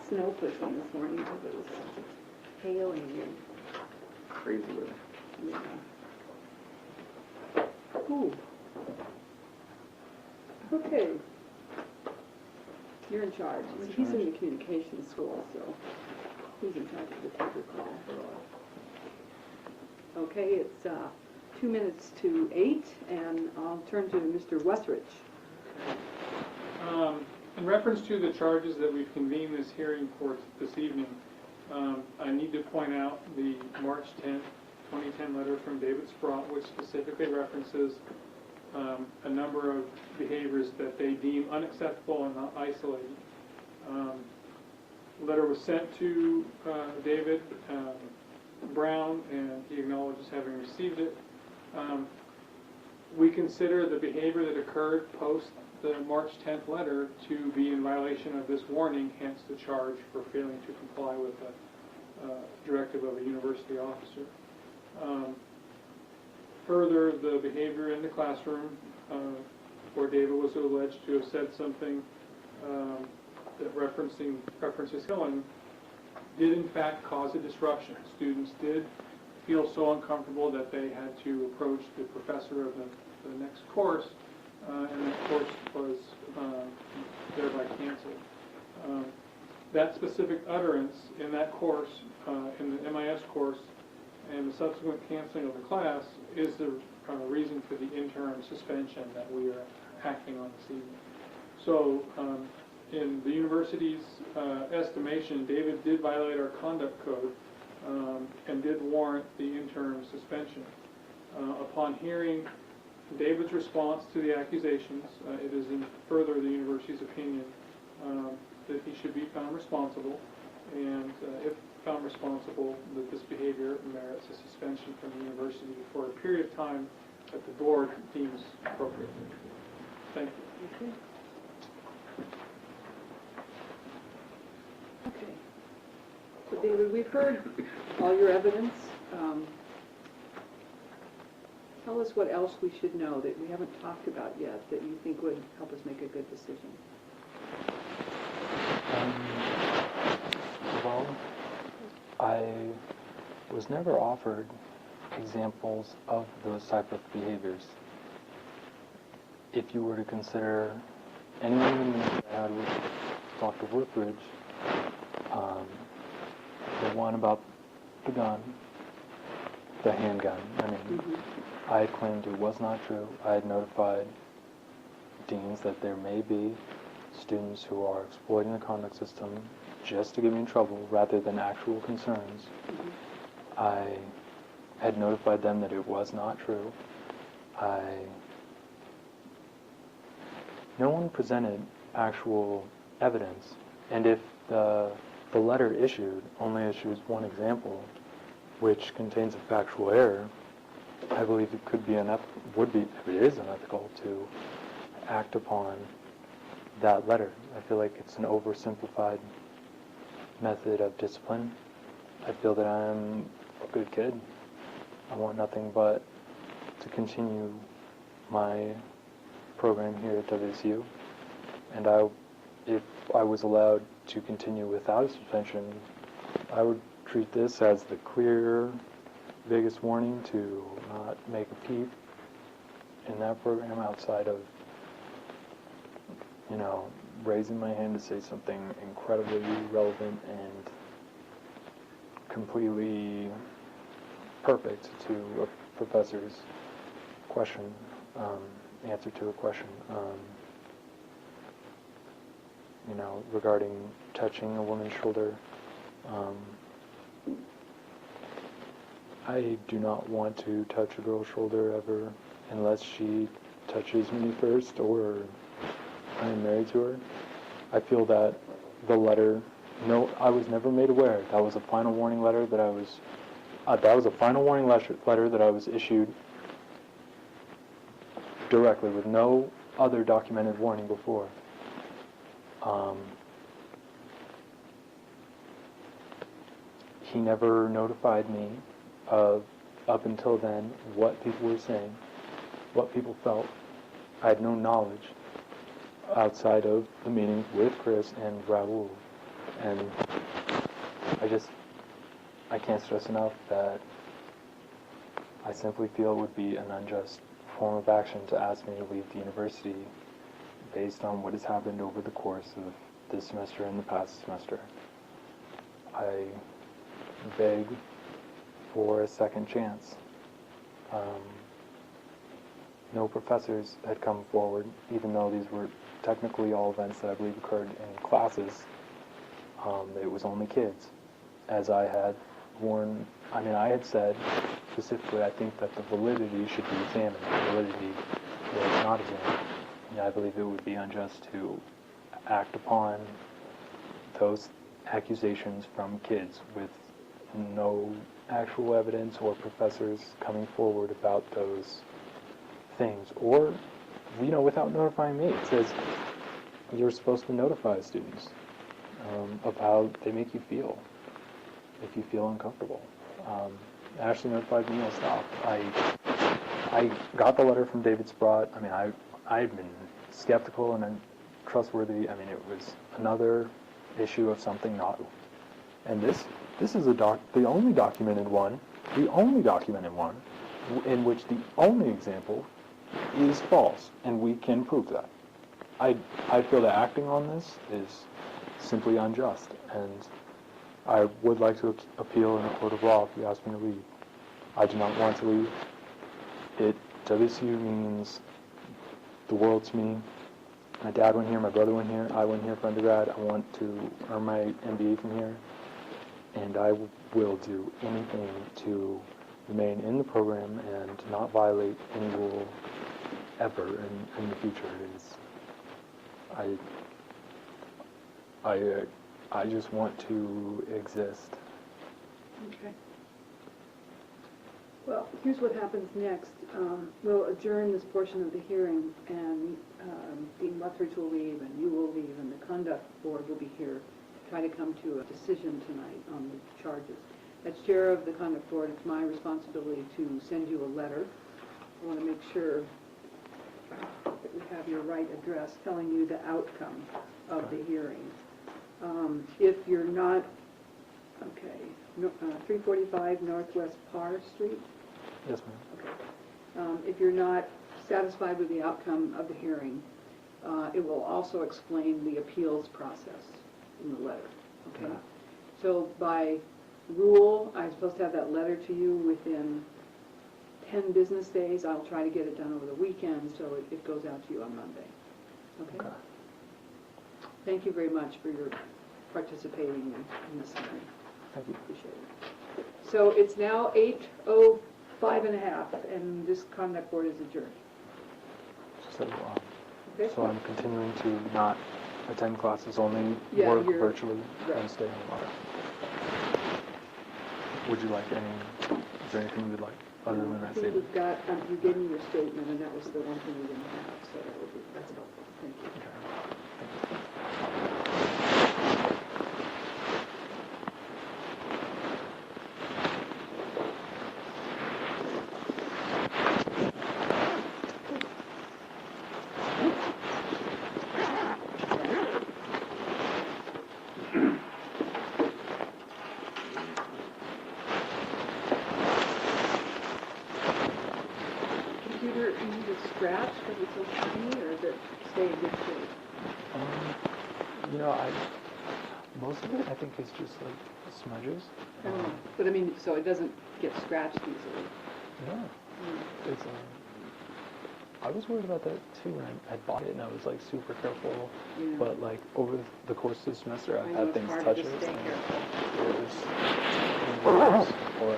snow person this morning because it was hailing and, Crazy weather. yeah. Ooh. Okay. You're in charge. He's in the communications school, so he's in charge of the paper call. Okay, it's 2 minutes to 8, and I'll turn to Mr. Wethridge. In reference to the charges that we've convened this hearing for this evening, I need to point out the March 10th, 2010 letter from David Sprott, which specifically references a number of behaviors that they deem unacceptable and not isolated. The letter was sent to David Brown, and he acknowledges having received it. We consider the behavior that occurred post the March 10th letter to be in violation of this warning, hence the charge for failing to comply with the directive of a university officer. Further, the behavior in the classroom, where David was alleged to have said something that references killing, did in fact cause a disruption. Students did feel so uncomfortable that they had to approach the professor of the next course, and that course was thereby canceled. That specific utterance in that course, in the MIS course, and the subsequent canceling of the class is the reason for the interim suspension that we are acting on this evening. So, in the university's estimation, David did violate our conduct code and did warrant the interim suspension. Upon hearing David's response to the accusations, it is in further the university's opinion that he should be found responsible, and if found responsible, that this behavior merits a suspension from the university for a period of time that the board deems appropriate. Thank you. Okay. So David, we've heard all your evidence. Tell us what else we should know that we haven't talked about yet that you think would help us make a good decision. Well, I was never offered examples of those type of behaviors. If you were to consider any of the meetings I had with Dr. Woodbridge, the one about the gun, the handgun, I had claimed it was not true. I had notified deans that there may be students who are exploiting the conduct system just to get me in trouble rather than actual concerns. I had notified them that it was not true. No one presented actual evidence, and if the letter issued only issues one example, which contains a factual error, I believe it could be if it is unethical to act upon that letter. I feel like it's an oversimplified method of discipline. I feel that I am a good kid. I want nothing but to continue my program here at WSU, and if I was allowed to continue without a suspension, I would treat this as the clear, biggest warning to not make a peep in that program outside of, raising my hand to say something incredibly relevant and completely perfect to a professor's question, answer to a question, regarding touching a woman's shoulder. I do not want to touch a girl's shoulder ever unless she touches me first or I am married to her. I feel that the letter, I was never made aware. That was a final warning letter that I was issued directly with no other documented warning before. He never notified me of, up until then, what people were saying, what people felt. I had no knowledge outside of the meetings with Chris and Raul. And I can't stress enough that I simply feel it would be an unjust form of action to ask me to leave the university based on what has happened over the course of this semester and the past semester. I beg for a second chance. No professors had come forward, even though these were technically all events that I believe occurred in classes. It was only kids. As I had I had said specifically, I think that the validity should be examined. The validity was not examined. And I believe it would be unjust to act upon those accusations from kids with no actual evidence or professors coming forward about those things. Or, without notifying me. It says you're supposed to notify students of how they make you feel, if you feel uncomfortable. Ashley notified me, I'll stop. I got the letter from David Sprott. I've been skeptical and untrustworthy. It was another issue of something not. And this is the only documented one in which the only example is false, and we can prove that. I feel that acting on this is simply unjust, and I would like to appeal in a court of law if you ask me to leave. I do not want to leave. WSU means the world to me. My dad went here, my brother went here, I went here for undergrad. I want to earn my MBA from here, and I will do anything to remain in the program and not violate any rule ever in the future. I just want to exist. Okay. Well, here's what happens next. We'll adjourn this portion of the hearing, and Dean Luthridge will leave, and you will leave, and the conduct board will be here to try to come to a decision tonight on the charges. As chair of the conduct board, it's my responsibility to send you a letter. I want to make sure that we have your right address telling you the outcome of the hearing. If you're not, 345 Northwest Parr Street? Yes, ma'am. Okay. If you're not satisfied with the outcome of the hearing, it will also explain the appeals process in the letter. Okay? So by rule, I'm supposed to have that letter to you within 10 business days. I'll try to get it done over the weekend, so it goes out to you on Monday. Okay? Thank you very much for your participating in this hearing. Thank you. Appreciate it. So it's now 8:05 and this conduct board is adjourned. So, Okay? so I'm continuing to not attend classes, only Yeah, work you're- virtually right. and stay home. Would you like is there anything you would like other than I that think statement? we've got, you gave me your statement, and that was the one thing we didn't have, so that's helpful. Thank you. Computer, you need it scratched because it's so tiny, or does it stay in good shape? Most of it I think is just like smudges. But I mean, so it doesn't get scratched easily. Yeah. It's I was worried about that too when I bought it, and I was like super careful. Yeah. But like over the course of the semester, I've I know had it's things hard touch to it. just stay and careful. it was or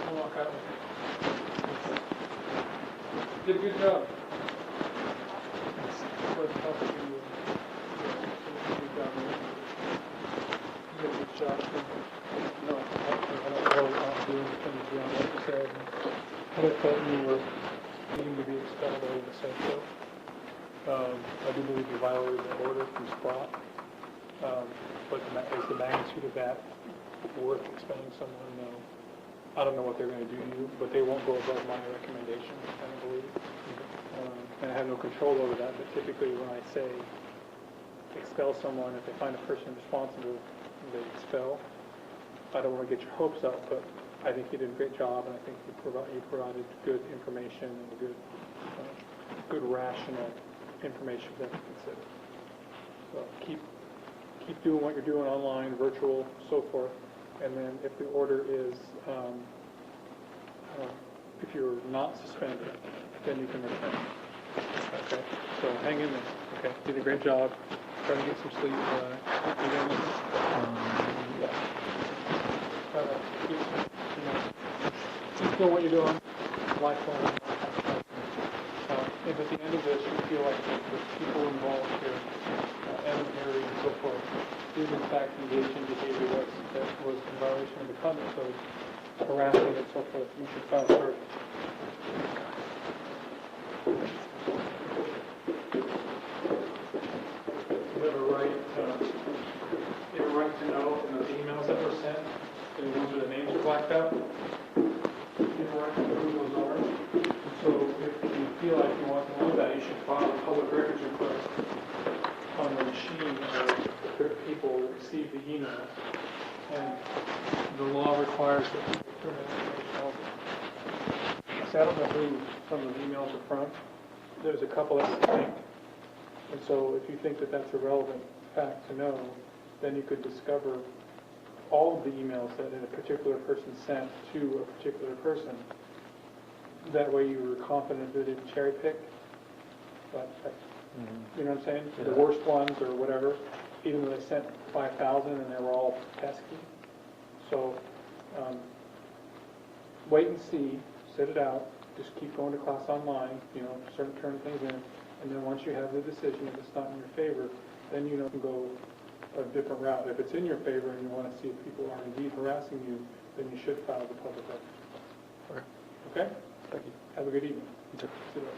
I'll walk out. Did a good job. Let's help you. Good job. You did a good job. No, I don't know how to do anything beyond what you said. I thought you were needing to be expelled over the same show. I do believe you violated the order from Sprott. But is the magnitude of that worth expending someone? No. I don't know what they're going to do to you, but they won't go above my recommendation, I don't believe. And I have no control over that, but typically when I say expel someone, if they find a person responsible, they expel. I don't want to get your hopes up, but I think you did a great job, and I think you provided good information and good rational information for them to consider. So keep doing what you're doing online, virtual, so forth, and then if the order is, if you're not suspended, then you can return. Okay, so hang in there. Okay, you did a great job. Try to get some sleep. Keep doing what you're doing. Lifelong. If at the end of this you feel like the people involved here, and Mary and so forth, did in fact engage in behavior that was in violation of the conduct code, harassing and so forth, you should file charges. You have a right to know from the emails that were sent, and ones where the names are blacked out. You have a right to know who those are. So if you feel like you want to know that, you should file a public records request on the machine of the people that receive the email. And the law requires that you turn that information over. See, I don't know who some of the emails are from. There's a couple that I think. And so if you think that that's a relevant fact to know, then you could discover all of the emails that a particular person sent to a particular person. That way you were confident that it didn't cherry pick. But, you know what I'm saying? Yeah. The worst ones or whatever, even though they sent 5,000 and they were all pesky. So wait and see, sit it out, just keep going to class online, turn things in, and then once you have the decision, if it's not in your favor, then you can go a different route. If it's in your favor and you want to see if people are indeed harassing you, then you should file the public record. Okay? Thank you. Have a good evening. You too. See you later.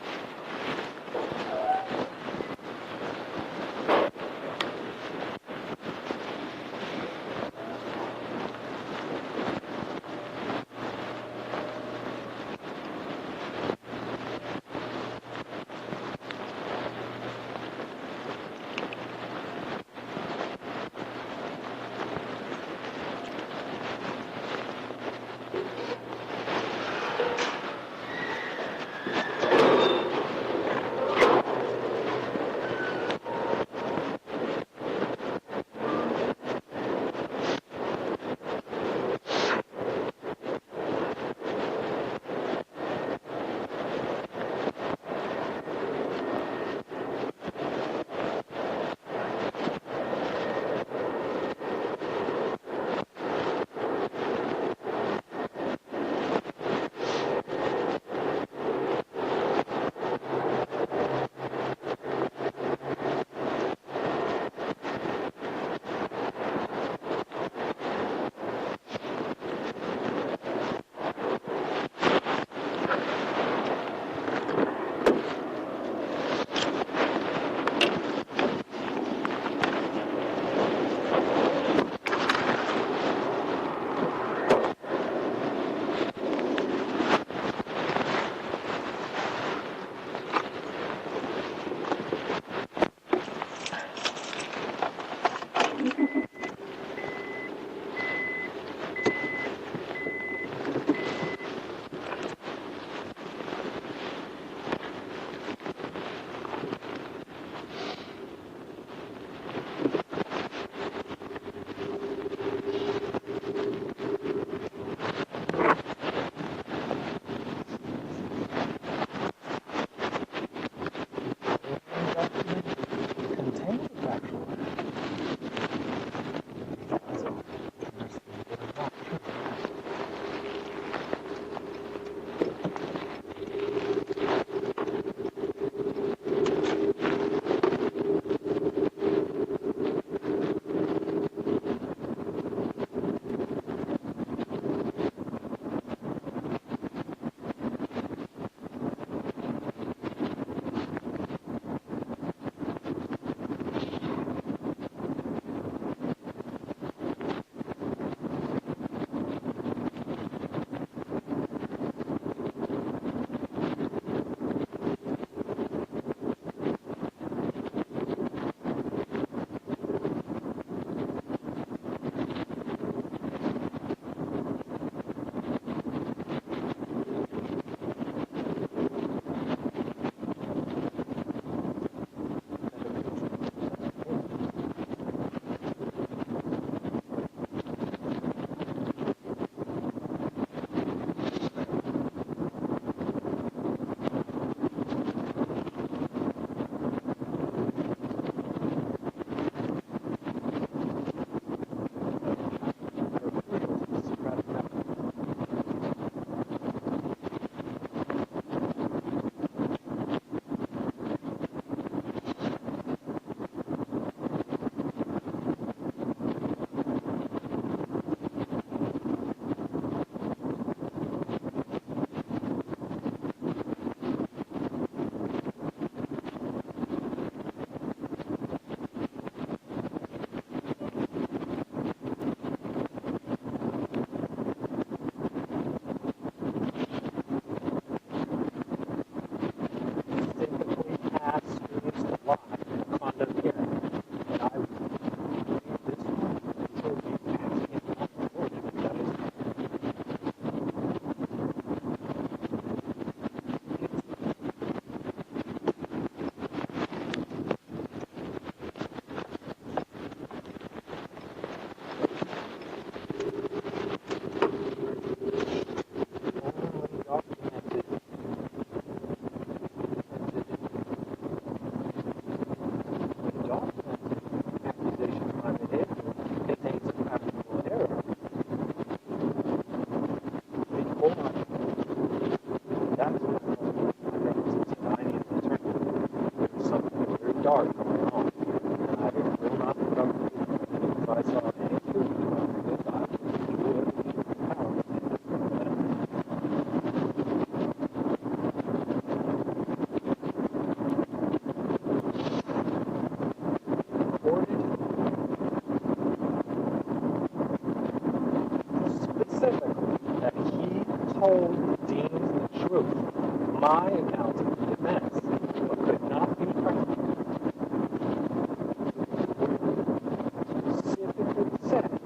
dark coming home. And I will not put up with it. If I saw any food coming with it, I would do everything in my power to make it better. Specifically, that he told the deans the truth, my account of the events, but could not be present. Specifically said,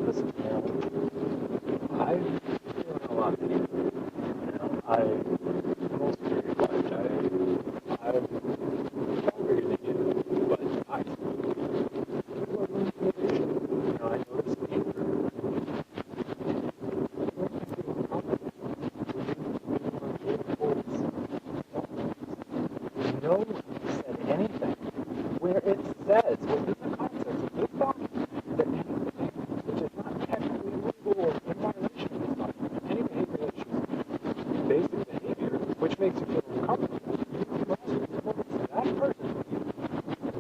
listen, I've been a lot of people. Most of your life, I'm younger than you, but I noticed no one said anything where it says within the context of this document that anything which is not technically legal or in violation of this document, any behavior that shows basic behavior which makes you feel uncomfortable, you also report it to that person,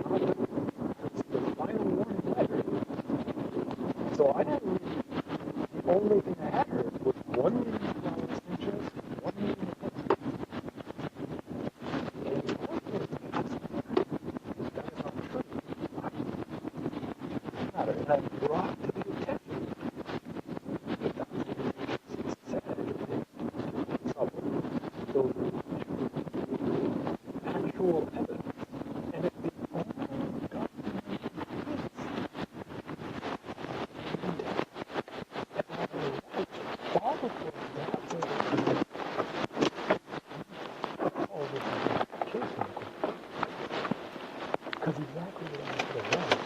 not the final warning letter. So I had the only thing I had heard was one meeting with Flowers Sanchez, one meeting with him. And it's hard for it to be absolutely that is not true. And I brought to the attention the documentations said in trouble. Those actual evidence. And if the only documentation because exactly what I said was,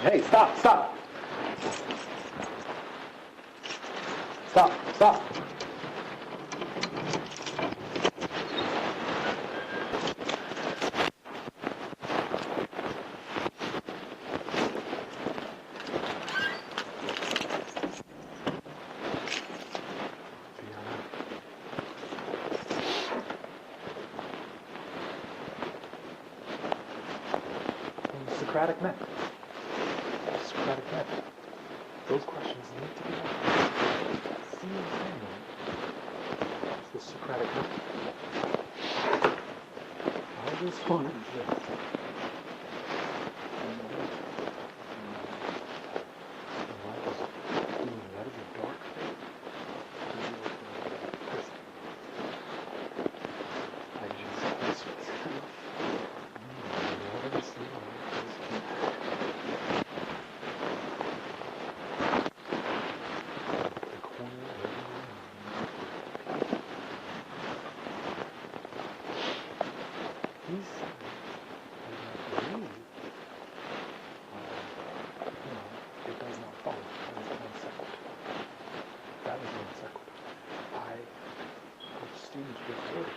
hey, stop. Stop. Socratic method. Socratic method. Those questions need to be asked. See the thing. It's the Socratic method. I just wanted to. That is a dark thing. I just. students report.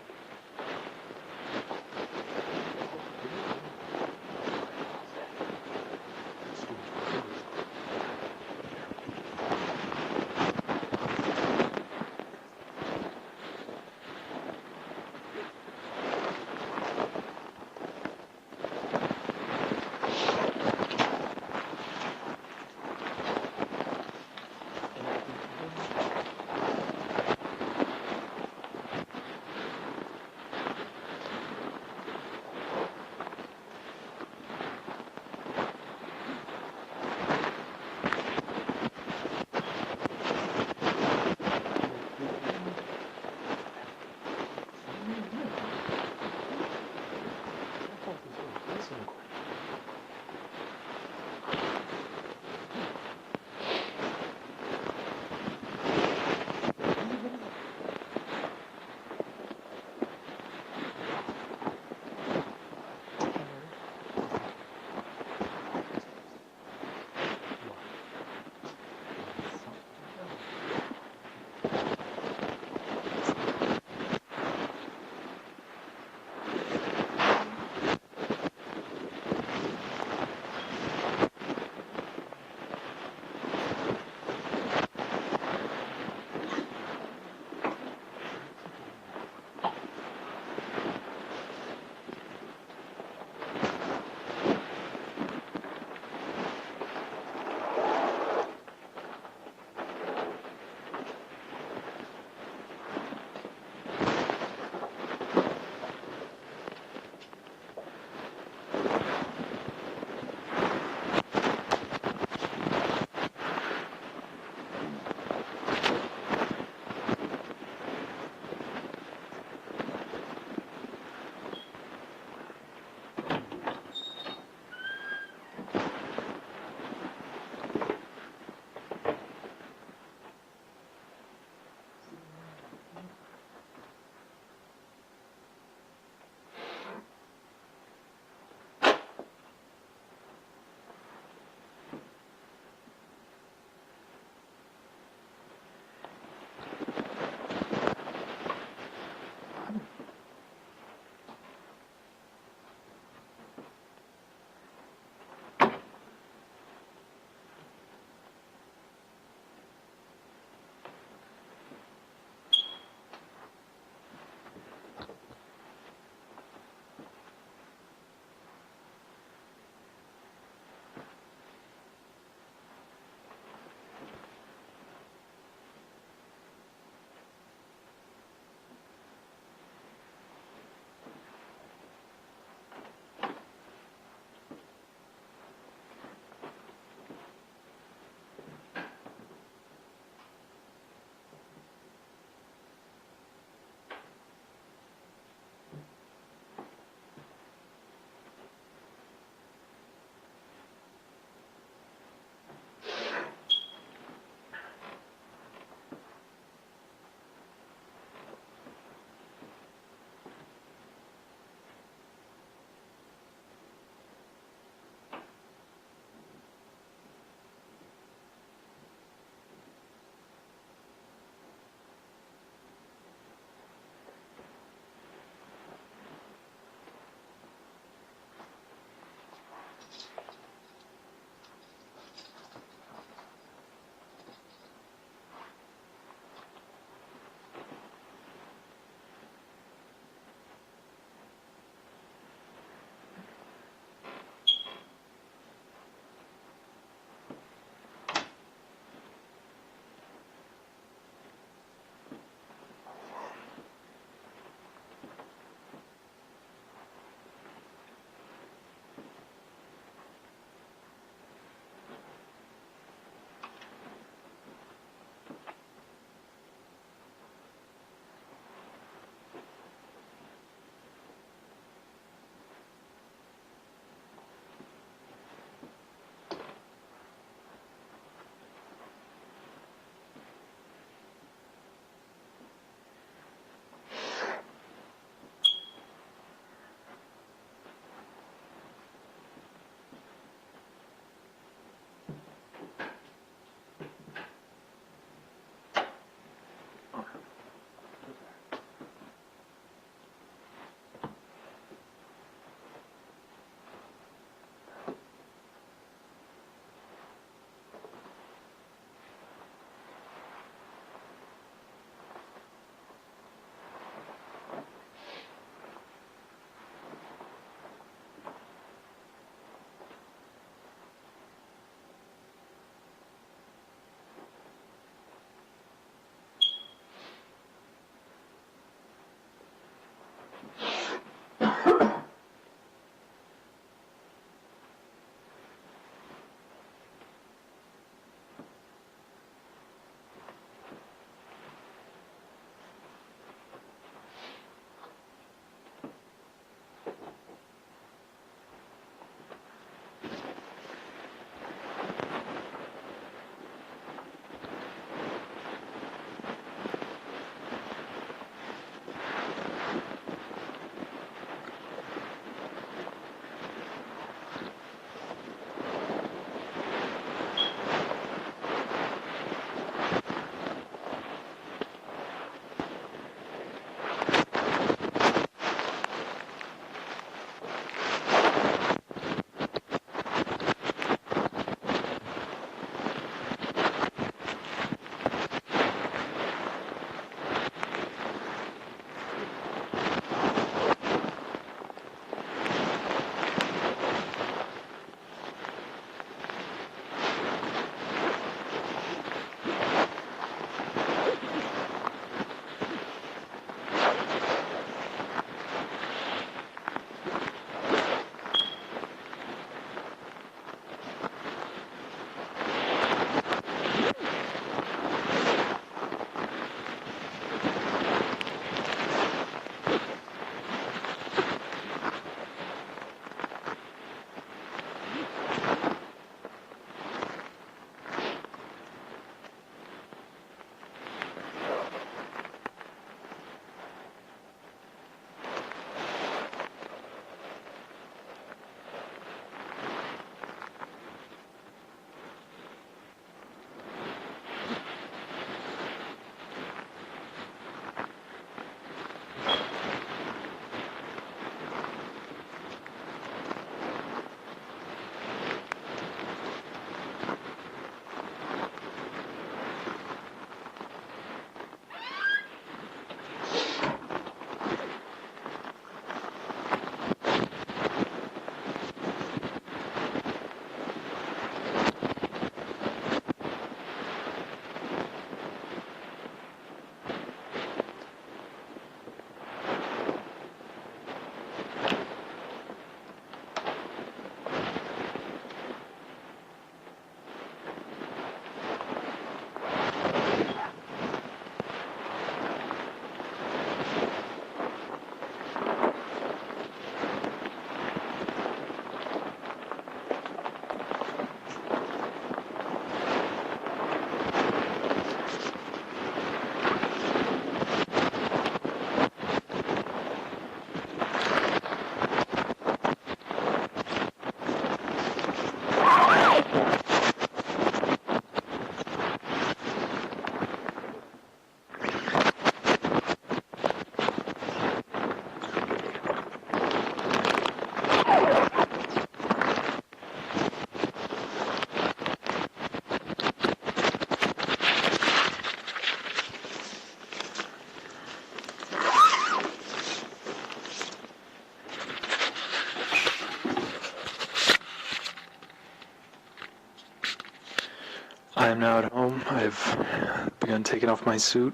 I am now at home. I've begun taking off my suit.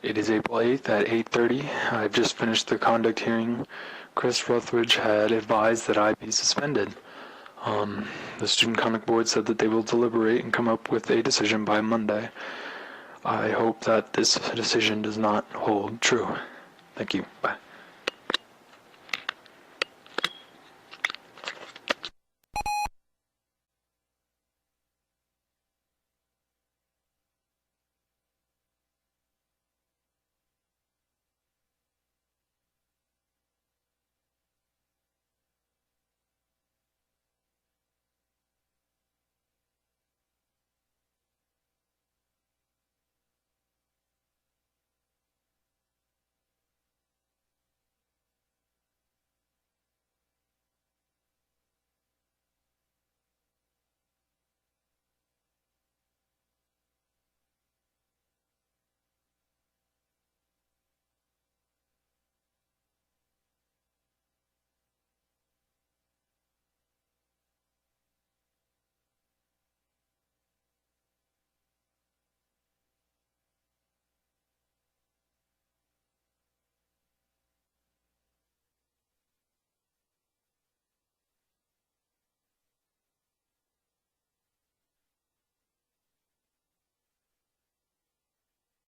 It is April 8th at 8:30. I've just finished the conduct hearing. Chris Ruthridge had advised that I be suspended. The Student Conduct Board said that they will deliberate and come up with a decision by Monday. I hope that this decision does not hold true. Thank you. Bye.